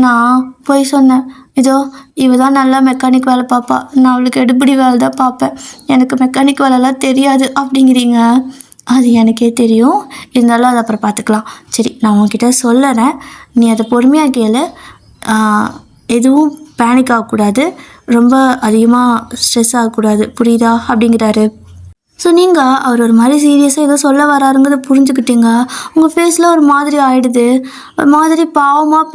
நான் போய் சொன்னேன், இதோ இவ தான் நல்லா மெக்கானிக் வேலை பார்ப்பா, நான் அவளுக்கு எடுபடி வேலை தான் பார்ப்பேன், எனக்கு மெக்கானிக் வேலைலாம் தெரியாது அப்படிங்கிறீங்க. அது எனக்கே தெரியும், இருந்தாலும் அதை அப்புறம் பார்த்துக்கலாம். சரி நான் உன்கிட்ட சொல்லறேன், நீ அதை பொறுமையாக கேளு, எதுவும் பேனிக் ஆகக்கூடாது, ரொம்ப அதிகமாக ஸ்ட்ரெஸ் ஆகக்கூடாது, புரியுதா அப்படிங்கிறாரு. ஸோ நீங்கள் அவர் ஒரு மாதிரி சீரியஸாக ஏதோ சொல்ல வராருங்கிறத புரிஞ்சுக்கிட்டீங்க. உங்கள் ஃபேஸில் ஒரு மாதிரி ஆகிடுது, ஒரு மாதிரி பாவமாக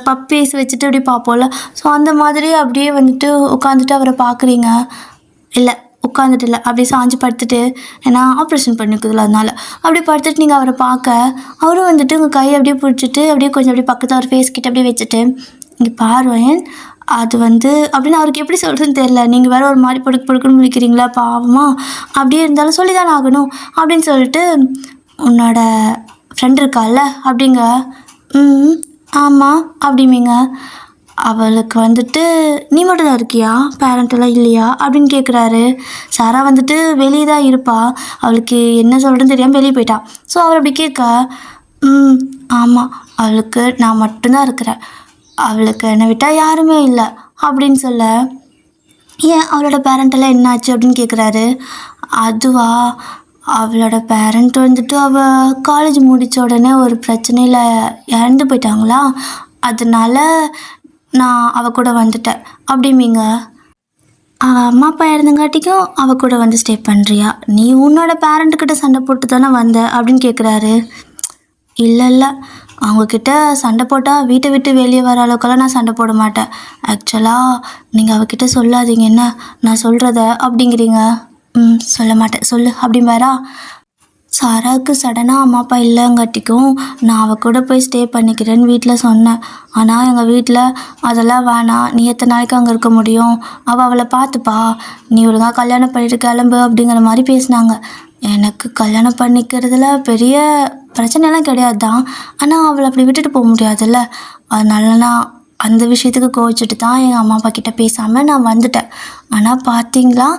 பப்பீஸ் வச்சுட்டு அப்படி பார்ப்போம்ல, ஸோ அந்த மாதிரி அப்படியே வந்துட்டு உட்காந்துட்டு அவரை பார்க்குறீங்க. இல்லை உட்காந்துட்டு இல்லை, அப்படியே சாஞ்சு படுத்துட்டு, ஏன்னா ஆப்ரேஷன் பண்ணிக்குதுல அதனால அப்படியே படுத்துட்டு நீங்கள் அவரை பார்க்க, அவரும் வந்துட்டு உங்கள் கையை அப்படியே பிடிச்சிட்டு அப்படியே கொஞ்சம் அப்படியே பக்கத்தில் அவர் ஃபேஸ் கிட்ட அப்படியே வச்சுட்டு, இங்கே பார்வையன் அது வந்து அப்படின்னு அவருக்கு எப்படி சொல்கிறதுன்னு தெரில. நீங்கள் வேறு ஒரு மாதிரி பொடுக்குன்னு முடிக்கிறீங்களா பாவமா, அப்படியே இருந்தாலும் சொல்லி தானே ஆகணும் அப்படின்னு சொல்லிட்டு, உன்னோட ஃப்ரெண்ட் இருக்கால அப்படிங்க. ஆமாம் அப்படிமீங்க. அவளுக்கு வந்துட்டு நீ மட்டும் தான் இருக்கியா, பேரண்ட்டெல்லாம் இல்லையா அப்படின்னு கேட்குறாரு. சாரா வந்துட்டு வெளியே தான் இருப்பா, அவளுக்கு என்ன சொல்கிறதுன்னு தெரியாமல் வெளியே போயிட்டான். ஸோ அவர் அப்படி கேட்க, ஆமாம் அவளுக்கு நான் மட்டும்தான் இருக்கிறேன், அவளுக்கு என்னை விட்டால் யாருமே இல்லை அப்படின்னு சொல்ல, ஏன் அவளோட பேரண்ட்டெல்லாம் என்னாச்சு அப்படின்னு கேட்குறாரு. அதுவா, அவளோட பேரண்ட் வந்துட்டு அவள் காலேஜ் முடித்த உடனே ஒரு பிரச்சனையில் இறந்து போயிட்டாங்களா, அதனால நான் அவள் கூட வந்துட்டேன் அப்படிமீங்க. அவள் அம்மா அப்பா இறந்தங்காட்டிக்கும் அவள் கூட வந்து ஸ்டே பண்ணுறியா? நீ உன்னோட பேரண்ட்டுக்கிட்ட சண்டை போட்டு தானே வந்த அப்படின்னு கேட்குறாரு. இல்லை அவங்கக்கிட்ட சண்டை போட்டால் வீட்டை விட்டு வெளியே வர அளவுக்கெல்லாம் நான் சண்டை போட மாட்டேன். ஆக்சுவலாக நீங்கள் அவகிட்ட சொல்லாதீங்க என்ன நான் சொல்கிறத அப்படிங்கிறீங்க. சொல்ல மாட்டேன் சொல்லு அப்படிம்பாரா. சாராவுக்கு சடனாக அம்மா அப்பா இல்லைங்காட்டிக்கும் நான் அவள் கூட போய் ஸ்டே பண்ணிக்கிறேன்னு வீட்டில் சொன்னேன். ஆனால் எங்கள் வீட்டில் அதெல்லாம் வேணாம், நீ எத்தனை நாளைக்கு அங்கே இருக்க முடியும், அவளை பார்த்துப்பா, நீ ஒழுங்காக கல்யாணம் பண்ணிட்டு கிளம்பு அப்படிங்கிற மாதிரி பேசினாங்க. எனக்கு கல்யாணம் பண்ணிக்கிறதுல பெரிய பிரச்சனைலாம் கிடையாது தான், ஆனால் அவளை அப்படி விட்டுட்டு போக முடியாதுல்ல, அதனால நான் அந்த விஷயத்துக்கு கோவிச்சிட்டு தான் எங்கள் அம்மா அப்பா கிட்டே பேசாமல் நான் வந்துட்டேன். ஆனால் பார்த்தீங்களா,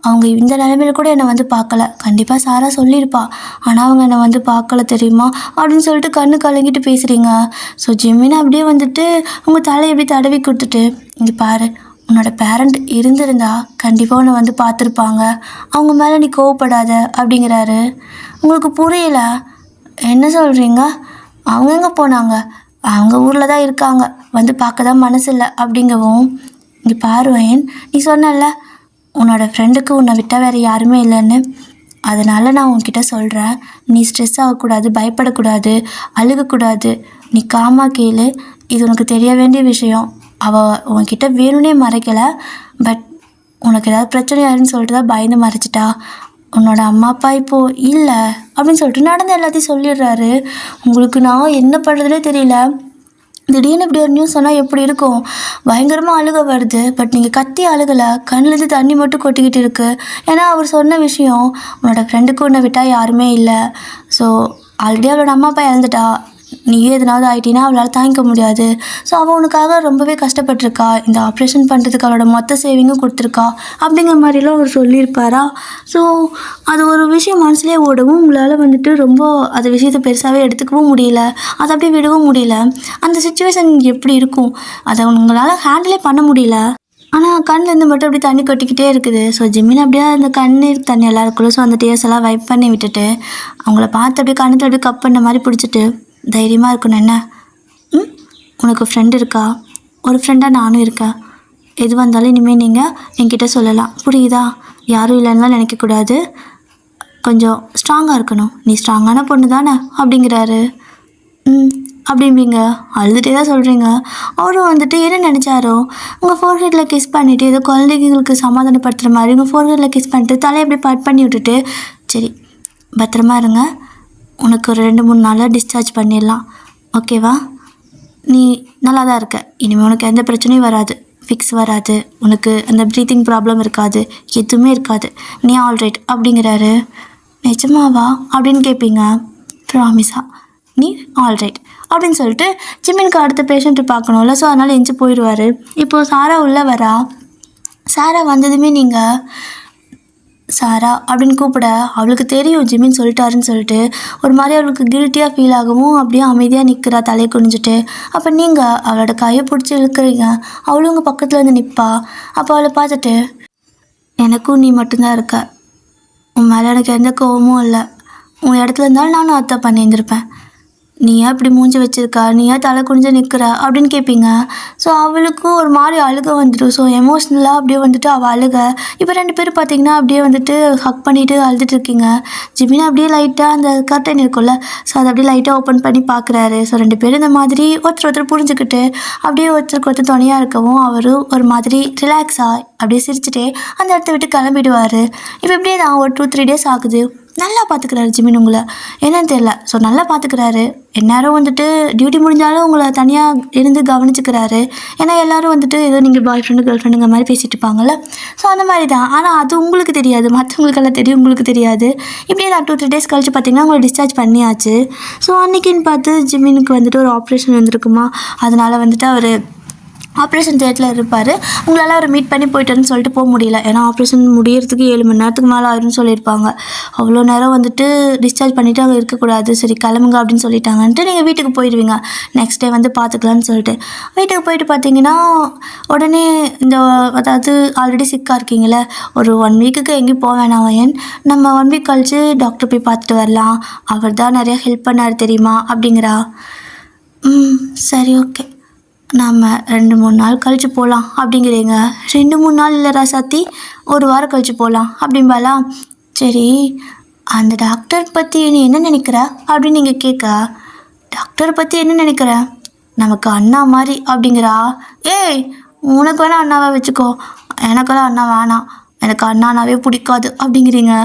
அவங்க இந்த நிலைமையில கூட என்னை வந்து பார்க்கல. கண்டிப்பாக சாரா சொல்லியிருப்பா, ஆனால் அவங்க என்னை வந்து பார்க்கல தெரியுமா அப்படின்னு சொல்லிட்டு கண்ணு கலங்கிட்டு பேசுகிறீங்க. ஸோ ஜிமின் அப்படியே வந்துட்டு உங்கள் தலையை எப்படி தடவி கொடுத்துட்டு, இங்கே பாரு, உன்னோட பேரண்ட் இருந்திருந்தா கண்டிப்பாக உன்னை வந்து பார்த்துருப்பாங்க, அவங்க மேலே நீ கோவப்படாத அப்படிங்கிறாரு. உங்களுக்கு புரியல, என்ன சொல்கிறீங்க? அவங்க எங்கே போனாங்க? அவங்க ஊரில் தான் இருக்காங்க, வந்து பார்க்க தான் மனசு இல்லை அப்படிங்கவும், இங்கே பாருவேன், நீ சொன்னல உன்னோட ஃப்ரெண்டுக்கு உன்னை விட்டால் வேறு யாருமே இல்லைன்னு, அதனால் நான் உன்கிட்ட சொல்கிறேன், நீ ஸ்ட்ரெஸ் ஆகக்கூடாது, பயப்படக்கூடாது, அழுகக்கூடாது, நீ காமா கேளு, இது உனக்கு தெரிய வேண்டிய விஷயம். அவள் உன்கிட்ட வேணும்னே மறைக்கலை, பட் உனக்கு ஏதாவது பிரச்சனையாருன்னு சொல்லிட்டு தான் பயந்து மறைச்சிட்டா. உன்னோட அம்மா அப்பா இப்போது இல்லை அப்படின்னு சொல்லிட்டு நடந்த எல்லாத்தையும் சொல்லிடுறாரு. உங்களுக்கு நான் என்ன பண்ணுறதுனே தெரியல. திடீர்னு இப்படி ஒரு நியூஸ் சொன்னால் எப்படி இருக்கும்? பயங்கரமாக அழுக வருது. பட் நீங்கள் கத்தி அழுகலை, கண்ணுலேருந்து தண்ணி மட்டும் கொட்டிக்கிட்டு இருக்கு. ஏன்னா அவர் சொன்ன விஷயம், உன்னோட ஃப்ரெண்டுக்கு உன்னை விட்டால் யாருமே இல்லை. ஸோ ஆல்ரெடி அவளோட அம்மா அப்பா இறந்துட்டா, நீயே எதனாவது ஆகிட்டினா அவளால் தாங்கிக்க முடியாது. ஸோ அவள் உனக்காக ரொம்பவே கஷ்டப்பட்டிருக்கா, இந்த ஆப்ரேஷன் பண்ணுறதுக்கு அவளோட மொத்த சேவிங்கும் கொடுத்துருக்கா அப்படிங்கிற மாதிரிலாம் அவர் சொல்லியிருப்பாரா. ஸோ அது ஒரு விஷயம் மனசுலேயே ஓடவும், உங்களால் வந்துட்டு ரொம்ப அந்த விஷயத்தை பெருசாகவே எடுத்துக்கவும் முடியல, அதை அப்படியே விடவும் முடியல. அந்த சுச்சுவேஷன் எப்படி இருக்கும், அதை உங்களால் ஹேண்டிலே பண்ண முடியல. ஆனால் கண்ணிலேருந்து மட்டும் அப்படி தண்ணி கொட்டிக்கிட்டே இருக்குது. ஸோ ஜிமின் அப்படியே அந்த கண்ணீர் தண்ணி எல்லாம் இருக்குல்ல, ஸோ அந்த டேர்ஸ் எல்லாம் வைப் பண்ணி விட்டுட்டு அவங்கள பார்த்து அப்படியே கண்ணத்தில் அப்படியே கப் பண்ண மாதிரி பிடிச்சிட்டு, தைரியமாக இருக்கணும் என்ன, உனக்கு ஃப்ரெண்ட் இருக்கா, ஒரு ஃப்ரெண்டாக நானும் இருக்கேன், எது வந்தாலும் இனிமேல் நீங்கள் என்கிட்ட சொல்லலாம், புரியுதா? யாரும் இல்லைன்னா நினைக்கக்கூடாது, கொஞ்சம் ஸ்ட்ராங்காக இருக்கணும், நீ ஸ்ட்ராங்கான பொண்ணு தானே அப்படிங்கிறாரு. அப்படிம்பீங்க, அழுதுகிட்டே தான் சொல்கிறீங்க. அவரும் வந்துட்டு என்ன நினச்சாரோ, உங்கள் ஃபோர்ஹெட்டில் கிஸ் பண்ணிவிட்டு ஏதோ குழந்தைங்களுக்கு சமாதானப்படுத்துகிற மாதிரி உங்கள் ஃபோர்ஹெட்டில் கிஸ் பண்ணிட்டு தலையை அப்படி பட் பண்ணி விட்டுட்டு, சரி பத்திரமா இருங்க, உனக்கு ஒரு 2-3 நாளில் டிஸ்சார்ஜ் பண்ணிடலாம், ஓகேவா? நீ நல்லா தான் இருக்க, இனிமேல் உனக்கு எந்த பிரச்சனையும் வராது, ஃபிக்ஸ் வராது, உனக்கு அந்த ப்ரீத்திங் ப்ராப்ளம் இருக்காது, எதுவுமே இருக்காது, நீ ஆல்ரைட் அப்படிங்கிறாரு. நிஜமாவா அப்படின்னு கேட்பீங்க. ப்ராமிஸா, நீ ஆல்ரைட் அப்படின்னு சொல்லிட்டு ஜிமினுக்கு அடுத்த பேஷண்ட்டு பார்க்கணும்ல, ஸோ அதனால் எஞ்சி போயிடுவார். இப்போது சாரா உள்ளே வரா. சாரா வந்ததுமே நீங்கள் சாரா அப்படின்னு கூப்பிட, அவளுக்கு தெரியும் ஜிமின் சொல்லிட்டாருன்னு சொல்லிட்டு ஒரு மாதிரி அவளுக்கு கில்ட்டியாக ஃபீல் ஆகவும் அப்படியே அமைதியாக நிற்கிறா தலையை குனிஞ்சிட்டு. அப்போ நீங்கள் அவளோட கையை பிடிச்சி இழுக்கிறீங்க, அவளும் உங்கள் பக்கத்தில் வந்து நிற்பா. அப்போ அவளை பார்த்துட்டு, எனக்கும் நீ மட்டும்தான் இருக்க, உன் மேலே எனக்கு எந்த கோவமும் இல்லை, உன் இடத்துல இருந்தாலும் நானும் அத்தை பண்ணியிருந்திருப்பேன், நீ ஏன் இப்படி மூஞ்சி வச்சிருக்கா, நீ ஏன் தலை குனிஞ்சு நிற்கிற அப்படின்னு கேட்பீங்க. ஸோ அவளுக்கும் ஒரு மாதிரி அழுக வந்துடும். ஸோ எமோஷ்னலாக அப்படியே வந்துட்டு அவள் அழுக. இப்போ 2 பேரும் பார்த்தீங்கன்னா அப்படியே வந்துட்டு ஹக் பண்ணிவிட்டு அழுதுட்டு இருக்கீங்க. ஜிமின் அப்படியே லைட்டாக அந்த கர்டன் இருக்கும்ல, ஸோ அதை அப்படியே லைட்டாக ஓப்பன் பண்ணி பார்க்குறாரு. ஸோ 2 பேரும் இந்த மாதிரி ஒருத்தர் புரிஞ்சுக்கிட்டு அப்படியே ஒருத்தருக்கு ஒருத்தர் துணையாக இருக்கவும் அவரும் ஒரு மாதிரி ரிலாக்ஸாக அப்படியே சிரிச்சுட்டே அந்த இடத்த விட்டு கிளம்பிடுவார். இப்போ இப்படியே தான் ஒரு 2-3 டேஸ் ஆகுது. நல்லா பார்த்துக்கிறாரு ஜிமின் உங்களை, என்னன்னு தெரியல. ஸோ நல்லா பார்த்துக்கிறாரு. எந்நேரம் வந்துட்டு டியூட்டி முடிஞ்சாலும் உங்களை தனியாக இருந்து கவனிச்சுக்கிறாரு. ஏன்னா எல்லோரும் வந்துட்டு ஏதோ நீங்கள் பாய் ஃப்ரெண்டு கேர்ள் ஃப்ரெண்டுங்கிற மாதிரி பேசிகிட்டு இருப்பாங்கள்ல, ஸோ அந்த மாதிரி தான். ஆனால் அது உங்களுக்கு தெரியாது, மற்றவங்களுக்கெல்லாம் தெரியும், உங்களுக்கு தெரியாது. இப்படியே தான் 2-3 டேஸ் கழிச்சு பார்த்தீங்கன்னா உங்களை டிஸ்சார்ஜ் பண்ணியாச்சு. ஸோ அன்றைக்கின்னு பார்த்து ஜிமினுக்கு வந்துட்டு ஒரு ஆப்ரேஷன் வந்துருக்குமா, அதனால் வந்துட்டு அவர் ஆப்ரேஷன் தியேட்டரில் இருப்பார். உங்களால் அவர் மீட் பண்ணி போயிட்டேன்னு சொல்லிட்டு போக முடியல, ஏன்னா ஆப்ரேஷன் முடியறதுக்கு 7 மணி நேரத்துக்கு மேலே ஆயிரும்னு சொல்லியிருப்பாங்க. அவ்வளோ நேரம் வந்துட்டு டிஸ்சார்ஜ் பண்ணிவிட்டு அங்கே இருக்கக்கூடாது, சரி கிளம்புங்க அப்படின்னு சொல்லிட்டாங்கன்ட்டு நீங்கள் வீட்டுக்கு போயிடுவீங்க. நெக்ஸ்ட் டே வந்து பார்த்துக்கலான்னு சொல்லிட்டு வீட்டுக்கு போயிட்டு பார்த்தீங்கன்னா உடனே இந்த அதாவது ஆல்ரெடி சிக்காக இருக்கீங்களே, ஒரு 1 வீக்குக்கு எங்கேயும் போக வேணாம் வயன், நம்ம 1 வீக் கழித்து டாக்டர் போய் பார்த்துட்டு வரலாம், அவர் தான் நிறையா ஹெல்ப் பண்ணார் தெரியுமா அப்படிங்கிறா. சரி ஓகே, நாம் 2-3 நாள் கழித்து போகலாம் அப்படிங்கிறீங்க. 2-3 நாள் இல்லை ராசாத்தி, 1 வாரம் கழித்து போகலாம் அப்படிம்பாலா. சரி, அந்த டாக்டர் பற்றி நீ என்ன நினைக்கிற அப்படின்னு நீங்கள் கேட்க, டாக்டர் பற்றி என்ன நினைக்கிற, நமக்கு அண்ணா மாதிரி அப்படிங்கிறா. ஏய், உனக்கு வேணால் அண்ணாவை வச்சுக்கோ, எனக்கெல்லாம் அண்ணா வேணாம், எனக்கு அண்ணானாவே பிடிக்காது அப்படிங்கிறீங்க.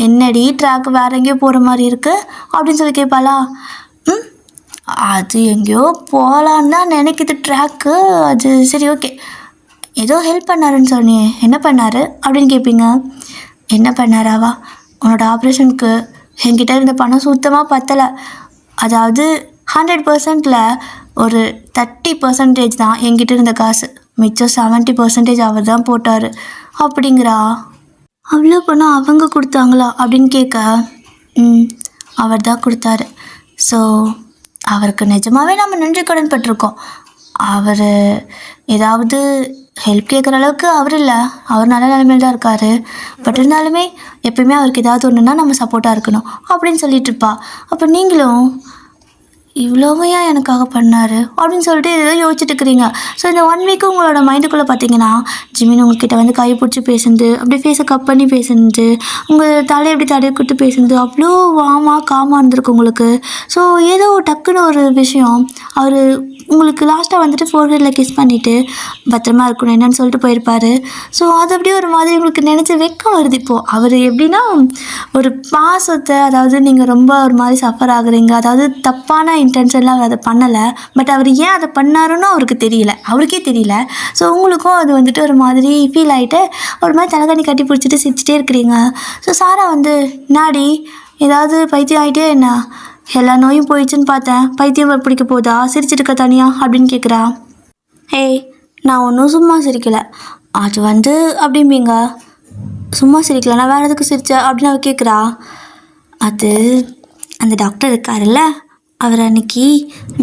என்னடி ட்ராக் வேறு எங்கேயோ போகிற மாதிரி இருக்குது அப்படின்னு சொல்லி கேட்பாளா. அது எங்கேயோ போகலான்னு தான் நினைக்கிது ட்ராக்கு, அது சரி ஓகே, ஏதோ ஹெல்ப் பண்ணாருன்னு சொன்னியே, என்ன பண்ணார் அப்படின்னு கேட்பீங்க. என்ன பண்ணாராவா, உன்னோட ஆப்ரேஷனுக்கு என்கிட்ட இருந்த பணம் சுத்தமாக பத்தலை, அதாவது 100%ல் ஒரு 30% தான் என்கிட்ட இருந்த காசு, மிச்சம் 70% அவர் தான் போட்டார் அப்படிங்கிறா. அவ்வளோ பணம் அவங்க கொடுத்தாங்களா அப்படின்னு கேட்க, அவர் தான் கொடுத்தாரு. ஸோ அவருக்கு நிஜமாகவே நம்ம நன்றி கடன் பட்டிருக்கோம். அவர் ஏதாவது ஹெல்ப் கேட்குற அளவுக்கு அவர் இல்லை, அவர் நல்ல நிலைமையில் தான் இருக்கார். பட் இருந்தாலுமே எப்பயுமே அவருக்கு ஏதாவது ஒன்றுனா நம்ம சப்போர்ட்டாக இருக்கணும் அப்படின்னு சொல்லிட்டு இருப்பா. அப்போ நீங்களும் இவ்வளோவும் ஏன் எனக்காக பண்ணார் அப்படின்னு சொல்லிட்டு ஏதோ யோசிச்சுட்டு இருக்கிறீங்க. ஸோ இந்த 1 வீக்கு உங்களோட மைண்டுக்குள்ளே பார்த்தீங்கன்னா ஜிமின் உங்கள்கிட்ட வந்து கையை பிடிச்சி பேசுனது, அப்படியே ஃபேஸை கப் பண்ணி பேசுனது, உங்கள் தலையை எப்படி தடையை கொடுத்து பேசுனது, அவ்வளோ வாமாக காமாக இருந்திருக்கு உங்களுக்கு. ஸோ ஏதோ டக்குன்னு ஒரு விஷயம் அவர் உங்களுக்கு லாஸ்ட்டாக வந்துட்டு ஃபோர்ஹெட்டில் கிஸ் பண்ணிவிட்டு பத்திரமா இருக்கணும் என்னன்னு சொல்லிட்டு போயிருப்பாரு. ஸோ அது அப்படியே ஒரு மாதிரி உங்களுக்கு நினச்ச வெக்கம் வருது. இப்போது அவர் எப்படின்னா ஒரு பாசத்தை, அதாவது நீங்கள் ரொம்ப ஒரு மாதிரி சஃபர் ஆகுறீங்க, அதாவது தப்பான இன்டென்ஷன்லாம் அவர் அதை பண்ணலை, பட் அவர் ஏன் அதை பண்ணாருன்னு அவருக்கே தெரியல. ஸோ உங்களுக்கும் அது வந்துட்டு ஒரு மாதிரி ஃபீல் ஆகிட்டு ஒரு மாதிரி தலைகாணி கட்டி பிடிச்சிட்டு சிரிச்சிட்டே இருக்கிறீங்க. ஸோ சாரா வந்து நாடி ஏதாவது பைத்தியம் ஆகிட்டே என்ன, எல்லா நோயும் போயிடுச்சுன்னு பார்த்தேன், பைத்தியம் பிடிக்க போதா, சிரிச்சிட்டு இருக்க தனியா அப்படின்னு கேட்குறா. ஏய், நான் ஒன்றும் சும்மா சிரிக்கலை, அது வந்து அப்படிம்பீங்க. சும்மா சிரிக்கல, நான் வேறு எதுக்கு சிரிச்சேன் அப்படின்னு அவ கேட்குறா. அது அந்த டாக்டர் இருக்காருல்ல, அவர் அன்னைக்கு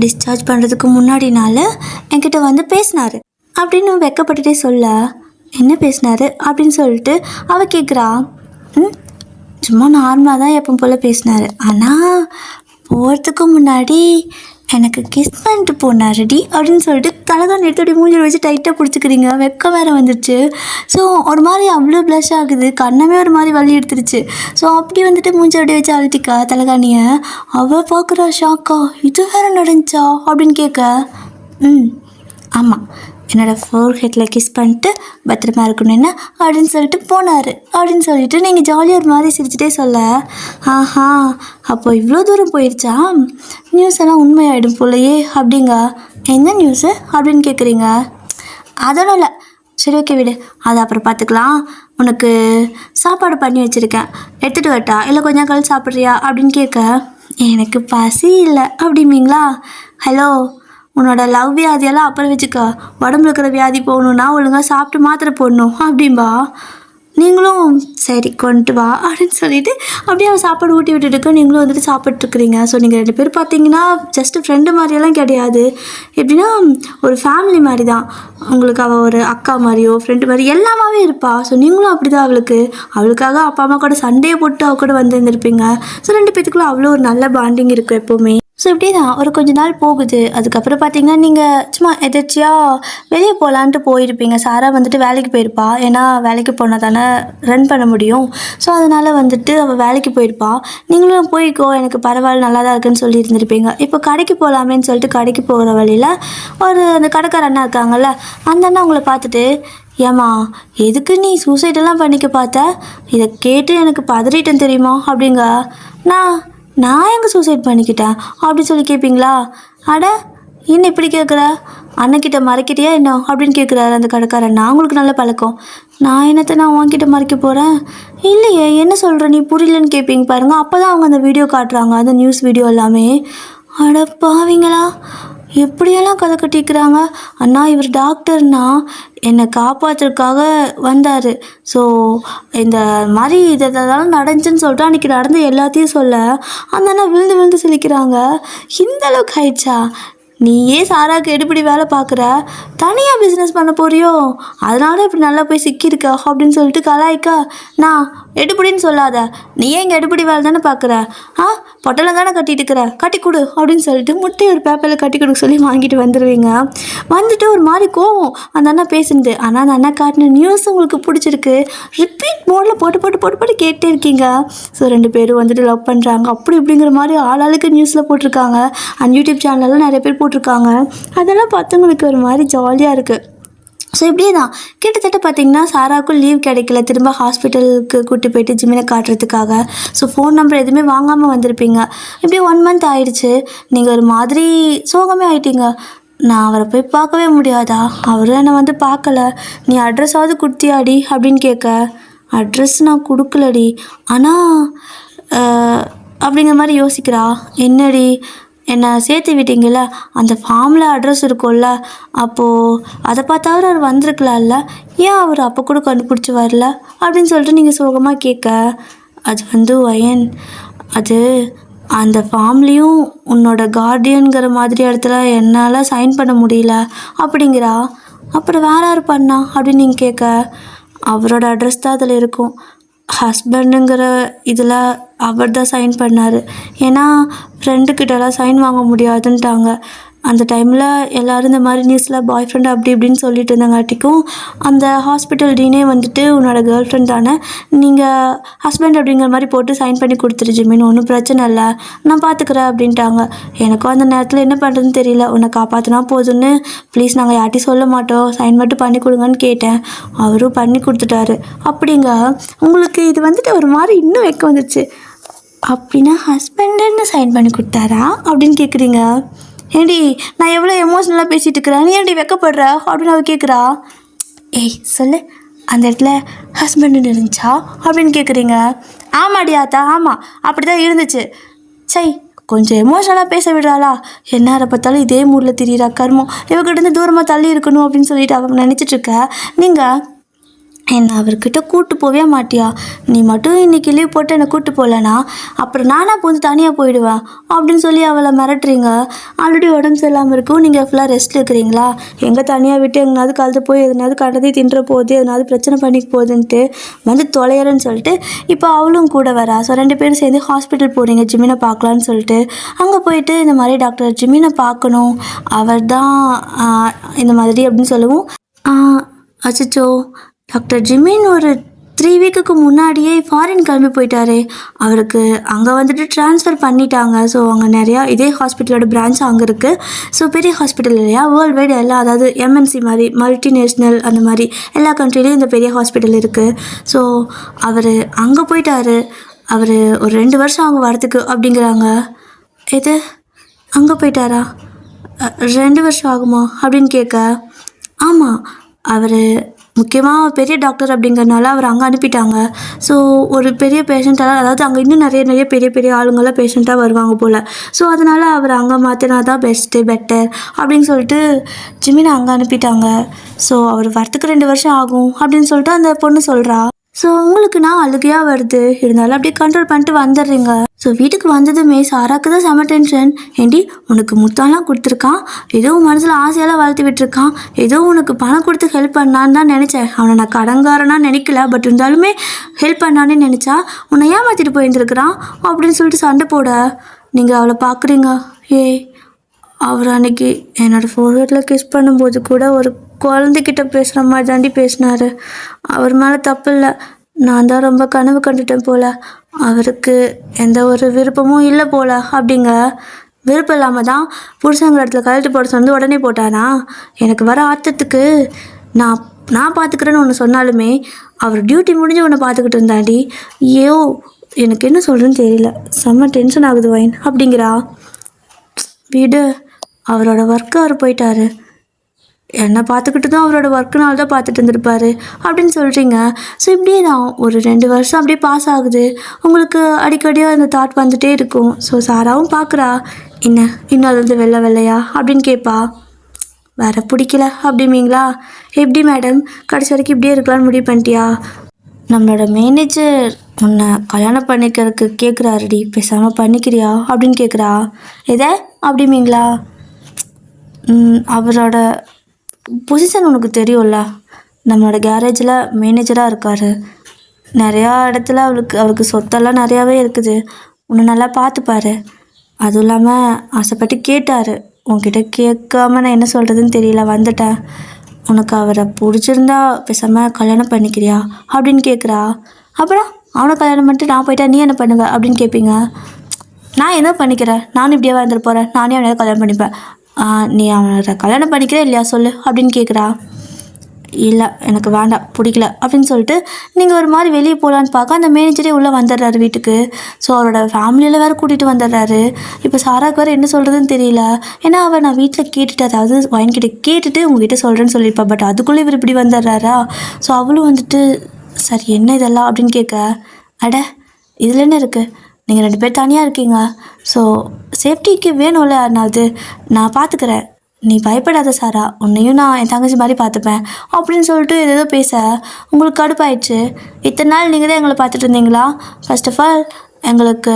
டிஸ்சார்ஜ் பண்ணுறதுக்கு முன்னாடி நாள் என்கிட்ட வந்து பேசினார் அப்படின்னு வெக்கப்பட்டுட்டே சொல்ல, என்ன பேசினாரு அப்படின்னு சொல்லிட்டு அவள் கேட்குறா. சும்மா நார்மலாக தான் எப்போ போல் பேசினார், ஆனால் போகிறதுக்கு முன்னாடி எனக்கு கிஸ் பண்ணிட்டு போனாருடி அப்படின்னு சொல்லிட்டு தலைதான் எடுத்து மூஞ்சில் வச்சு டைட்டாக பிடிச்சிக்கிறீங்க. வெக்கம் வேறு வந்துடுச்சு. ஸோ ஒரு மாதிரி அவ்வளோ ப்ளஷ் ஆகுது, கண்ணமே ஒரு மாதிரி வலி எடுத்துருச்சு. ஸோ அப்படி வந்துட்டு மூஞ்சி அப்படியே வச்சு அழுத்திக்கா தலைகாணியை. அவள் பார்க்குறா ஷாக்கா, இது வேறு நடந்துச்சா அப்படின்னு கேட்க. ஆமாம், என்னோடய ஃபோர்ஹெட்டில் கிஸ் பண்ணிட்டு பத்திரமா இருக்கணும் என்ன அப்படின்னு சொல்லிட்டு போனார் அப்படின்னு சொல்லிட்டு நீங்கள் ஜாலியாக ஒரு மாதிரி சிரிச்சிட்டே சொல்ல, ஆஹா அப்போ இவ்வளோ தூரம் போயிடுச்சா, நியூஸ் எல்லாம் உண்மையாயிடும் போலையே அப்படிங்க. என்ன நியூஸு அப்படின்னு கேட்குறீங்க. அதெல்லாம் இல்லை, சரி ஓகே விடு, அதை அப்புறம் பார்த்துக்கலாம். உனக்கு சாப்பாடு பண்ணி வச்சுருக்கேன், எடுத்துகிட்டு வரட்டா இல்லை கொஞ்சம் கழிச்சு சாப்பிட்றியா அப்படின்னு கேட்க, எனக்கு பசி இல்லை அப்படிம்பீங்களா. ஹலோ, உன்னோட லவ் வியாதியெல்லாம் அப்புறம் வச்சுக்க, உடம்புல இருக்கிற வியாதி போகணுன்னா ஒழுங்காக சாப்பிட்டு மாத்திரை போடணும் அப்படின்பா. நீங்களும் சரி கொண்டு வா அப்படின்னு சொல்லிட்டு அப்படியே அவள் சாப்பாடு ஊட்டி விட்டுட்டு நீங்களும் வந்துட்டு சாப்பிட்ருக்குறீங்க. ஸோ நீங்கள் 2 பேர் பார்த்தீங்கன்னா ஜஸ்ட்டு ஃப்ரெண்டு மாதிரியெல்லாம் கிடையாது, எப்படின்னா ஒரு ஃபேமிலி மாதிரி தான். உங்களுக்கு அவள் ஒரு அக்கா மாதிரியோ ஃப்ரெண்டு மாதிரி எல்லாமே இருப்பாள். ஸோ நீங்களும் அப்படி தான் அவளுக்காக அப்பா அம்மா கூட சண்டையை போட்டு அவள் கூட வந்துருந்துருப்பீங்க. ஸோ 2 பேத்துக்குள்ள அவ்வளோ ஒரு நல்ல பாண்டிங் இருக்கும் எப்போவுமே. ஸோ இப்படி தான் ஒரு கொஞ்ச நாள் போகுது. அதுக்கப்புறம் பார்த்தீங்கன்னா நீங்கள் சும்மா எதாச்சியாக வெளியே போகலான்ட்டு போயிருப்பீங்க. சாரா வந்துட்டு வேலைக்கு போயிருப்பா, ஏன்னா வேலைக்கு போனால் தானே ரன் பண்ண முடியும். ஸோ அதனால் வந்துட்டு அவள் வேலைக்கு போயிருப்பா. நீங்களும் போய்க்கோ, எனக்கு பரவாயில்ல நல்லா தான் இருக்குன்னு சொல்லி இருந்திருப்பீங்க. இப்போ கடைக்கு போகலாமேன்னு சொல்லிட்டு கடைக்கு போகிற வழியில் அந்த கடைக்கார அண்ணா இருக்காங்கல்ல, அந்த அண்ணா உங்களை பார்த்துட்டு, ஏம்மா எதுக்கு நீ சூசைடெல்லாம் பண்ணிக்க பார்த்த, இதை கேட்டு எனக்கு பதறிட்டேன் தெரியுமா அப்படிங்க. நான் எங்கே சூசைட் பண்ணிக்கிட்டேன் அப்படின்னு சொல்லி கேட்பீங்களா. அட என்ன இப்படி கேட்குற, அண்ணன்கிட்ட மறைக்கிட்டியா என்ன அப்படின்னு கேட்குறாரு அந்த கடைக்காரன். நான் உங்களுக்கு நல்ல பழக்கம், நான் நான் உன்கிட்ட மறைக்க போகிறேன், இல்லையே என்ன சொல்கிற நீ புரியலன்னு கேட்பீங்க பாருங்கள். அப்போ தான் அவங்க அந்த வீடியோ காட்டுறாங்க, அந்த நியூஸ் வீடியோ எல்லாமே. அட பாவீங்களா, எப்படியெல்லாம் கதை கட்டிக்கிறாங்க. அண்ணா இவர் டாக்டர்னா என்னை காப்பாற்றுறதுக்காக வந்தார். ஸோ இந்த மாதிரி இதெல்லாம் நடந்துச்சுன்னு சொல்லிட்டு அன்றைக்கி நடந்து எல்லாத்தையும் சொல்ல அந்த அண்ணா விழுந்து விழுந்து சிரிக்கிறாங்க. இந்த அளவுக்கு ஆயிடுச்சா, நீயே சாராவுக்கு எடுபடி வேலை பார்க்குற, தனியாக பிஸ்னஸ் பண்ண போறியோ, அதனால இப்படி நல்லா போய் சிக்கியிருக்க அப்படின்னு சொல்லிட்டு கலாய்க்கா. நான் எடுபடின்னு சொல்லாத, நீயே இங்கே எடுபடி வேலை தானே பார்க்குற, பொட்டலம் தானே கட்டிட்டு இருக்கிற, கட்டி கொடு அப்படின்னு சொல்லிட்டு முட்டையை ஒரு பேப்பரில் கட்டி கொடுக்க சொல்லி வாங்கிட்டு வந்துடுவீங்க. வந்துட்டு ஒரு மாதிரி கோவம் அந்த அண்ணா பேசுனது. ஆனால் அந்த அண்ணா காட்டின நியூஸ் உங்களுக்கு பிடிச்சிருக்கு, ரிப்பீட் மோடில் போட்டு கேட்டே இருக்கீங்க. ஸோ 2 பேரும் வந்துட்டு லவ் பண்ணுறாங்க அப்படி இப்படிங்கிற மாதிரி ஆளாளுக்கு நியூஸில் போட்டிருக்காங்க. அந்த யூடியூப் சேனலெல்லாம் நிறைய பேர் போட்டிருக்காங்க. அதெல்லாம் பார்த்தவங்களுக்கு ஒரு மாதிரி ஜாலியாக இருக்குது. ஸோ இப்படியே தான் கிட்டத்தட்ட பார்த்திங்கன்னா சாராவுக்கும் லீவ் கிடைக்கல, திரும்ப ஹாஸ்பிட்டலுக்கு கூட்டி போயிட்டு ஜிம்மினை காட்டுறதுக்காக. ஸோ ஃபோன் நம்பர் எதுவுமே வாங்காமல் வந்திருப்பீங்க. இப்படி 1 மந்த் ஆயிடுச்சு, நீங்கள் ஒரு மாதிரி சோகமே ஆகிட்டீங்க. நான் அவரை போய் பார்க்கவே முடியாதா, அவரும் என்னை வந்து பார்க்கல, நீ அட்ரஸாவது கொடுத்தியாடி அப்படின்னு கேட்க, அட்ரஸ் நான் கொடுக்கலடி, ஆனால் அப்படிங்கிற மாதிரி யோசிக்கிறா. என்னடி என்னை சேர்த்து விட்டீங்கள, அந்த ஃபார்மில் அட்ரஸ் இருக்கும்ல, அப்போது அதை பார்த்தாவது அவர் வந்திருக்கலாம்ல, ஏன் அவர் அப்போ கூட கண்டுபிடிச்சி வரல அப்படின்னு சொல்லிட்டு நீங்கள் சோகமாக கேட்க, அது வந்து வயன், அது அந்த ஃபார்ம்லேயும் உன்னோட கார்டியனுங்கிற மாதிரி இடத்துல என்னால் சைன் பண்ண முடியல அப்படிங்கிறா. அப்புறம் வேறு யார் பண்ணா அப்படின்னு நீங்கள் கேட்க, அவரோட அட்ரஸ் தான் அதில் இருக்கும், ஹஸ்பண்டுங்கிற இதில் அவர் தான் சைன் பண்ணார், ஏன்னா ஃப்ரெண்டுக்கிட்டலாம் சைன் வாங்க முடியாதுன்ட்டாங்க, அந்த டைமில் எல்லோரும் இந்த மாதிரி நியூஸில் பாய் ஃப்ரெண்ட் அப்படி இப்படின்னு சொல்லிட்டு இருந்தாங்காட்டிக்கும் அந்த ஹாஸ்பிட்டல் டீனே வந்துட்டு உன்னோட கேர்ள் ஃப்ரெண்ட் தானே, நீங்கள் ஹஸ்பண்ட் அப்படிங்கிற மாதிரி போட்டு சைன் பண்ணி கொடுத்துரு ஜிமின், ஒன்றும் பிரச்சனை இல்லை, நான் பார்த்துக்குறேன் அப்படின்ட்டாங்க. எனக்கும் அந்த நேரத்தில் என்ன பண்ணுறதுன்னு தெரியல. உன்னை காப்பாற்றினா போதுன்னு ப்ளீஸ் நாங்கள் யார்ட்டையும் சொல்ல மாட்டோம், சைன் மட்டும் பண்ணி கொடுங்கன்னு கேட்டேன். அவரும் பண்ணி கொடுத்துட்டாரு. அப்படிங்க உங்களுக்கு இது வந்துட்டு ஒரு மாதிரி இன்னும் வெக்க வந்துச்சு. அப்படின்னா ஹஸ்பண்டுன்னு சைன் பண்ணி கொடுத்தாரா அப்படின்னு கேட்குறீங்க. ஏண்டி நான் எவ்வளோ எமோஷ்னலாக பேசிகிட்டு இருக்கிறேன், நீ ஏன்டி வெக்கப்படுற அப்படின்னு அவ கேட்குறா. ஏய் சொல்லு, அந்த இடத்துல ஹஸ்பண்டுன்னு இருந்துச்சா அப்படின்னு கேட்குறீங்க. ஆமாடி ஆத்தா, ஆமாம் அப்படி தான் இருந்துச்சு. சை கொஞ்சம் எமோஷனலாக பேச விடுறாளா, என்னாரை பார்த்தாலும் இதே மூடில் திரியிறா கர்மம், இவகிட்ட தூரமாக தள்ளி இருக்கணும் அப்படின்னு சொல்லிட்டு அவன் நினச்சிட்ருக்க. நீங்கள் என்னை அவர்கிட்ட கூப்பிட்டு போவே மாட்டியா? நீ மட்டும் இன்றைக்கி லீவ் போட்டு என்னை கூப்பிட்டு போகலனா அப்புறம் நானாக கொஞ்சம் தனியாக போயிடுவேன் அப்படின்னு சொல்லி அவளை மிரட்டுறீங்க. ஆல்ரெடி உடம்பு சரியில்லாமல் இருக்கும், நீங்கள் ஃபுல்லாக ரெஸ்ட்டில் இருக்கிறீங்களா, எங்கே தனியாக விட்டு எங்கேனாவது கலந்து போய் எதனாவது கடத்தி தின்ற போகுது, எதனாவது பிரச்சனை பண்ணிக்க போகுதுன்ட்டு வந்து தொலைகிறேன்னு சொல்லிட்டு இப்போ அவளும் கூட வரா. ஸோ 2 பேரும் சேர்ந்து ஹாஸ்பிட்டல் போகிறீங்க ஜிமினை பார்க்கலான்னு சொல்லிட்டு. அங்கே போயிட்டு இந்த மாதிரி டாக்டர் ஜிமினை பார்க்கணும், அவர் தான் இந்த மாதிரி அப்படின்னு சொல்லவும், அச்சோ டாக்டர் ஜிமின் ஒரு 3 வீக்குக்கு முன்னாடியே ஃபாரின் கிளம்பி போயிட்டாரு. அவருக்கு அங்கே வந்துட்டு ட்ரான்ஸ்ஃபர் பண்ணிட்டாங்க. ஸோ அங்கே நிறையா இதே ஹாஸ்பிட்டலோட பிரான்ச் அங்கே இருக்குது. ஸோ பெரிய ஹாஸ்பிட்டல் இல்லையா, வேர்ல்டு வைடு எல்லாம், அதாவது எம்என்சி மாதிரி மல்டிநேஷ்னல் அந்த மாதிரி எல்லா கண்ட்ரிலையும் இந்த பெரிய ஹாஸ்பிட்டல் இருக்குது. ஸோ அவர் அங்கே போயிட்டாரு. அவர் ஒரு 2 வருஷம் ஆகும் வரத்துக்கு அப்படிங்கிறாங்க. எது அங்கே போயிட்டாரா, 2 வருஷம் ஆகுமா அப்படின்னு கேட்க, ஆமாம் அவர் முக்கியமாக பெரிய டாக்டர் அப்படிங்கிறனால அவர் அங்கே அனுப்பிட்டாங்க. ஸோ ஒரு பெரிய பேஷண்ட்டால், அதாவது அங்கே இன்னும் நிறைய பெரிய பெரிய ஆளுங்கள்லாம் பேஷண்ட்டாக வருவாங்க போல். ஸோ அதனால் அவர் அங்கே மாற்றினா தான் பெட்டர் அப்படின்னு சொல்லிட்டு ஜிமினை அங்கே அனுப்பிட்டாங்க. ஸோ அவர் வரத்துக்கு 2 வருஷம் ஆகும் அப்படின்னு சொல்லிட்டு அந்த பொண்ணு சொல்கிறா. ஸோ உங்களுக்கு நான் அழுகையாக வருது, இருந்தாலும் அப்படியே கண்ட்ரோல் பண்ணிட்டு வந்துடுறீங்க. ஸோ வீட்டுக்கு வந்ததுமே சாராக்கு தான் செம டென்ஷன். ஏண்டி உனக்கு முத்தாலாம் கொடுத்துருக்கான், ஏதோ மனசில் ஆசையெல்லாம் வளர்த்து விட்டுருக்கான், ஏதோ உனக்கு பணம் கொடுத்து ஹெல்ப் பண்ணான்னு தான் நினச்சேன். அவனை நான் கடங்காரனா நினைக்கல, பட் இருந்தாலுமே ஹெல்ப் பண்ணான்னு நினச்சா உன்னை ஏமாற்றிட்டு போயிருந்துருக்குறான் அப்படின்னு சொல்லிட்டு சண்டை போட நீங்கள் அவளை பார்க்குறீங்க. அவர் அன்னைக்கு என்னோடய ஃபோர்ஹெட்டில் கிஸ் பண்ணும்போது கூட ஒரு குழந்தைகிட்ட பேசுகிற மாதிரி தாண்டி பேசினார். அவர் மேலே தப்பு இல்லை, நான் தான் ரொம்ப கனவு கண்டுட்டேன் போல், அவருக்கு எந்த ஒரு விருப்பமும் இல்லை போல் அப்படிங்க. விருப்பம் இல்லாமல் தான் புருஷங்கிற இடத்துல கழட்டி போட சொன்னது உடனே போட்டானா? எனக்கு வர ஆத்தத்துக்கு நான் பார்த்துக்கிறேன்னு ஒன்று சொன்னாலுமே அவர் டியூட்டி முடிஞ்சு ஒன்று பார்த்துக்கிட்டு இருந்தாண்டி. எனக்கு என்ன சொல்கிறேன்னு தெரியல, செம்ம டென்ஷன் ஆகுது வைன் அப்படிங்கிறா. வீடு அவரோட ஒர்க்கு அவர் போயிட்டாரு, என்னை பார்த்துக்கிட்டு தான் அவரோட ஒர்க்குனால தான் பார்த்துட்டு இருந்திருப்பாரு அப்படின்னு சொல்கிறீங்க. ஸோ இப்படியே தான் ஒரு 2 வருஷம் அப்படியே பாஸ் ஆகுது. உங்களுக்கு அடிக்கடியாக அந்த தாட் வந்துகிட்டே இருக்கும். ஸோ சாராவும் பார்க்குறா, இன்னும் அது வந்து வெள்ளையா அப்படின்னு கேட்பா. வேறு பிடிக்கல அப்படிமீங்களா? எப்படி மேடம் கடைசி வரைக்கும் இப்படியே இருக்கலான்னு முடிவு பண்ணிட்டியா? நம்மளோட மேனேஜர் உன்னை கல்யாணம் பண்ணிக்கிறதுக்கு கேட்குறாருடி, பேசாமல் பண்ணிக்கிறியா அப்படின்னு கேட்குறா. எதை அப்படிமீங்களா? அவரோட பொசிஷன் உனக்கு தெரியும்ல, நம்மளோட கேரேஜில் மேனேஜராக இருக்கார், நிறையா இடத்துல அவருக்கு சொத்தெல்லாம் நிறையாவே இருக்குது, உன்னை நல்லா பார்த்துப்பாரு. அதுவும் இல்லாமல் ஆசைப்பட்டு கேட்டார், உன்கிட்ட கேட்காம நான் என்ன சொல்கிறதுன்னு தெரியல வந்துட்டேன். உனக்கு அவரை பிடிச்சிருந்தா பேசாமல் கல்யாணம் பண்ணிக்கிறியா அப்படின்னு கேட்குறா. அப்புறம் அவனை கல்யாணம் பண்ணிட்டு நான் போயிட்டா நீ என்ன பண்ணுவ அப்படின்னு கேட்பீங்க. நான் என்ன பண்ணிக்கிறேன், நானும் இப்படியே வந்துட்டு போகிறேன், நானே அவனை கல்யாணம் பண்ணிப்பேன். நீ அவனை கல்யாணம் பண்ணிக்கிறே இல்லையா சொல்லு அப்படின்னு கேட்குறா. இல்லை எனக்கு வேண்டாம் பிடிக்கல அப்படின்னு சொல்லிட்டு நீங்கள் ஒரு மாதிரி வெளியே போகலான்னு பார்க்க அந்த மேனேஜரே உள்ளே வந்துடுறாரு வீட்டுக்கு. ஸோ அவரோட ஃபேமிலியில் வேறு கூட்டிகிட்டு வந்துடுறாரு. இப்போ சாராக்கு வேறு என்ன சொல்கிறதுன்னு தெரியல. ஏன்னா அவள் நான் வீட்டில் கேட்டுட்டு, அதாவது வாங்கிக்கிட்ட கேட்டுட்டு உங்ககிட்ட சொல்கிறேன்னு சொல்லியிருப்பா, பட் அதுக்குள்ளே இவர் இப்படி வந்துடுறாரா. ஸோ அவளும் வந்துட்டு சரி என்ன இதெல்லாம் அப்படின்னு கேட்க, அட இதில் என்ன இருக்குது, நீங்கள் 2 பேர் தனியாக இருக்கீங்க, ஸோ சேஃப்டிக்கு வேணும்ல யாருனாவது, நான் பார்த்துக்கிறேன், நீ பயப்படாத சாரா, உன்னையும் நான் என் தங்கச்சி மாதிரி பார்த்துப்பேன் அப்படின்னு சொல்லிட்டு ஏதோ பேச உங்களுக்கு கடுப்பாயிடுச்சு. இத்தனை நாள் நீங்கள் தான் எங்களை பார்த்துட்டு இருந்தீங்களா? ஃபர்ஸ்ட் ஆஃப் ஆல் எங்களுக்கு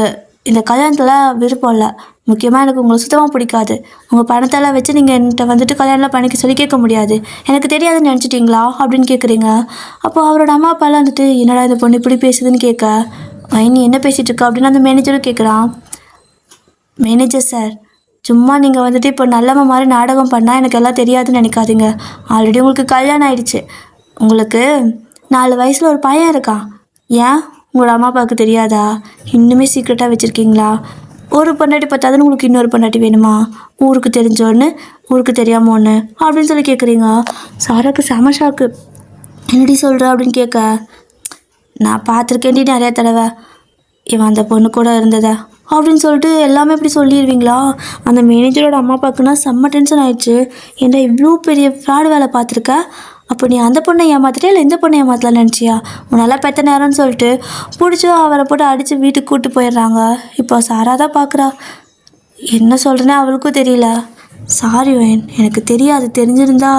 இந்த கல்யாணத்தில் விருப்பம் இல்லை, முக்கியமாக எனக்கு உங்களை சுத்தமாக பிடிக்காது, உங்கள் பணத்தெல்லாம் வச்சு நீங்கள் என்கிட்ட வந்துட்டு கல்யாணம்லாம் பண்ணிக்க சொல்லி கேட்க முடியாது, எனக்கு தெரியாதுன்னு நினச்சிட்டிங்களா அப்படின்னு கேட்குறீங்க. அப்போது அவரோட அம்மா அப்பாலாம் வந்துட்டு என்னடா இந்த பொண்ணு இப்படி பேசுதுன்னு கேட்க, நீ என்ன பேசிகிட்டு இருக்கா அப்படின்னு அந்த மேனேஜரும் கேட்குறான். மேனேஜர் சார், சும்மா நீங்கள் வந்துட்டு இப்போ நல்லவன் மாதிரி நாடகம் பண்ணால் எனக்கு எல்லாம் தெரியாதுன்னு நினைக்காதீங்க. ஆல்ரெடி உங்களுக்கு கல்யாணம் ஆயிடுச்சு. உங்களுக்கு 4 வயசில் ஒரு பையன் இருக்கான். ஏன் உங்களோட அம்மா அப்பாவுக்கு தெரியாதா? இன்னுமே சீக்ரெட்டாக வச்சுருக்கீங்களா? ஒரு பொண்டாட்டி பார்த்தாதுன்னு உங்களுக்கு இன்னொரு பொண்டாட்டி வேணுமா? ஊருக்கு தெரிஞ்சோன்னு ஊருக்கு தெரியாமல் ஒன்று அப்படின்னு சொல்லி கேட்குறீங்க. சாராக்கு செம ஷாக்கு. என்னடி சொல்கிற அப்படின்னு கேட்க, நான் பார்த்துருக்கேன்டி நிறையா தடவை இவன் அந்த பொண்ணு கூட இருந்ததா அப்படின்னு சொல்லிட்டு எல்லாமே இப்படி சொல்லிடுவீங்களா? அந்த மேனேஜரோட அம்மா அப்பாவுக்குன்னா செம்ம டென்ஷன் ஆயிடுச்சு. ஏன்டா இவ்வளோ பெரிய ஃப்ராடு வேலை பார்த்துருக்க? அப்போ நீ அந்த பொண்ணை ஏமாத்திட்டே இல்லை இந்த பொண்ணை ஏமாத்தலாம் நினச்சியா? உன்னால பெத்த நேரம்னு சொல்லிட்டு பிடிச்சி அவரை போட்டு அடித்து வீட்டுக்கு கூப்பிட்டு போயிடுறாங்க. இப்போ சாரா தான் பார்க்குறா. என்ன சொல்கிறேன்னா அவளுக்கும் தெரியல. சாரி வேன், எனக்கு தெரியாது. தெரிஞ்சிருந்தா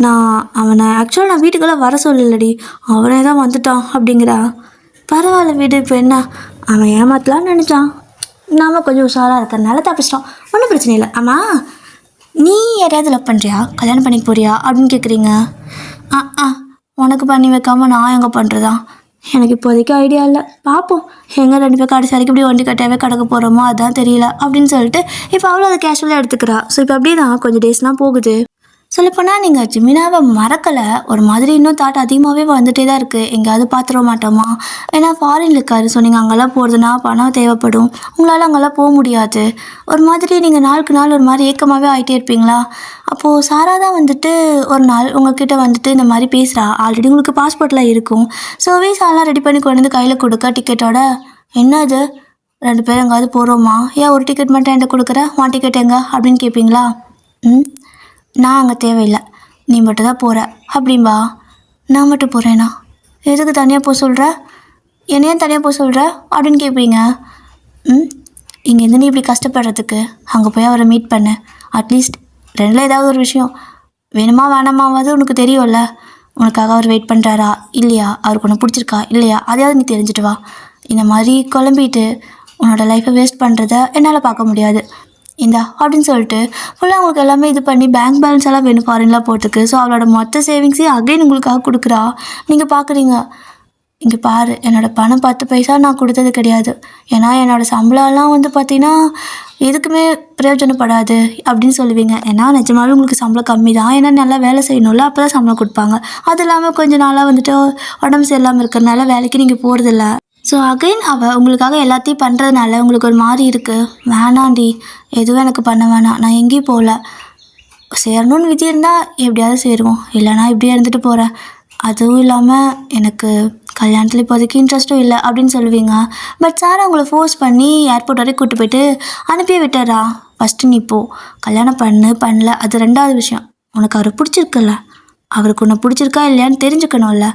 நான் அவனை ஆக்சுவலாக நான் வீட்டுக்கெல்லாம் வர சொல்லலடி, அவனே தான் வந்துட்டான் அப்படிங்கிறா. பரவாயில்ல வீடு, இப்போ என்ன அவன் ஏமாத்தலான்னு நினச்சான், நாம் கொஞ்சம் உஷாராக இருக்கிறதுனால தப்பிச்சிட்டோம். ஒன்றும் பிரச்சனை இல்லை. ஆமாம், நீ யாரையாவது லவ் பண்ணுறியா? கல்யாணம் பண்ணிக்க போறியா அப்படின்னு கேட்குறீங்க. உனக்கு பண்ணி வைக்காமல் நான் எங்கே பண்ணுறதா? எனக்கு இப்போதைக்கு ஐடியா இல்லை, பார்ப்போம். எங்கே 2 பேர் கடைசி வரைக்கும் இப்படி ஒண்டி கட்டாவே கிடக்க போகிறோமோ அதான் தெரியல அப்படின்னு சொல்லிட்டு இப்போ அவ்வளோ அதை கேஷுவலாக எடுத்துக்கிறா. ஸோ இப்போ அப்படியே தான் கொஞ்சம் டேஸ்லாம் போகுது. சொல்லப்போனால் நீங்கள் ஜிமினாவை மறக்கலை, ஒரு மாதிரி இன்னும் தாட் அதிகமாகவே வந்துட்டே தான் இருக்குது. எங்கேயாவது பார்த்துட மாட்டோமா? ஏன்னா ஃபாரின்ல இருக்காரு. ஸோ நீங்கள் அங்கெல்லாம் போகிறதுனா பணம் தேவைப்படும், உங்களால் அங்கெல்லாம் போக முடியாது. ஒரு மாதிரி நீங்கள் நாளுக்கு நாள் ஒரு மாதிரி ஏக்கமாகவே ஆகிட்டே இருப்பீங்களா? அப்போது சாரா தான் வந்துட்டு ஒரு நாள் உங்ககிட்ட வந்துட்டு இந்த மாதிரி பேசுகிறா. ஆல்ரெடி உங்களுக்கு பாஸ்போர்ட்லாம் இருக்கும். ஸோ வீசாலாம் ரெடி பண்ணி கொண்டு வந்து கையில் கொடுக்க டிக்கெட்டோட, என்னது 2 பேர் எங்கேயாவது போகிறோமா? ஏன் ஒரு டிக்கெட் மட்டும் என்கிட்ட கொடுக்குற, உன் டிக்கெட் எங்கே அப்படின்னு கேட்பீங்களா? நான் அங்கே தேவையில்லை, நீ மட்டும் தான் போகிற அப்படின்பா. நான் மட்டும் போகிறேனா? எதுக்கு தனியாக போக சொல்கிற? என்னையும் தனியாக போக சொல்கிற அப்படின்னு கேட்பீங்க. இங்கேருந்து நீ இப்படி கஷ்டப்படுறதுக்கு அங்கே போய் அவரை மீட் பண்ணு. அட்லீஸ்ட் 2ல் ஏதாவது ஒரு விஷயம் வேணுமா வேணாமாவது உனக்கு தெரியும்ல. உனக்காக அவர் வெயிட் பண்ணுறாரா இல்லையா, அவருக்கு ஒன்று பிடிச்சிருக்கா இல்லையா, அதையாவது நீ தெரிஞ்சுட்டு வா. இந்த மாதிரி குழம்பிட்டு உன்னோட லைஃப்பை வேஸ்ட் பண்ணுறத என்னால் பார்க்க முடியாது. இந்தா அப்படின்னு சொல்லிட்டு ஃபுல்லாக உங்களுக்கு எல்லாமே இது பண்ணி பேங்க் பேலன்ஸ் எல்லாம் வேணும் ஃபாரின்லாம் போட்டுக்கு. ஸோ அவளோட மொத்த சேவிங்ஸையும் அகைன் உங்களுக்காக கொடுக்குறா. நீங்கள் பார்க்குறீங்க, இங்கே பாரு, என்னோடய பணம் 10 பைசா நான் கொடுத்தது கிடையாது. ஏன்னா என்னோடய சம்பளம்லாம் வந்து பார்த்திங்கன்னா எதுக்குமே பிரயோஜனப்படாது அப்படின்னு சொல்லுவீங்க. ஏன்னா நிஜமாவே உங்களுக்கு சம்பளம் கம்மி தான். ஏன்னா நல்லா வேலை செய்யணும்ல, அப்போ தான் சம்பளம் கொடுப்பாங்க. அது இல்லாமல் கொஞ்சம் நாளாக வந்துட்டு உடம்பு சரியில்லாமல் இருக்கிறதுனால வேலைக்கு நீங்கள் போகிறதில்ல. ஸோ அகைன் அவள் உங்களுக்காக எல்லாத்தையும் பண்ணுறதுனால உங்களுக்கு ஒரு மாதிரி இருக்குது. வேணாண்டி, எதுவும் எனக்கு பண்ண வேணாம், நான் எங்கேயும் போகல. சேரணும்னு விதி இருந்தால் எப்படியாவது சேருவோம், இல்லைனா இப்படியே இருந்துட்டு போகிறேன். அதுவும் இல்லாமல் எனக்கு கல்யாணத்தில் இப்போதைக்கு இன்ட்ரெஸ்ட்டும் இல்லை அப்படின்னு சொல்லுவீங்க. பட் சார் உங்களை ஃபோர்ஸ் பண்ணி ஏர்போர்ட் வரைக்கும் கூப்பிட்டு போயிட்டு அனுப்பியே விட்டுறா. ஃபஸ்ட்டு நீ போ, கல்யாணம் பண்ணல அது 2வது விஷயம். உனக்கு அவரை பிடிச்சிருக்குல்ல, அவருக்கு உன்னை பிடிச்சிருக்கா இல்லையான்னு தெரிஞ்சுக்கணும்ல.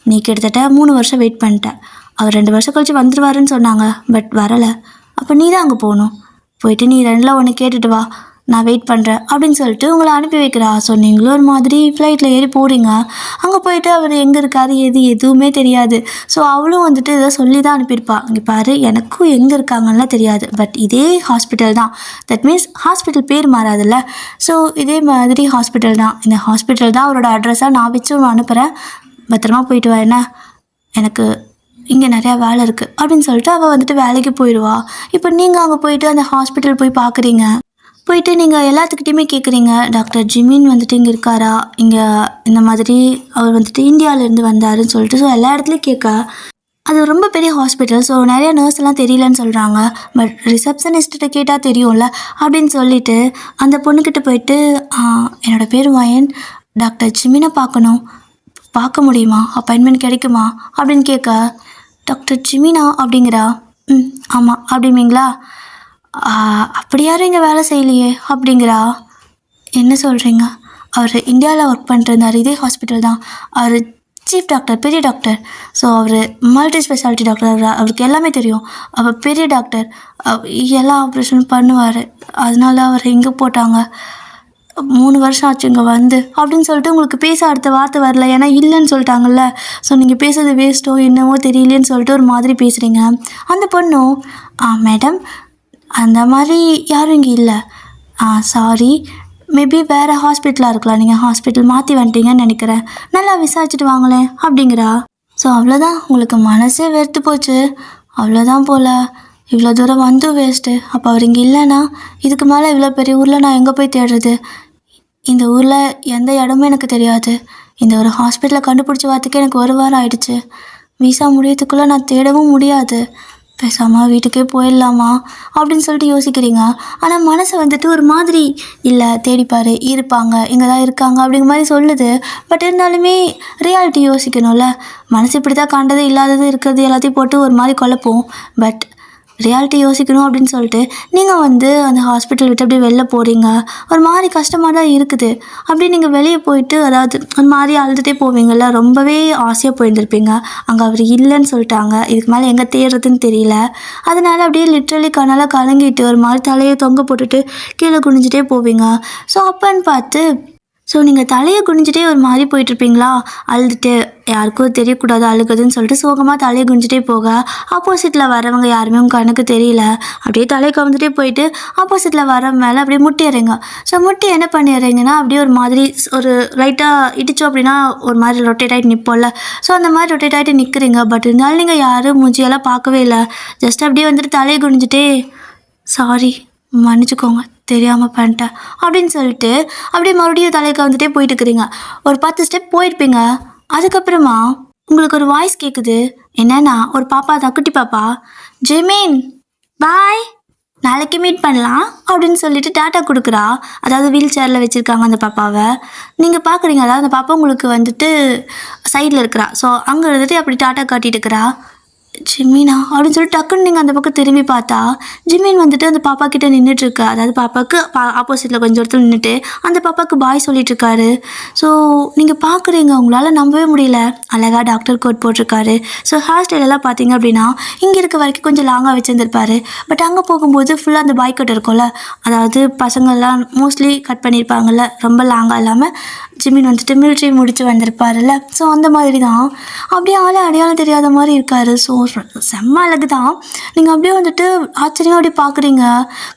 நீ கிட்டத்தட்ட 3 வருஷம் வெயிட் பண்ணிட்டேன். அவர் 2 வருஷம் கழிச்சு வந்துடுவாருன்னு சொன்னாங்க, பட் வரலை. அப்போ நீ தான் அங்கே போகணும். போயிட்டு நீ 2ல் 1 கேட்டுட்டு வா, நான் வெயிட் பண்ணுறேன் அப்படின்னு சொல்லிட்டு உங்களை அனுப்பி வைக்கிறா. ஸோ நீங்களும் ஒரு மாதிரி ஃப்ளைட்டில் ஏறி போகிறீங்க. அங்கே போயிட்டு அவர் எங்கே இருக்காரு எதுவுமே தெரியாது. ஸோ அவளும் வந்துட்டு இதை சொல்லி தான் அனுப்பியிருப்பா. இங்கே பாரு, எனக்கும் எங்கே இருக்காங்கலாம் தெரியாது, பட் இதே ஹாஸ்பிட்டல் தான். தட் மீன்ஸ் ஹாஸ்பிட்டல் பேர் மாறாதுல்ல. ஸோ இதே மாதிரி ஹாஸ்பிட்டல் தான், இந்த ஹாஸ்பிட்டல் தான் அவரோட அட்ரஸாக நான் வச்சு அனுப்புகிறேன். பத்திரமா போயிட்டு வா, என்ன எனக்கு இங்கே நிறையா வேலை இருக்குது அப்படின்னு சொல்லிட்டு அவள் வந்துட்டு வேலைக்கு போயிடுவா. இப்போ நீங்கள் அங்கே போயிட்டு அந்த ஹாஸ்பிட்டல் போய் பார்க்குறீங்க. போயிட்டு நீங்கள் எல்லாத்துக்கிட்டையுமே கேட்குறீங்க, டாக்டர் ஜிமின் வந்துட்டு இங்கே இருக்காரா, இங்கே இந்த மாதிரி அவர் வந்துட்டு இந்தியாவிலேருந்து வந்தாருன்னு சொல்லிட்டு. ஸோ எல்லா இடத்துலையும் கேட்க, அது ரொம்ப பெரிய ஹாஸ்பிட்டல். ஸோ நிறைய நர்ஸ் எல்லாம் தெரியலன்னு சொல்கிறாங்க. பட் ரிசப்ஷனிஸ்ட்டை கேட்டால் தெரியும்ல அப்படின்னு சொல்லிட்டு அந்த பொண்ணுக்கிட்ட போயிட்டு, என்னோடய பேர் வயன், டாக்டர் ஜிமினை பார்க்க முடியுமா, அப்பாயின்மெண்ட் கிடைக்குமா அப்படின்னு கேட்க, டாக்டர் ஜிமினா அப்படிங்கிறா. ஆமாம் அப்படிங்களா, அப்படி யாரும் இங்கே வேலை செய்யலையே அப்படிங்கிறா. என்ன சொல்கிறீங்க, அவர் இந்தியாவில் ஒர்க் பண்ணிருந்தார், இதே ஹாஸ்பிட்டல் தான். அவர் சீஃப் டாக்டர், பெரிய டாக்டர். ஸோ அவர் மல்டி ஸ்பெஷாலிட்டி டாக்டர், அவருக்கு எல்லாமே தெரியும். அவர் பெரிய டாக்டர், எல்லா ஆப்ரேஷனும் பண்ணுவார். அதனால அவர் எங்கே போட்டாங்க, 3 வருஷம் ஆச்சு இங்கே வந்து அப்படின்னு சொல்லிட்டு உங்களுக்கு பேச அடுத்த வார்த்தை வரல. ஏன்னா இல்லைன்னு சொல்லிட்டாங்கல்ல. ஸோ நீங்கள் பேசுறது வேஸ்ட்டோ என்னவோ தெரியலேன்னு சொல்லிட்டு ஒரு மாதிரி பேசுகிறீங்க. அந்த பொண்ணும், மேடம் அந்த மாதிரி யாரும் இங்கே இல்லை, சாரி, மேபி வேறு ஹாஸ்பிட்டலாக இருக்கலாம், நீங்கள் ஹாஸ்பிட்டல் மாற்றி வந்துட்டீங்கன்னு நினைக்கிறேன், நல்லா விசாரிச்சுட்டு வாங்களேன் அப்படிங்கிறா. ஸோ அவ்வளோதான், உங்களுக்கு மனசே வெறுத்து போச்சு, அவ்வளோதான் போல். இவ்வளோ தூரம் வந்து வேஸ்ட்டு. அப்போ அவர் இங்கே இல்லைன்னா இதுக்கு மேலே இவ்வளோ பெரிய ஊரில் நான் எங்கே போய் தேடுறது? இந்த ஊரில் எந்த இடமும் எனக்கு தெரியாது. இந்த ஒரு ஹாஸ்பிட்டலை கண்டுபிடிச்சி வரத்துக்கு எனக்கு 1 வாரம் ஆயிடுச்சு. விசா முடியறதுக்குள்ளே நான் தேடவும் முடியாது. பேசாமல் வீட்டுக்கே போயிடலாமா அப்படின்னு சொல்லிட்டு யோசிக்கிறீங்க. ஆனால் மனசை வந்துட்டு ஒரு மாதிரி இல்லை தேடிப்பார் இருப்பாங்க இங்கே தான் இருக்காங்க அப்படிங்கிற மாதிரி சொல்லுது. பட் இருந்தாலுமே ரியாலிட்டி யோசிக்கணும்ல. மனசு இப்படி தான் கண்டது இல்லாதது இருக்கிறது எல்லாத்தையும் போட்டு ஒரு மாதிரி குழப்போம். பட் ரியாலிட்டி யோசிக்கணும் அப்படின்னு சொல்லிட்டு நீங்கள் வந்து அந்த ஹாஸ்பிட்டல் விட்டு அப்படியே வெளில போகிறீங்க. ஒரு மாதிரி கஷ்டமாக தான் இருக்குது. அப்படியே நீங்கள் வெளியே போயிட்டு அதாவது ஒரு மாதிரி அழுதுகிட்டே போவீங்கள்ல. ரொம்பவே ஆசையாக போயிருந்துருப்பீங்க. அங்கே அவர் இல்லைன்னு சொல்லிட்டாங்க. இதுக்கு மேலே எங்கே தேடுறதுன்னு தெரியல. அதனால் அப்படியே லிட்ரலி கண்ணால் கலங்கிட்டு ஒரு மாதிரி தலையை தொங்க போட்டுட்டு கீழே குனிஞ்சிட்டே போவீங்க. ஸோ அப்போன்னு பார்த்து நீங்கள் தலையை குனிஞ்சிட்டே ஒரு மாதிரி போயிட்டுருப்பீங்களா அழுதுட்டு. யாருக்கும் தெரியக்கூடாது அழுகுதுன்னு சொல்லிட்டு சோகமாக தலையை குனிஞ்சிட்டே போக ஆப்போசிட்டில் வரவங்க யாருமே உங்கள் கண்ணுக்கு தெரியல. அப்படியே தலையை கவுந்துட்டே போயிட்டு ஆப்போசிட்டில் வர மேலே அப்படியே முட்டிடுறீங்க. முட்டி என்ன பண்ணிடுறீங்கன்னா அப்படியே ஒரு மாதிரி ஒரு லைட்டாக இடிச்சோம் அப்படின்னா ஒரு மாதிரி ரொட்டேட் ஆகிட்டு நிற்போம்ல. அந்த மாதிரி ரொட்டேட் ஆகிட்டு நிற்கிறீங்க. பட் இருந்தாலும் நீங்கள் யாரும் மூஞ்சியெல்லாம் பார்க்கவே இல்லை. ஜஸ்ட் அப்படியே வந்துட்டு தலையை குனிஞ்சிட்டே சாரி மன்னிச்சுக்கோங்க தெரியாமல் பண்ணிட்டேன் அப்படின்னு சொல்லிட்டு அப்படியே மறுபடியும் தலைக்கு வந்துட்டே போயிட்டு இருக்கிறீங்க. ஒரு 10 ஸ்டெப் போயிருப்பீங்க. அதுக்கப்புறமா உங்களுக்கு ஒரு வாய்ஸ் கேட்குது. என்னன்னா ஒரு பாப்பா தான், குட்டி பாப்பா. ஜெமீன் பாய் நாளைக்கு மீட் பண்ணலாம் அப்படின்னு சொல்லிட்டு டாட்டா கொடுக்குறா. அதாவது வீல் சேரில் வச்சுருக்காங்க அந்த பாப்பாவை. நீங்கள் பார்க்குறீங்க. அதாவது அந்த பாப்பா உங்களுக்கு வந்துட்டு சைடில் இருக்கிறா. அங்கே இருந்துட்டு அப்படி டாட்டா காட்டிட்டு இருக்கிறா. ஜிம்மினா அப்படின்னு சொல்லிட்டு டக்குன்னு நீங்கள் அந்த பக்கம் திரும்பி பார்த்தா ஜிம்மின் வந்துட்டு அந்த பாப்பா கிட்டே நின்றுட்டுருக்கா. அதாவது பாப்பாவுக்கு ஆப்போசிட்டில் கொஞ்சம் இடத்துல நின்றுட்டு அந்த பாப்பாவுக்கு பாய் சொல்லிட்டுருக்காரு. நீங்கள் பார்க்குறீங்க. உங்களால் நம்பவே முடியல. அழகாக டாக்டர் கோட் போட்டிருக்காரு. ஹேர் ஸ்டைலெல்லாம் பார்த்தீங்க அப்படின்னா இங்கே இருக்க வரைக்கும் கொஞ்சம் லாங்காக வச்சுருந்துருப்பாரு. பட் அங்கே போகும்போது ஃபுல்லாக அந்த பாய் கட் இருக்கும்ல. அதாவது பசங்கள்லாம் மோஸ்ட்லி கட் பண்ணியிருப்பாங்கல்ல, ரொம்ப லாங்காக இல்லாமல். ஜிம்மின் வந்துட்டு மிலிட்ரி முடிச்சு வந்திருப்பாருல்ல. அந்த மாதிரி தான் அப்படியே அடையாளம் தெரியாத மாதிரி இருக்காரு. செம்ம அழகு தான். நீங்கள் அப்படியே வந்துட்டு ஆச்சரியமாக அப்படியே பார்க்குறீங்க.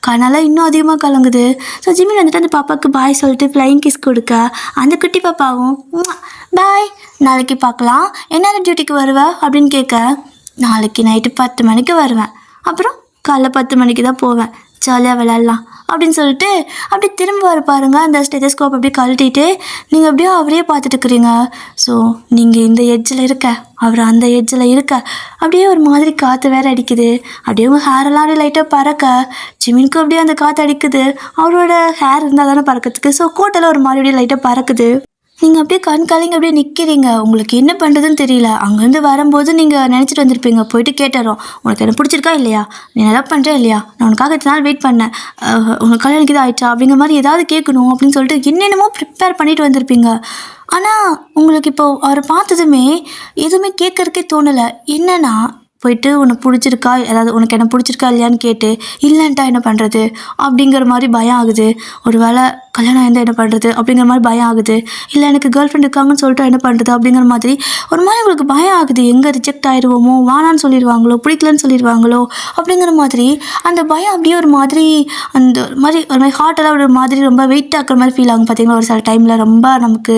கண்ணால் இன்னும் அதிகமாக கலங்குது. ஜிம்மின் வந்துட்டு அந்த பாப்பாவுக்கு பாய் சொல்லிட்டு ஃப்ளைங் கிஸ் கொடுக்க அந்த குட்டி பாப்பாவும் பாய் நாளைக்கு பார்க்கலாம் என்ன டியூட்டிக்கு வருவேன் அப்படின்னு கேட்க நாளைக்கு நைட்டு 10 மணிக்கு வருவேன். அப்புறம் காலைல 10 மணிக்கு தான் போவேன். ஜாலியாக விளையாடலாம் அப்படின்னு சொல்லிட்டு அப்படியே திரும்ப வர பாருங்க. அந்த ஸ்டெதஸ்கோப் அப்படியே கழட்டிட்டு நீங்கள் அப்படியே அவரே பார்த்துட்டு இருக்கிறீங்க. நீங்கள் இந்த எட்ஜில் இருக்க, அவர் அந்த எட்ஜில் இருக்க. அப்படியே ஒரு மாதிரி காற்று வேறு அடிக்குது. அப்படியே உங்கள் ஹேரெல்லாம் அப்படியே லைட்டாக பறக்க ஜிமினுக்கு அப்படியே அந்த காற்று அடிக்குது. அவரோட ஹேர் இருந்தால் தானே பறக்கிறதுக்கு. கோட்டெல்லாம் ஒரு மாதிரி அப்படியே லைட்டாக பறக்குது. நீங்கள் அப்படியே கண் கலங்கி அப்படியே நிற்கிறீங்க. உங்களுக்கு என்ன பண்ணுறதுன்னு தெரியல. அங்கேருந்து வரும்போது நீங்கள் நினச்சிட்டு வந்திருப்பீங்க. போயிட்டு கேட்டுறோம் உனக்கு என்ன பிடிச்சிருக்கா இல்லையா, நீ நல்லா பண்ணுறேன் இல்லையா, நான் உனக்காக இத்தனை நாள் வெயிட் பண்ணேன், உனக்கு கல்யாணம் இது ஆயிடுச்சா அப்படிங்கிற மாதிரி ஏதாவது கேட்கணும் அப்படின்னு சொல்லிட்டு என்னென்னமோ ப்ரிப்பேர் பண்ணிட்டு வந்திருப்பீங்க. ஆனால் உங்களுக்கு இப்போ அவரை பார்த்ததுமே எதுவுமே கேட்கறதுக்கே தோணலை. என்னன்னா போயிட்டு உனக்கு பிடிச்சிருக்கா, அதாவது உனக்கு என்ன பிடிச்சிருக்கா இல்லையான்னு கேட்டு இல்லைன்ட்டா என்ன பண்ணுறது அப்படிங்கிற மாதிரி பயம் ஆகுது. ஒரு வேளை கல்யாணம் இருந்தால் என்ன பண்ணுறது அப்படிங்கிற மாதிரி பயம் ஆகுது. இல்லை எனக்கு கேர்ள் ஃப்ரெண்ட் இருக்காங்கன்னு சொல்லிட்டு என்ன பண்ணுறது அப்படிங்கிற மாதிரி ஒரு மாதிரி உங்களுக்கு பயம் ஆகுது. எங்கே ரிஜெக்ட் ஆயிடுவோமோ, வானான்னு சொல்லிடுவாங்களோ, பிடிக்கலன்னு சொல்லிடுவாங்களோ அப்படிங்கிற மாதிரி அந்த பயம் அப்படியே ஒரு மாதிரி அந்த ஒரு மாதிரி ஹார்ட்டெல்லாம் ஒரு மாதிரி ரொம்ப வெயிட் ஆக்குற மாதிரி ஃபீல் ஆகும். பார்த்தீங்களா ஒரு சில டைமில் ரொம்ப நமக்கு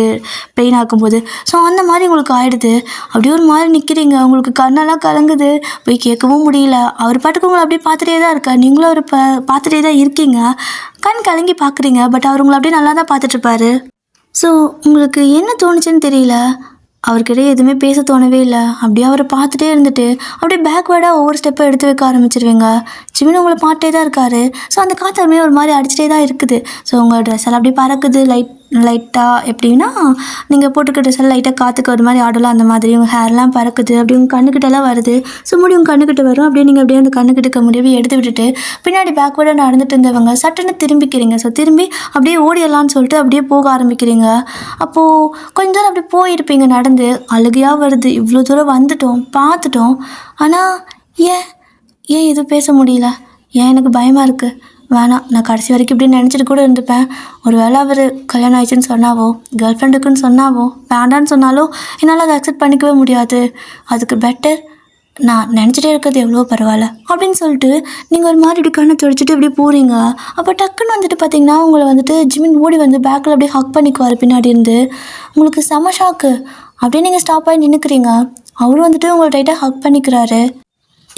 பெயின் ஆக்கும்போது. அந்த மாதிரி உங்களுக்கு ஆகிடுது. அப்படியே ஒரு மாதிரி நிற்கிறீங்க. உங்களுக்கு கண்ணெல்லாம் கலங்குது. போய் கேட்கவும் முடியல. அவர் பாட்டுக்கு உங்களை அப்படியே பார்த்துட்டே தான் இருக்கா. நீங்களும் அவர் பார்த்துட்டே தான் இருக்கீங்க. கண் கலங்கி பார்க்குறீங்க. பட் அவர் உங்களை அப்படியே நல்லா தான் பார்த்துட்ருப்பாரு. உங்களுக்கு என்ன தோணுச்சுன்னு தெரியல. அவர்கிட்ட எதுவுமே பேச தோணவே இல்லை. அப்படியே அவரை பார்த்துட்டே இருந்துட்டு அப்படியே பேக்வேர்டாக ஒவ்வொரு ஸ்டெப்பை எடுத்து வைக்க ஆரம்பிச்சிருவீங்க. ஜிமின் உங்களை பார்த்துட்டே தான் இருக்காரு. அந்த காற்று ஒரு மாதிரி அடிச்சுட்டே தான் இருக்குது. உங்கள் ட்ரெஸ் எல்லாம் அப்படியே பறக்குது. லைட்டாக எப்படின்னா நீங்கள் போட்டுக்க ட்ரெஸ் எல்லாம் லைட்டாக காற்றுக்கு ஒரு மாதிரி ஆடலாம். அந்த மாதிரி உங்கள் ஹேர்லாம் பறக்குது. அப்படி உங்கள் கண்ணுக்கிட்டெல்லாம் வருது. முடி உங்கள் கண்ணுக்கிட்ட வரும். அப்படியே நீங்கள் அப்படியே அந்த கண்ணுக்கிட்ட முடியவே எடுத்து விட்டுட்டு பின்னாடி பேக்வேர்டாக நடந்துட்டு இருந்தவங்க சட்டுன்னு திரும்பிக்கிறீங்க. திரும்பி அப்படியே ஓடிடலான்னு சொல்லிட்டு அப்படியே போக ஆரம்பிக்கிறீங்க. அப்போது கொஞ்ச நேரம் அப்படியே போயிருப்பீங்க நடந்து. அழுகையாக வருது. இவ்வளோ தூரம் வந்துட்டோம், பார்த்துட்டோம். ஆனால் ஏன் எதுவும் பேச முடியல? ஏன் எனக்கு பயமாக இருக்குது. வேணாம், நான் கடைசி வரைக்கும் இப்படி நினச்சிட்டு கூட இருந்துப்பேன். ஒரு வேளை அவர் கல்யாணம் ஆயிடுச்சுன்னு சொன்னாவோ, கேர்ள் ஃப்ரெண்டுக்குன்னு சொன்னாவோ, வேண்டான்னு சொன்னாலோ என்னால் அதை அக்செப்ட் பண்ணிக்கவே முடியாது. அதுக்கு பெட்டர் நான் நினச்சிட்டே இருக்கிறது எவ்வளோ பரவாயில்ல அப்படின்னு சொல்லிட்டு நீங்கள் ஒரு மாதிரி இப்படி கண்ணை துடைச்சிட்டு இப்படி போகிறீங்க. அப்போ டக்குன்னு வந்துட்டு பார்த்தீங்கன்னா உங்களை வந்துட்டு ஜிமின் ஓடி வந்து பேக்கில் அப்படியே ஹக் பண்ணிக்குவார் பின்னாடி இருந்து. உங்களுக்கு செம ஷாக்கு. அப்படியே நீங்கள் ஸ்டாப் ஆகி நின்றுக்கிறீங்க. அவரும் வந்துட்டு உங்களை டைட்டாக ஹக் பண்ணிக்கிறாரு.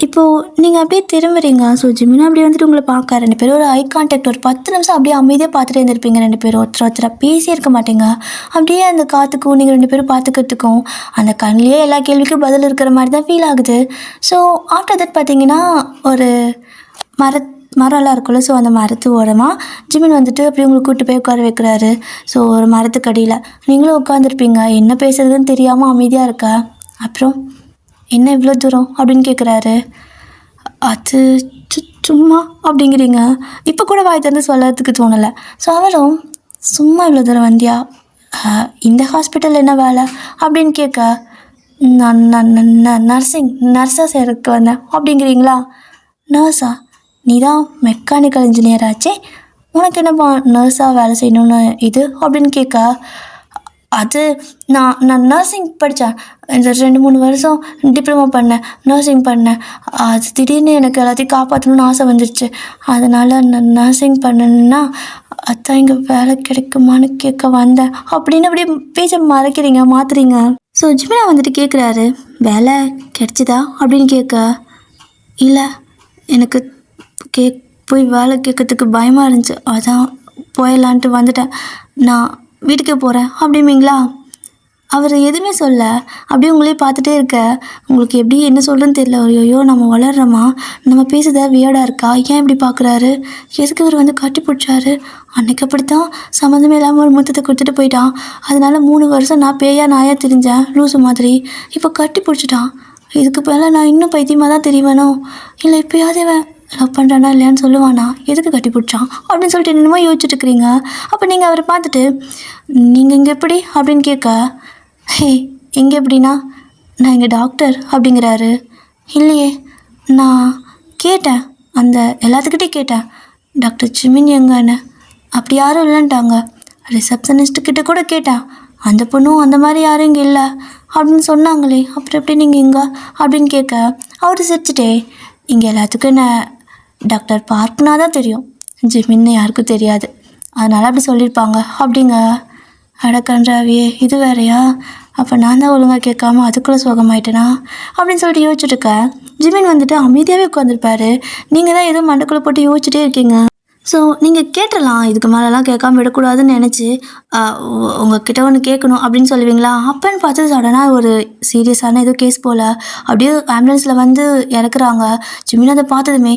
இப்போது நீங்கள் அப்படியே திரும்புறீங்க. ஸோ ஜிமினா அப்படியே வந்துட்டு உங்களை பார்க்க 2 பேரும் ஒரு ஐ கான்டாக்ட் ஒரு 10 நிமிஷம் அப்படியே அமைதியாக பார்த்துட்டே இருந்திருப்பீங்க 2 பேரும். ஒருத்தராக பேசியே இருக்க மாட்டீங்க. அப்படியே அந்த காற்றுக்கும் நீங்கள் 2 பேரும் பார்த்துக்கிறதுக்கும் அந்த கண்ணிலேயே எல்லா கேள்விக்கும் பதில் இருக்கிற மாதிரி தான் ஃபீல் ஆகுது. ஸோ ஆஃப்டர் தட் பார்த்தீங்கன்னா ஒரு மரம்லாம் இருக்குல்ல, ஸோ அந்த மரத்து ஓரமாக ஜிமின் வந்துட்டு அப்படியே உங்களை கூப்பிட்டு போய் உட்கார வைக்கிறாரு. ஸோ ஒரு மரத்துக்கடியில் நீங்களும் உட்காந்துருப்பீங்க. என்ன பேசுறதுன்னு தெரியாமல் அமைதியாக இருக்க. அப்புறம் என்ன இவ்வளோ தூரம் அப்படின்னு கேட்குறாரு. அது சும்மா அப்படிங்கிறீங்க. இப்போ கூட வாய் திறந்து சொல்லறதுக்கு தோணலை. ஸோ அவரும் சும்மா இவ்வளோ தூரம் வந்தியா, இந்த ஹாஸ்பிட்டலில் என்ன வேலை அப்படின்னு கேட்க, நான் நர்ஸாக சேரக்கு வந்தேன் அப்படிங்கிறீங்களா. நர்ஸா? நீ தான் மெக்கானிக்கல் இன்ஜினியர் ஆச்சே, உனக்கு என்னப்பா நர்ஸாக வேலை செய்யணும்னு இது அப்படின்னு கேட்க, அது நான் நர்சிங் படித்தேன். இந்த 2-3 வருஷம் டிப்ளமோ பண்ணேன், நர்சிங் பண்ணேன். அது திடீர்னு எனக்கு எல்லாத்தையும் காப்பாற்றணும்னு ஆசை வந்துடுச்சு. அதனால் நான் நர்சிங் பண்ணணுன்னா அதான் இங்கே வேலை கிடைக்குமான்னு கேட்க வந்தேன் அப்படின்னு அப்படியே பேச்சை மாற்றுறீங்க. ஸோ ஜிமினா வந்துட்டு கேட்குறாரு, வேலை கிடைச்சிதா அப்படின்னு கேட்க, இல்லை எனக்கு போய் வேலை கேட்கறதுக்கு பயமாக இருந்துச்சு, அதான் போயிடலான்ட்டு வந்துட்டேன், நான் வீட்டுக்கே போகிறேன் அப்படிங்களா. அவர் எதுவுமே சொல்ல அப்படியே உங்களே பார்த்துட்டே இருக்க. உங்களுக்கு எப்படி என்ன சொல்கிறேன்னு தெரியல. ஐயோ நம்ம வளர்றோமா, நம்ம பேசுறத வியர்டாக இருக்கா, ஏன் இப்படி பார்க்குறாரு, எதுக்கு இவர் வந்து கட்டி பிடிச்சாரு. அன்றைக்கி அப்படித்தான் சம்மந்தமே இல்லாமல் ஒரு முத்தத்தை கொடுத்துட்டு போயிட்டான். அதனால 3 வருஷம் நான் பேயா நாயாக தெரிஞ்சேன் லூசு மாதிரி. இப்போ கட்டி பிடிச்சிட்டான். இதுக்கு மேலே நான் இன்னும் பைத்தியமாக தான் தெரிவேனோ, இல்லை இப்போயாவது லவ் பண்ணுறானா இல்லையான்னு சொல்லுவானா, எதுக்கு கட்டி பிடிச்சான் அப்படின்னு சொல்லிட்டு என்னமோ யோசிச்சுட்டு இருக்கிறீங்க. அப்போ நீங்கள் அவரை பார்த்துட்டு நீங்கள் இங்கே எப்படி அப்படின்னு கேட்க, ஹே எங்கே எப்படின்னா, நான் இங்கே டாக்டர் அப்படிங்கிறாரு. இல்லையே, நான் கேட்டேன், அந்த எல்லாத்துக்கிட்டே கேட்டேன், டாக்டர் ஜிமின் எங்கன்னு. அப்படி யாரும் இல்லைன்ட்டாங்க. ரிசப்ஷனிஸ்ட்டுக்கிட்ட கூட கேட்டேன், அந்த பொண்ணும் அந்த மாதிரி யாரும் இங்கே இல்லை அப்படின்னு சொன்னாங்களே, அப்புறம் எப்படி நீங்கள் இங்கே அப்படின்னு கேட்க, அவர் சிரிச்சிட்டே, இங்கே எல்லாத்துக்கும் என்ன டாக்டர் பார்க்னா தான் தெரியும், ஜிமின்னு யாருக்கும் தெரியாது, அதனால் அப்படி சொல்லியிருப்பாங்க அப்படிங்க. அடக்கன்றாவியே, இது வேறையா, அப்போ நான் தான் ஒழுங்காக கேட்காம அதுக்குள்ளே சோகமாயிட்டேனா அப்படின்னு சொல்லிட்டு யோசிச்சுட்டு இருக்கேன். ஜிமின் வந்துட்டு அமைதியாகவே உட்காந்துருப்பாரு. நீங்கள் தான் ஏதோ மண்டக்குள்ளே போட்டு யோசிச்சுட்டே இருக்கீங்க. ஸோ நீங்கள் கேட்டுடலாம், இதுக்கு மேலெலாம் கேட்காம விடக்கூடாதுன்னு நினச்சி உங்ககிட்ட ஒன்று கேட்கணும் அப்படின்னு சொல்லுவீங்களா. அப்போன்னு பார்த்து சடனாக ஒரு சீரியஸான ஏதோ கேஸ் போல் அப்படியே ஆம்புலன்ஸில் வந்து இறக்குறாங்க. ஜிமின் அதை பார்த்ததுமே,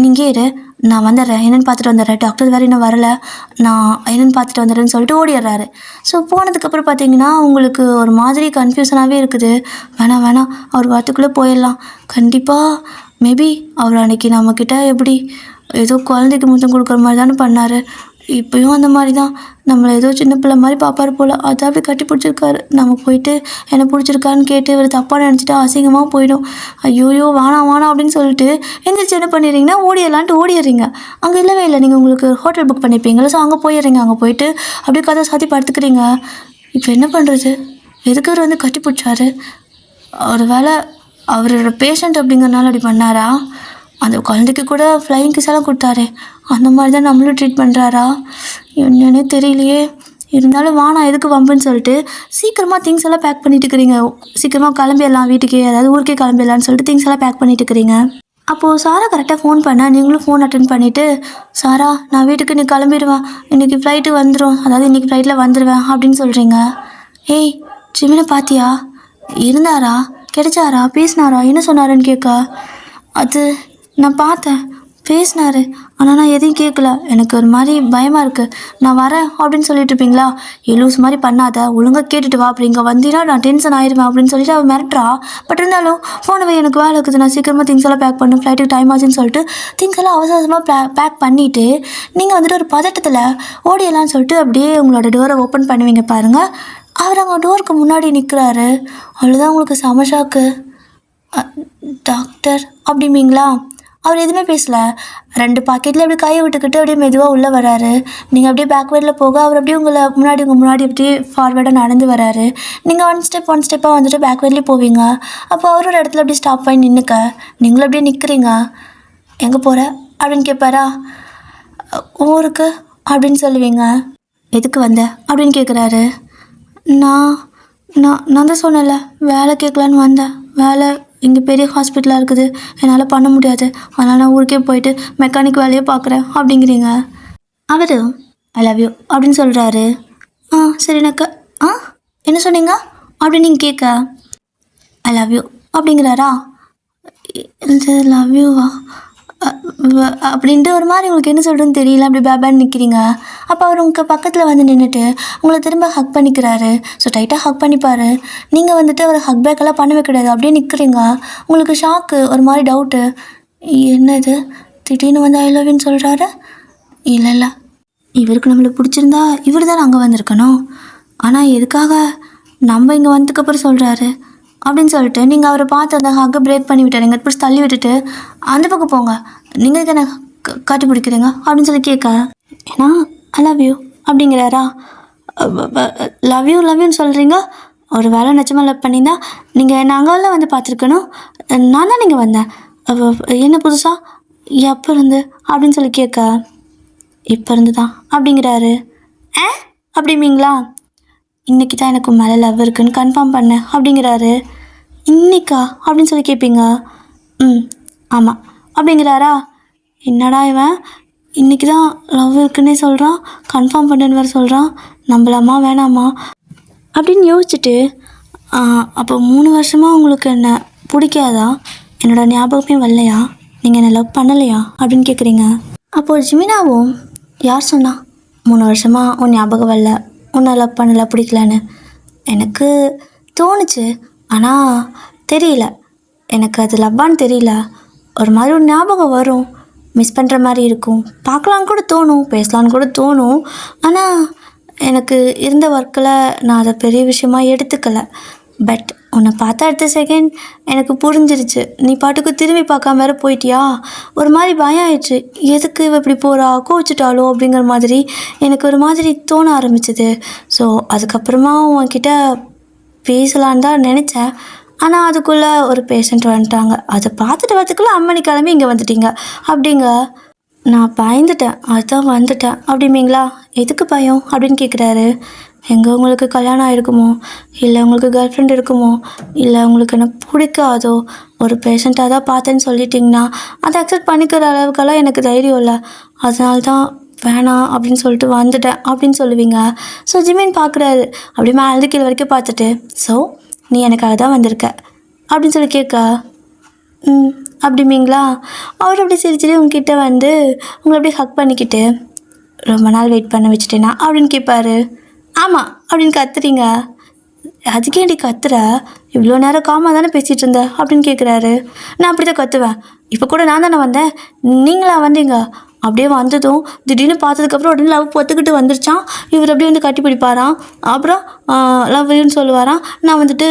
நீங்கே இரு, நான் வந்துடுறேன், என்னென்னு பார்த்துட்டு வந்துடுறேன், டாக்டர் வேறு இன்னும் வரலை, நான் என்னென்னு பார்த்துட்டு வந்துடுறேன்னு சொல்லிட்டு ஓடிடுறாரு. ஸோ போனதுக்கப்புறம் பார்த்தீங்கன்னா உங்களுக்கு ஒரு மாதிரி கன்ஃபியூஷனாகவே இருக்குது. வேணாம் அவர் வார்த்தைக்குள்ளே போயிடலாம். கண்டிப்பாக மேபி அவர் அன்றைக்கி நம்மக்கிட்ட எப்படி ஏதோ குழந்தைக்கு முத்தம் கொடுக்குற மாதிரி தானே பண்ணார், இப்போயும் அந்த மாதிரி தான் நம்மளை ஏதோ சின்ன பிள்ளை மாதிரி பார்ப்பார் போல், அதை அப்படி கட்டி பிடிச்சிருக்காரு. நம்ம போயிட்டு என்ன பிடிச்சிருக்கான்னு கேட்டு இவர் தப்பாக நினச்சிட்டு அசிங்கமாக போயிடும். ஐயோயோ வேணாம் அப்படின்னு சொல்லிட்டு எந்திரிச்சு என்ன பண்ணிடுறீங்கன்னா ஓடிடுறீங்க. அங்கே இல்லவே இல்லை, நீங்கள் உங்களுக்கு ஹோட்டல் புக் பண்ணியிருப்பீங்களா, ஸோ அங்கே போயிடுறீங்க. அங்கே போயிட்டு அப்படியே கதை சாத்தி படுத்துக்கிறீங்க. இப்போ என்ன பண்ணுறது, எதுக்கு அவர் வந்து கட்டி பிடிச்சாரு, ஒரு வேளை அவரோட பேஷண்ட் அப்படிங்கிறனால அப்படி பண்ணாரா, அந்த குழந்தைக்கு கூட ஃப்ளையிங் கிஸ்ஸெல்லாம் கொடுத்தாரு, அந்த மாதிரி தான் நம்மளும் ட்ரீட் பண்ணுறாரா, என்னன்னே தெரியலையே. இருந்தாலும் வானா எதுக்கு வம்புன்னு சொல்லிட்டு சீக்கிரமாக திங்ஸ் எல்லாம் பேக் பண்ணிட்டு இருக்கிறீங்க. சீக்கிரமாக கிளம்பிடலாம் வீட்டுக்கே, அதாவது ஊருக்கே கிளம்பிடலான்னு சொல்லிட்டு திங்ஸ் எல்லாம் பேக் பண்ணிட்டு இருக்கிறீங்க. அப்போது சாரா கரெக்டாக ஃபோன் பண்ண, நீங்களும் ஃபோன் அட்டன் பண்ணிவிட்டு, சாரா நான் வீட்டுக்கு நீ கிளம்பிடுவேன், இன்றைக்கி ஃப்ளைட்டு வந்துடும், அதாவது இன்றைக்கி ஃப்ளைட்டில் வந்துடுவேன் அப்படின்னு சொல்கிறீங்க. ஏய் ஜிமினை பார்த்தியா, இருந்தாரா, கிடைச்சாரா, பேசினாரா, என்ன சொன்னாருன்னு கேட்க, அது நான் பார்த்தேன், பேசினார், ஆனால் நான் எதையும் கேட்கல, எனக்கு ஒரு மாதிரி பயமாக இருக்குது, நான் வரேன் அப்படின்னு சொல்லிட்டு இருப்பீங்களா. லூஸ் மாதிரி பண்ணாத, ஒழுங்காக கேட்டுட்டு வா, அப்படி இங்கே வந்தீங்கன்னா நான் டென்ஷன் ஆயிடுவேன் அப்படின்னு சொல்லிட்டு அவள் மிரட்டுறா. பட் இருந்தாலும் ஃபோனை எனக்கு வேலை இருக்குது, நான் சீக்கிரமாக திங்ஸ் எல்லாம் பேக் பண்ணேன், ஃப்ளைட்டுக்கு டைம் ஆச்சுன்னு சொல்லிட்டு திங்ஸ் எல்லாம் அவசரமாக பேக் பண்ணிவிட்டு நீங்கள் வந்துட்டு ஒரு பதட்டத்தில் ஓடியலான்னு சொல்லிட்டு அப்படியே உங்களோட டோரை ஓப்பன் பண்ணுவீங்க பாருங்கள். அவர் அங்கே டோருக்கு முன்னாடி நிற்கிறாரு. அவ்வளோதான் உங்களுக்கு சமஷாக்கு. டாக்டர் அப்படிம்பீங்களா. அவர் எதுவுமே பேசலை. 2 பாக்கெட்டில் அப்படியே கையை விட்டுக்கிட்டு அப்படியே மெதுவாக உள்ளே வராரு. நீங்கள் அப்படியே பேக்வேர்டில் போக அவர் அப்படியே உங்கள் முன்னாடி அப்படியே ஃபார்வேர்டாக நடந்து வராரு. நீங்கள் ஒன் ஸ்டெப்பாக வந்துட்டு பேக்வேர்ட்லேயே போவீங்க. அப்போ அவரோட இடத்துல அப்படியே ஸ்டாப் பண்ணி நின்றுக்க, நீங்களும் அப்படியே நிற்கிறீங்க. எங்கே போகிற அப்படின்னு கேட்பாரா. ஊருக்கு அப்படின்னு சொல்லுவீங்க. எதுக்கு வந்த அப்படின்னு கேட்குறாரு. நான் தான் சொன்னல, வேலை கேட்கலான்னு வந்தேன், வேலை இங்கே பெரிய ஹாஸ்பிட்டலாக இருக்குது, என்னால் பண்ண முடியாது, அதனால் நான் ஊருக்கே போயிட்டு மெக்கானிக் வேலையை பார்க்குறேன் அப்படிங்கிறீங்க. அவர் ஐ லவ் யூ அப்படின்னு சொல்கிறாரு. சரினாக்கா என்ன சொன்னீங்க அப்படின்னு நீங்கள் கேட்க ஐ லவ் யூ அப்படிங்கிறாரா. இது லவ் யூவா அப்படின்ட்டு ஒரு மாதிரி உங்களுக்கு என்ன சொல்கிறதுன்னு தெரியல, அப்படி பேபான்னு நிற்கிறீங்க. அப்போ அவர் உங்கள் பக்கத்தில் வந்து நின்றுட்டு உங்களை திரும்ப ஹக் பண்ணிக்கிறாரு. ஸோ டைட்டாக ஹக் பண்ணிப்பார். நீங்கள் வந்துட்டு அவர் ஹக் பேக்கெல்லாம் பண்ணவே கிடையாது, அப்படியே நிற்கிறீங்க. உங்களுக்கு ஷாக்கு, ஒரு மாதிரி டவுட்டு, என்னது திடீர்னு வந்து ஐ லவ் யூன்னு சொல்கிறாரு. இல்லை இவருக்கு நம்மளுக்கு பிடிச்சிருந்தா இவர் தான் அங்கே வந்திருக்கணும், ஆனால் எதுக்காக நம்ம இங்கே வந்ததுக்கப்புறம் சொல்கிறாரு அப்படின்னு சொல்லிட்டு நீங்கள் அவரை பார்த்து அந்த ஹக்கை பிரேக் பண்ணி விட்டாருங்க. பிடிச்சி தள்ளி விட்டுட்டு அந்த பக்கம் போங்க, நீங்கள் என்ன காட்டி பிடிக்கிறீங்க அப்படின்னு சொல்லி கேட்க, ஏன்னா ஐ லவ் யூ அப்படிங்கிறாரா. லவ் யூன்னு சொல்கிறீங்க, ஒரு வேலை நிச்சயமாக லவ் பண்ணியிருந்தா நீங்கள் என்ன அங்கெல்லாம் வந்து பார்த்துருக்கணும், நான் தான் நீங்கள் வந்தேன், என்ன புதுசாக எப்போ இருந்து அப்படின்னு சொல்லி கேட்க, இப்போ இருந்து தான் அப்படிங்கிறாரு. அப்படிங்களா, இன்றைக்கி தான் எனக்கு மேலே லவ் இருக்குன்னு கன்ஃபார்ம் பண்ணேன் அப்படிங்கிறாரு. இன்னைக்கா அப்படின்னு சொல்லி கேட்பீங்க. ஆமாம் அப்படிங்கிறாரா. என்னடா இவன் இன்றைக்கி தான் லவ் இருக்குன்னே சொல்கிறான், கன்ஃபார்ம் பண்ணுன்னு வேறு சொல்கிறான், நம்பலாமா வேணாமா அப்படின்னு யோசிச்சுட்டு, அப்போ 3 வருஷமாக உங்களுக்கு என்ன பிடிக்காதா, என்னோடய ஞாபகமே வரலையா, நீங்கள் என்ன லவ் பண்ணலையா அப்படின்னு கேட்குறீங்க. அப்போது ஜிமினாவும், யார் சொன்னா 3 வருஷமாக உன் ஞாபகம் வரல, உன்னை லவ் பண்ணலை பிடிக்கலன்னு, எனக்கு தோணுச்சு, ஆனால் தெரியல, எனக்கு அது லவ்வான்னு தெரியல, ஒரு மாதிரி ஒரு ஞாபகம் வரும், மிஸ் பண்ணுற மாதிரி இருக்கும், பார்க்கலான்னு கூட தோணும், பேசலான்னு கூட தோணும், ஆனால் எனக்கு இருந்த ஒர்க்கில் நான் அதை பெரிய விஷயமாக எடுத்துக்கலை. பட் உன்னை பார்த்தா அடுத்த செகண்ட் எனக்கு புரிஞ்சிருச்சு, நீ பாட்டுக்கு திரும்பி பார்க்காம வேறு போயிட்டியா, ஒரு மாதிரி பயம் ஆயிடுச்சு, எதுக்கு இவ இப்படி போகிறா, கோச்சிட்டாலோ அப்படிங்கிற மாதிரி எனக்கு ஒரு மாதிரி தோண ஆரம்பிச்சிது. ஸோ அதுக்கப்புறமா உன்கிட்ட பேசலான்னு தான் நினச்சேன், ஆனால் அதுக்குள்ளே ஒரு பேஷண்ட் வந்துட்டாங்க, அதை பார்த்துட்டு வரத்துக்குள்ளே அம்மனி கிளம்பி இங்கே வந்துட்டீங்க அப்படிங்க. நான் பயந்துட்டேன், அதுதான் வந்துட்டேன் அப்படிங்களா. எதுக்கு பயம் அப்படின்னு கேட்குறாரு. எங்கே உங்களுக்கு கல்யாணம் ஆகிருக்குமோ, இல்லை உங்களுக்கு கேர்ள் ஃப்ரெண்ட் இருக்குமோ, இல்லை உங்களுக்கு என்ன பிடிக்காதோ, ஒரு பேஷண்ட்டாக தான் பார்த்தேன்னு சொல்லிட்டிங்கன்னா அதை அக்செப்ட் பண்ணிக்கிற அளவுக்கெல்லாம் எனக்கு தைரியம் இல்லை, அதனால தான் வேணாம் அப்படின்னு சொல்லிட்டு வந்துட்டேன் அப்படின்னு சொல்லுவீங்க. ஸோ ஜிமின் பார்க்குறாரு, அப்படி மேலே கீழே வரைக்கும் பார்த்துட்டு, ஸோ நீ எனக்காக தான் வந்திருக்க அப்படின்னு சொல்லி கேட்க, அப்படிங்களா. அவர் அப்படி சிரிச்சிட்டு உங்ககிட்ட வந்து உங்களை அப்படியே ஹக் பண்ணிக்கிட்டு, ரொம்ப நாள் வெயிட் பண்ண வச்சுட்டேனா அப்படின்னு கேட்பாரு. ஆமாம் அப்படின்னு கத்துறீங்க. அதுக்கேண்டி கத்துற, இவ்வளோ நேரம் காமாக தானே பேசிகிட்டு இருந்த அப்படின்னு கேட்குறாரு. நான் அப்படி தான் கத்துவேன், இப்போ கூட நான் தானே வந்தேன், நீங்களா வந்தீங்க, அப்படியே வந்ததும் திடீர்னு பார்த்ததுக்கப்புறம் உடனே லவ் பொத்துக்கிட்டு வந்துருச்சான், இவர் அப்படியே வந்து கட்டி பிடிப்பாராம், அப்புறம் லவ்னு சொல்லுவாராம், நான் வந்துட்டு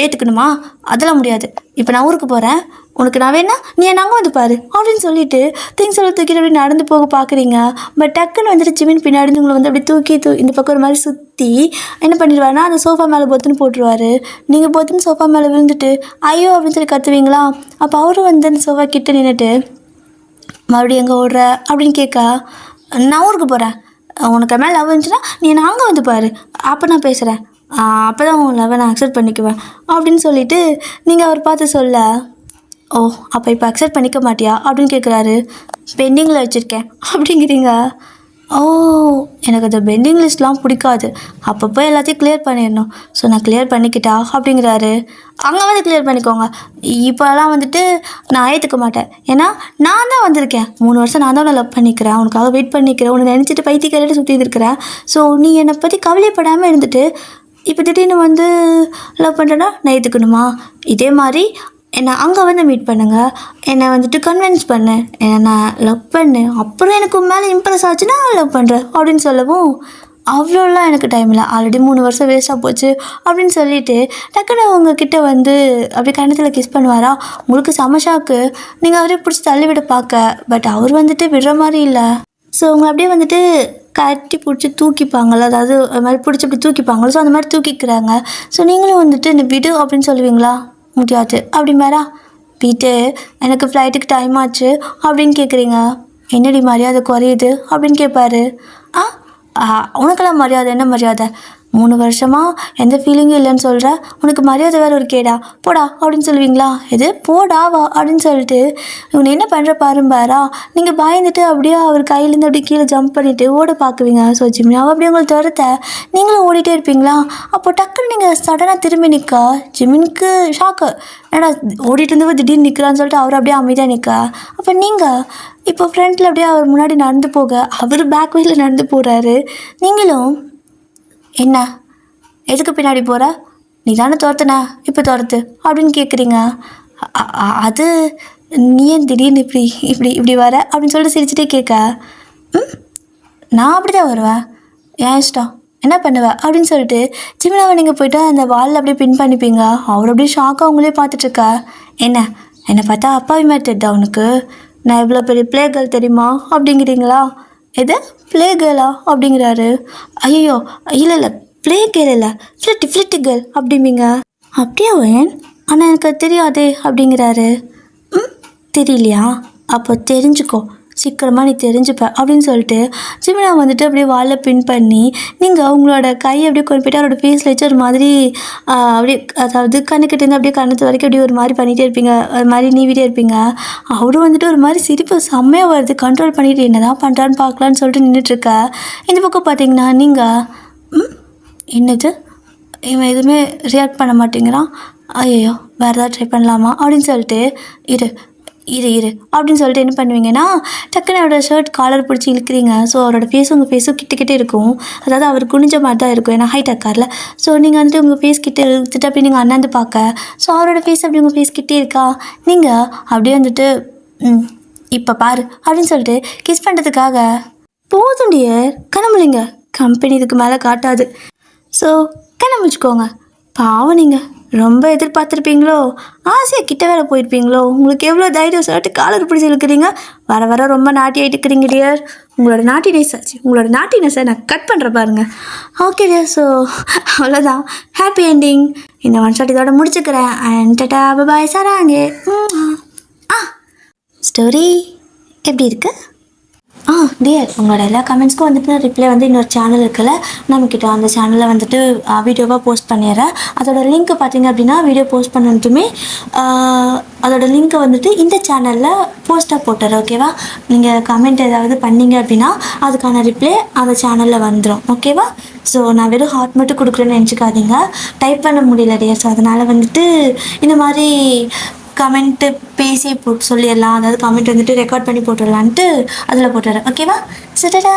ஏற்றுக்கணுமா, அதெல்லாம் முடியாது, இப்போ நான் ஊருக்கு போகிறேன், உனக்கு நான் வேணா நீ என்ன அங்கே வந்து பாரு அப்படின்னு சொல்லிட்டு திங்ஸ் எல்லாம் தூக்கிட்டு அப்படி நடந்து போக பார்க்குறீங்க. பட் டக்குன்னு வந்துட்டு ஜிமின் பின்னாடி உங்களை வந்து அப்படி தூக்கி இந்த பக்கம் ஒரு மாதிரி சுற்றி என்ன பண்ணிடுவாருன்னா அந்த சோஃபா மேலே பொத்துன்னு போட்டுருவார். நீங்கள் பொத்துன்னு சோஃபா மேலே விழுந்துட்டு ஐயோ அப்படின்னு சொல்லி கத்துவீங்களா. அப்போ அவரும் வந்து அந்த சோஃபா கிட்ட நின்றுட்டு மறுபடியும் எங்கே ஓடுற அப்படின்னு கேட்க, நான் ஊருக்கு போகிறேன், உனக்கு மேலே லவ் இருந்துச்சுன்னா நீ என்ன அங்கே வந்து பாரு, அப்போ நான் பேசுகிறேன், அப்போ தான் உன் லவ்வை நான் அக்செப்ட் பண்ணிக்குவேன் அப்படின்னு சொல்லிவிட்டு நீங்கள் அவர் பார்த்து சொல்ல, ஓ அப்போ இப்போ அக்செப்ட் பண்ணிக்க மாட்டியா அப்படின்னு கேட்குறாரு. பெண்டிங்கில் வச்சுருக்கேன் அப்படிங்கிறீங்க. ஓ எனக்கு அந்த பெண்டிங் லிஸ்ட்லாம் பிடிக்காது, அப்பப்போ எல்லாத்தையும் கிளியர் பண்ணிடணும், ஸோ நான் கிளியர் பண்ணிக்கிட்டா அப்படிங்கிறாரு. அங்கே வந்து கிளியர் பண்ணிக்கோங்க, இப்போலாம் வந்துட்டு நான் ஏற்றுக்க மாட்டேன், ஏன்னா நான் தான் வந்திருக்கேன், 3 வருஷம் நான் தான் உன்னை லவ் பண்ணிக்கிறேன், உனக்காக வெயிட் பண்ணிக்கிறேன், உன்னை நினச்சிட்டு பைத்தியக்காரிட்டு சுற்றி இருக்கிறேன், ஸோ நீ என்னை பற்றி கவலைப்படாமல் இருந்துட்டு இப்போ திடீர்னு வந்து லவ் பண்ணுறேன்னா நான் ஏற்றுக்கணுமா. இதே மாதிரி என்னை அங்கே வந்து மீட் பண்ணுங்கள், என்னை வந்துட்டு கன்வின்ஸ் பண்ணு, என்னை லவ் பண்ணு, அப்புறம் எனக்கு மேலே இம்ப்ரெஸ் ஆச்சுன்னா லவ் பண்ணுறேன் அப்படின்னு சொல்லவும், அவ்வளோலாம் எனக்கு டைம் இல்லை, ஆல்ரெடி 3 வருஷம் வேஸ்ட்டாக போச்சு அப்படின்னு சொல்லிவிட்டு டக்குன்னு உங்ககிட்ட வந்து அப்படியே கண்ணத்தில் கிஸ் பண்ணுவாரா. உங்களுக்கு சமஷாக்கு, நீங்கள் அவரே பிடிச்சி தள்ளிவிட பார்க்க, பட் அவர் வந்துட்டு விடுற மாதிரி இல்லை. ஸோ உங்களை அப்படியே வந்துட்டு கட்டி பிடிச்சி தூக்கிப்பாங்கள, அதாவது அது மாதிரி பிடிச்சி அப்படி தூக்கிப்பாங்களோ, ஸோ அந்த மாதிரி தூக்கிக்கிறாங்க. ஸோ நீங்களும் வந்துட்டு இந்த விடு அப்படின்னு சொல்லுவீங்களா. முடியாது அப்படி மேரா, வீட்டு எனக்கு ஃப்ளைட்டுக்கு டைம் ஆச்சு அப்படின்னு கேட்குறீங்க. என்னடி மரியாதை குறையுது அப்படின்னு கேட்பாரு. உனக்கெல்லாம் மரியாதை என்ன மரியாதை, 3 வருஷமாக எந்த ஃபீலிங்கும் இல்லைன்னு சொல்கிற, உனக்கு மரியாதை வேறு ஒரு கேடா, போடா அப்படின்னு சொல்லுவீங்களா? எது போடாவா அப்படின்னு சொல்லிட்டு இவனை என்ன பண்ணுற பாரும்பாரா. நீங்கள் பயந்துட்டு அப்படியே அவர் கையிலேருந்து அப்படியே கீழே ஜம்ப் பண்ணிவிட்டு ஓட பார்க்குவீங்க. ஸோ ஜிமினாவை அப்படியே உங்களுக்கு துரத்த நீங்களும் ஓடிட்டே இருப்பீங்களா? அப்போ டக்குன்னு நீங்கள் சடனாக திரும்பி நிற்க ஜிமினுக்கு ஷாக்கு. ஏன்னா ஓடிட்டு இருந்தவோ திடீர்னு நிற்கிறான்னு சொல்லிட்டு அவர் அப்படியே அமைதியாக நிற்க. அப்போ நீங்கள் இப்போ ஃப்ரண்ட்டில் அப்படியே அவர் முன்னாடி நடந்து போக அவர் பேக் வீலில் நடந்து போகிறாரு. நீங்களும் என்ன எதுக்கு பின்னாடி போகிற, நீ தானே துரத்துன, இப்போ துரத்து அப்படின்னு கேட்குறீங்க. அது நீ ஏன் திடீர்னு இப்படி இப்படி இப்படி வர அப்படின்னு சொல்லிட்டு சிரிச்சுட்டே கேட்க, நான் அப்படி தான் வருவேன், ஏன் இஷ்டம், என்ன பண்ணுவேன் அப்படின்னு சொல்லிட்டு ஜிமினாவை நீங்கள் போய்ட்டு அந்த வாலில் அப்படியே பின் பண்ணிப்பீங்க. அவர் அப்படியே ஷாக்காக அவங்களே பார்த்துட்ருக்க. என்னை பார்த்தா அப்பாவி மாதிரி தெரியுதா உனக்கு, நான் இவ்வளோ பெரிய ப்ளே கேர்ள் தெரியுமா அப்படிங்கிறீங்களா? எது ப்ளே கேர்ளா அப்படிங்கிறாரு. ஐயோ இல்லை ப்ளே கேர்ள் இல்லை, ஃப்ளிட்டி கேர்ள் அப்படிம்பிங்க. அப்படியா வேன், ஆனால் எனக்கு அது தெரியாதே அப்படிங்கிறாரு. தெரியலையா, அப்போ தெரிஞ்சுக்கோ, சீக்கிரமாக நீ தெரிஞ்சுப்ப அப்படின்னு சொல்லிட்டு ஜிமினா வந்துட்டு அப்படியே வாலில் பின் பண்ணி நீங்கள் அவங்களோட கையை அப்படியே கொண்டு போய்ட்டு அவரோட ஃபேஸில் வச்சு ஒரு மாதிரி அப்படியே, அதாவது கண்ணுக்கிட்டேருந்து அப்படியே கண்ணத்து வரைக்கும் அப்படியே ஒரு மாதிரி பண்ணிகிட்டே இருப்பீங்க, ஒரு மாதிரி நீவிட்டே இருப்பீங்க. அவரும் வந்துட்டு ஒரு மாதிரி சிரிப்பு செம்மையாக வருது, கண்ட்ரோல் பண்ணிட்டு என்ன தான் பண்ணுறான்னு பார்க்கலான்னு சொல்லிட்டு நின்றுட்டுருக்க. இந்த பக்கம் பார்த்தீங்கன்னா நீங்கள் என்னது இவன் எதுவுமே ரியாக்ட் பண்ண மாட்டேங்கிறான், ஐயோ வேறு ஏதாவது ட்ரை பண்ணலாமா அப்படின்னு சொல்லிட்டு இரு அப்படின்னு சொல்லிட்டு என்ன பண்ணுவீங்கன்னா டக்குன்னு அவரோட ஷர்ட் காலர் பிடிச்சி இழுக்கிறீங்க. ஸோ அவரோட ஃபேஸும் உங்கள் ஃபேஸும் கிட்டே இருக்கும், அதாவது அவர் குனிஞ்ச மாதிரி தான் இருக்கும், ஏன்னா ஹைட் இருக்கார்ல. ஸோ நீங்கள் வந்துட்டு உங்கள் ஃபேஸ் கிட்டே இழுத்துட்டு அப்படி நீங்கள் அண்ணாந்து பார்க்க, ஸோ அவரோட ஃபேஸ் அப்படி உங்கள் ஃபேஸ் கிட்டே இருக்கா. நீங்கள் அப்படியே வந்துட்டு இப்போ பாரு அப்படின்னு சொல்லிட்டு கிஸ் பண்ணுறதுக்காக போதும் டியர், கண்ணமுழிங்க, கம்பெனி இதுக்கு மேலே காட்டாது, ஸோ கண்ணமுழிச்சுக்கோங்க. பாவம் நீங்கள் ரொம்ப எதிர்பார்த்துருப்பீங்களோ, ஆசையாக கிட்ட வேற போயிருப்பீங்களோ, உங்களுக்கு எவ்வளோ தைரியம் சொல்லிட்டு காலர் பிடிச்சி இழுக்கிறீங்க. வர ரொம்ப நாட்டி ஆகிட்டுக்கிறீங்க டியர், உங்களோட நாட்டினஸ் ஆச்சு, உங்களோட நாட்டினஸை நான் கட் பண்ணுற பாருங்க. ஓகே டியர், ஸோ அவ்வளோதான், ஹாப்பி என்டிங். இந்த ஒன் ஷாட் இதோட முடிச்சுக்கிறேன். அண்ட் டட்டா பாய் சாராங்க. ஸ்டோரி எப்படி இருக்குது? டியர், உங்களோட எல்லா கமெண்ட்ஸ்க்கும் வந்துட்டு ரிப்ளை வந்து இன்னொரு சேனல் இருக்குல்ல நம்மக்கிட்ட, அந்த சேனலில் வந்துட்டு வீடியோவாக போஸ்ட் பண்ணிடுறேன். அதோட லிங்க் பார்த்தீங்க அப்படின்னா வீடியோ போஸ்ட் பண்ணட்டுமே அதோட லிங்க்கை வந்துட்டு இந்த சேனலில் போஸ்ட்டாக போட்டுறேன். ஓகேவா? நீங்கள் கமெண்ட் ஏதாவது பண்ணிங்க அப்படின்னா அதுக்கான ரிப்ளை அந்த சேனலில் வந்துடும். ஓகேவா? ஸோ நான் வெறும் ஹார்ட் மட்டும் கொடுக்குறேன்னு நினச்சிக்காதீங்க, டைப் பண்ண முடியல டியர். ஸோ அதனால் வந்துட்டு இந்த மாதிரி கமெண்ட்டு பேசி போட்டு சொல்லிடலாம், அதாவது கமெண்ட் வந்துட்டு ரெக்கார்ட் பண்ணி போட்டுடலான்ட்டு அதில் போட்டுறேன். ஓகேவா? சட்டடா.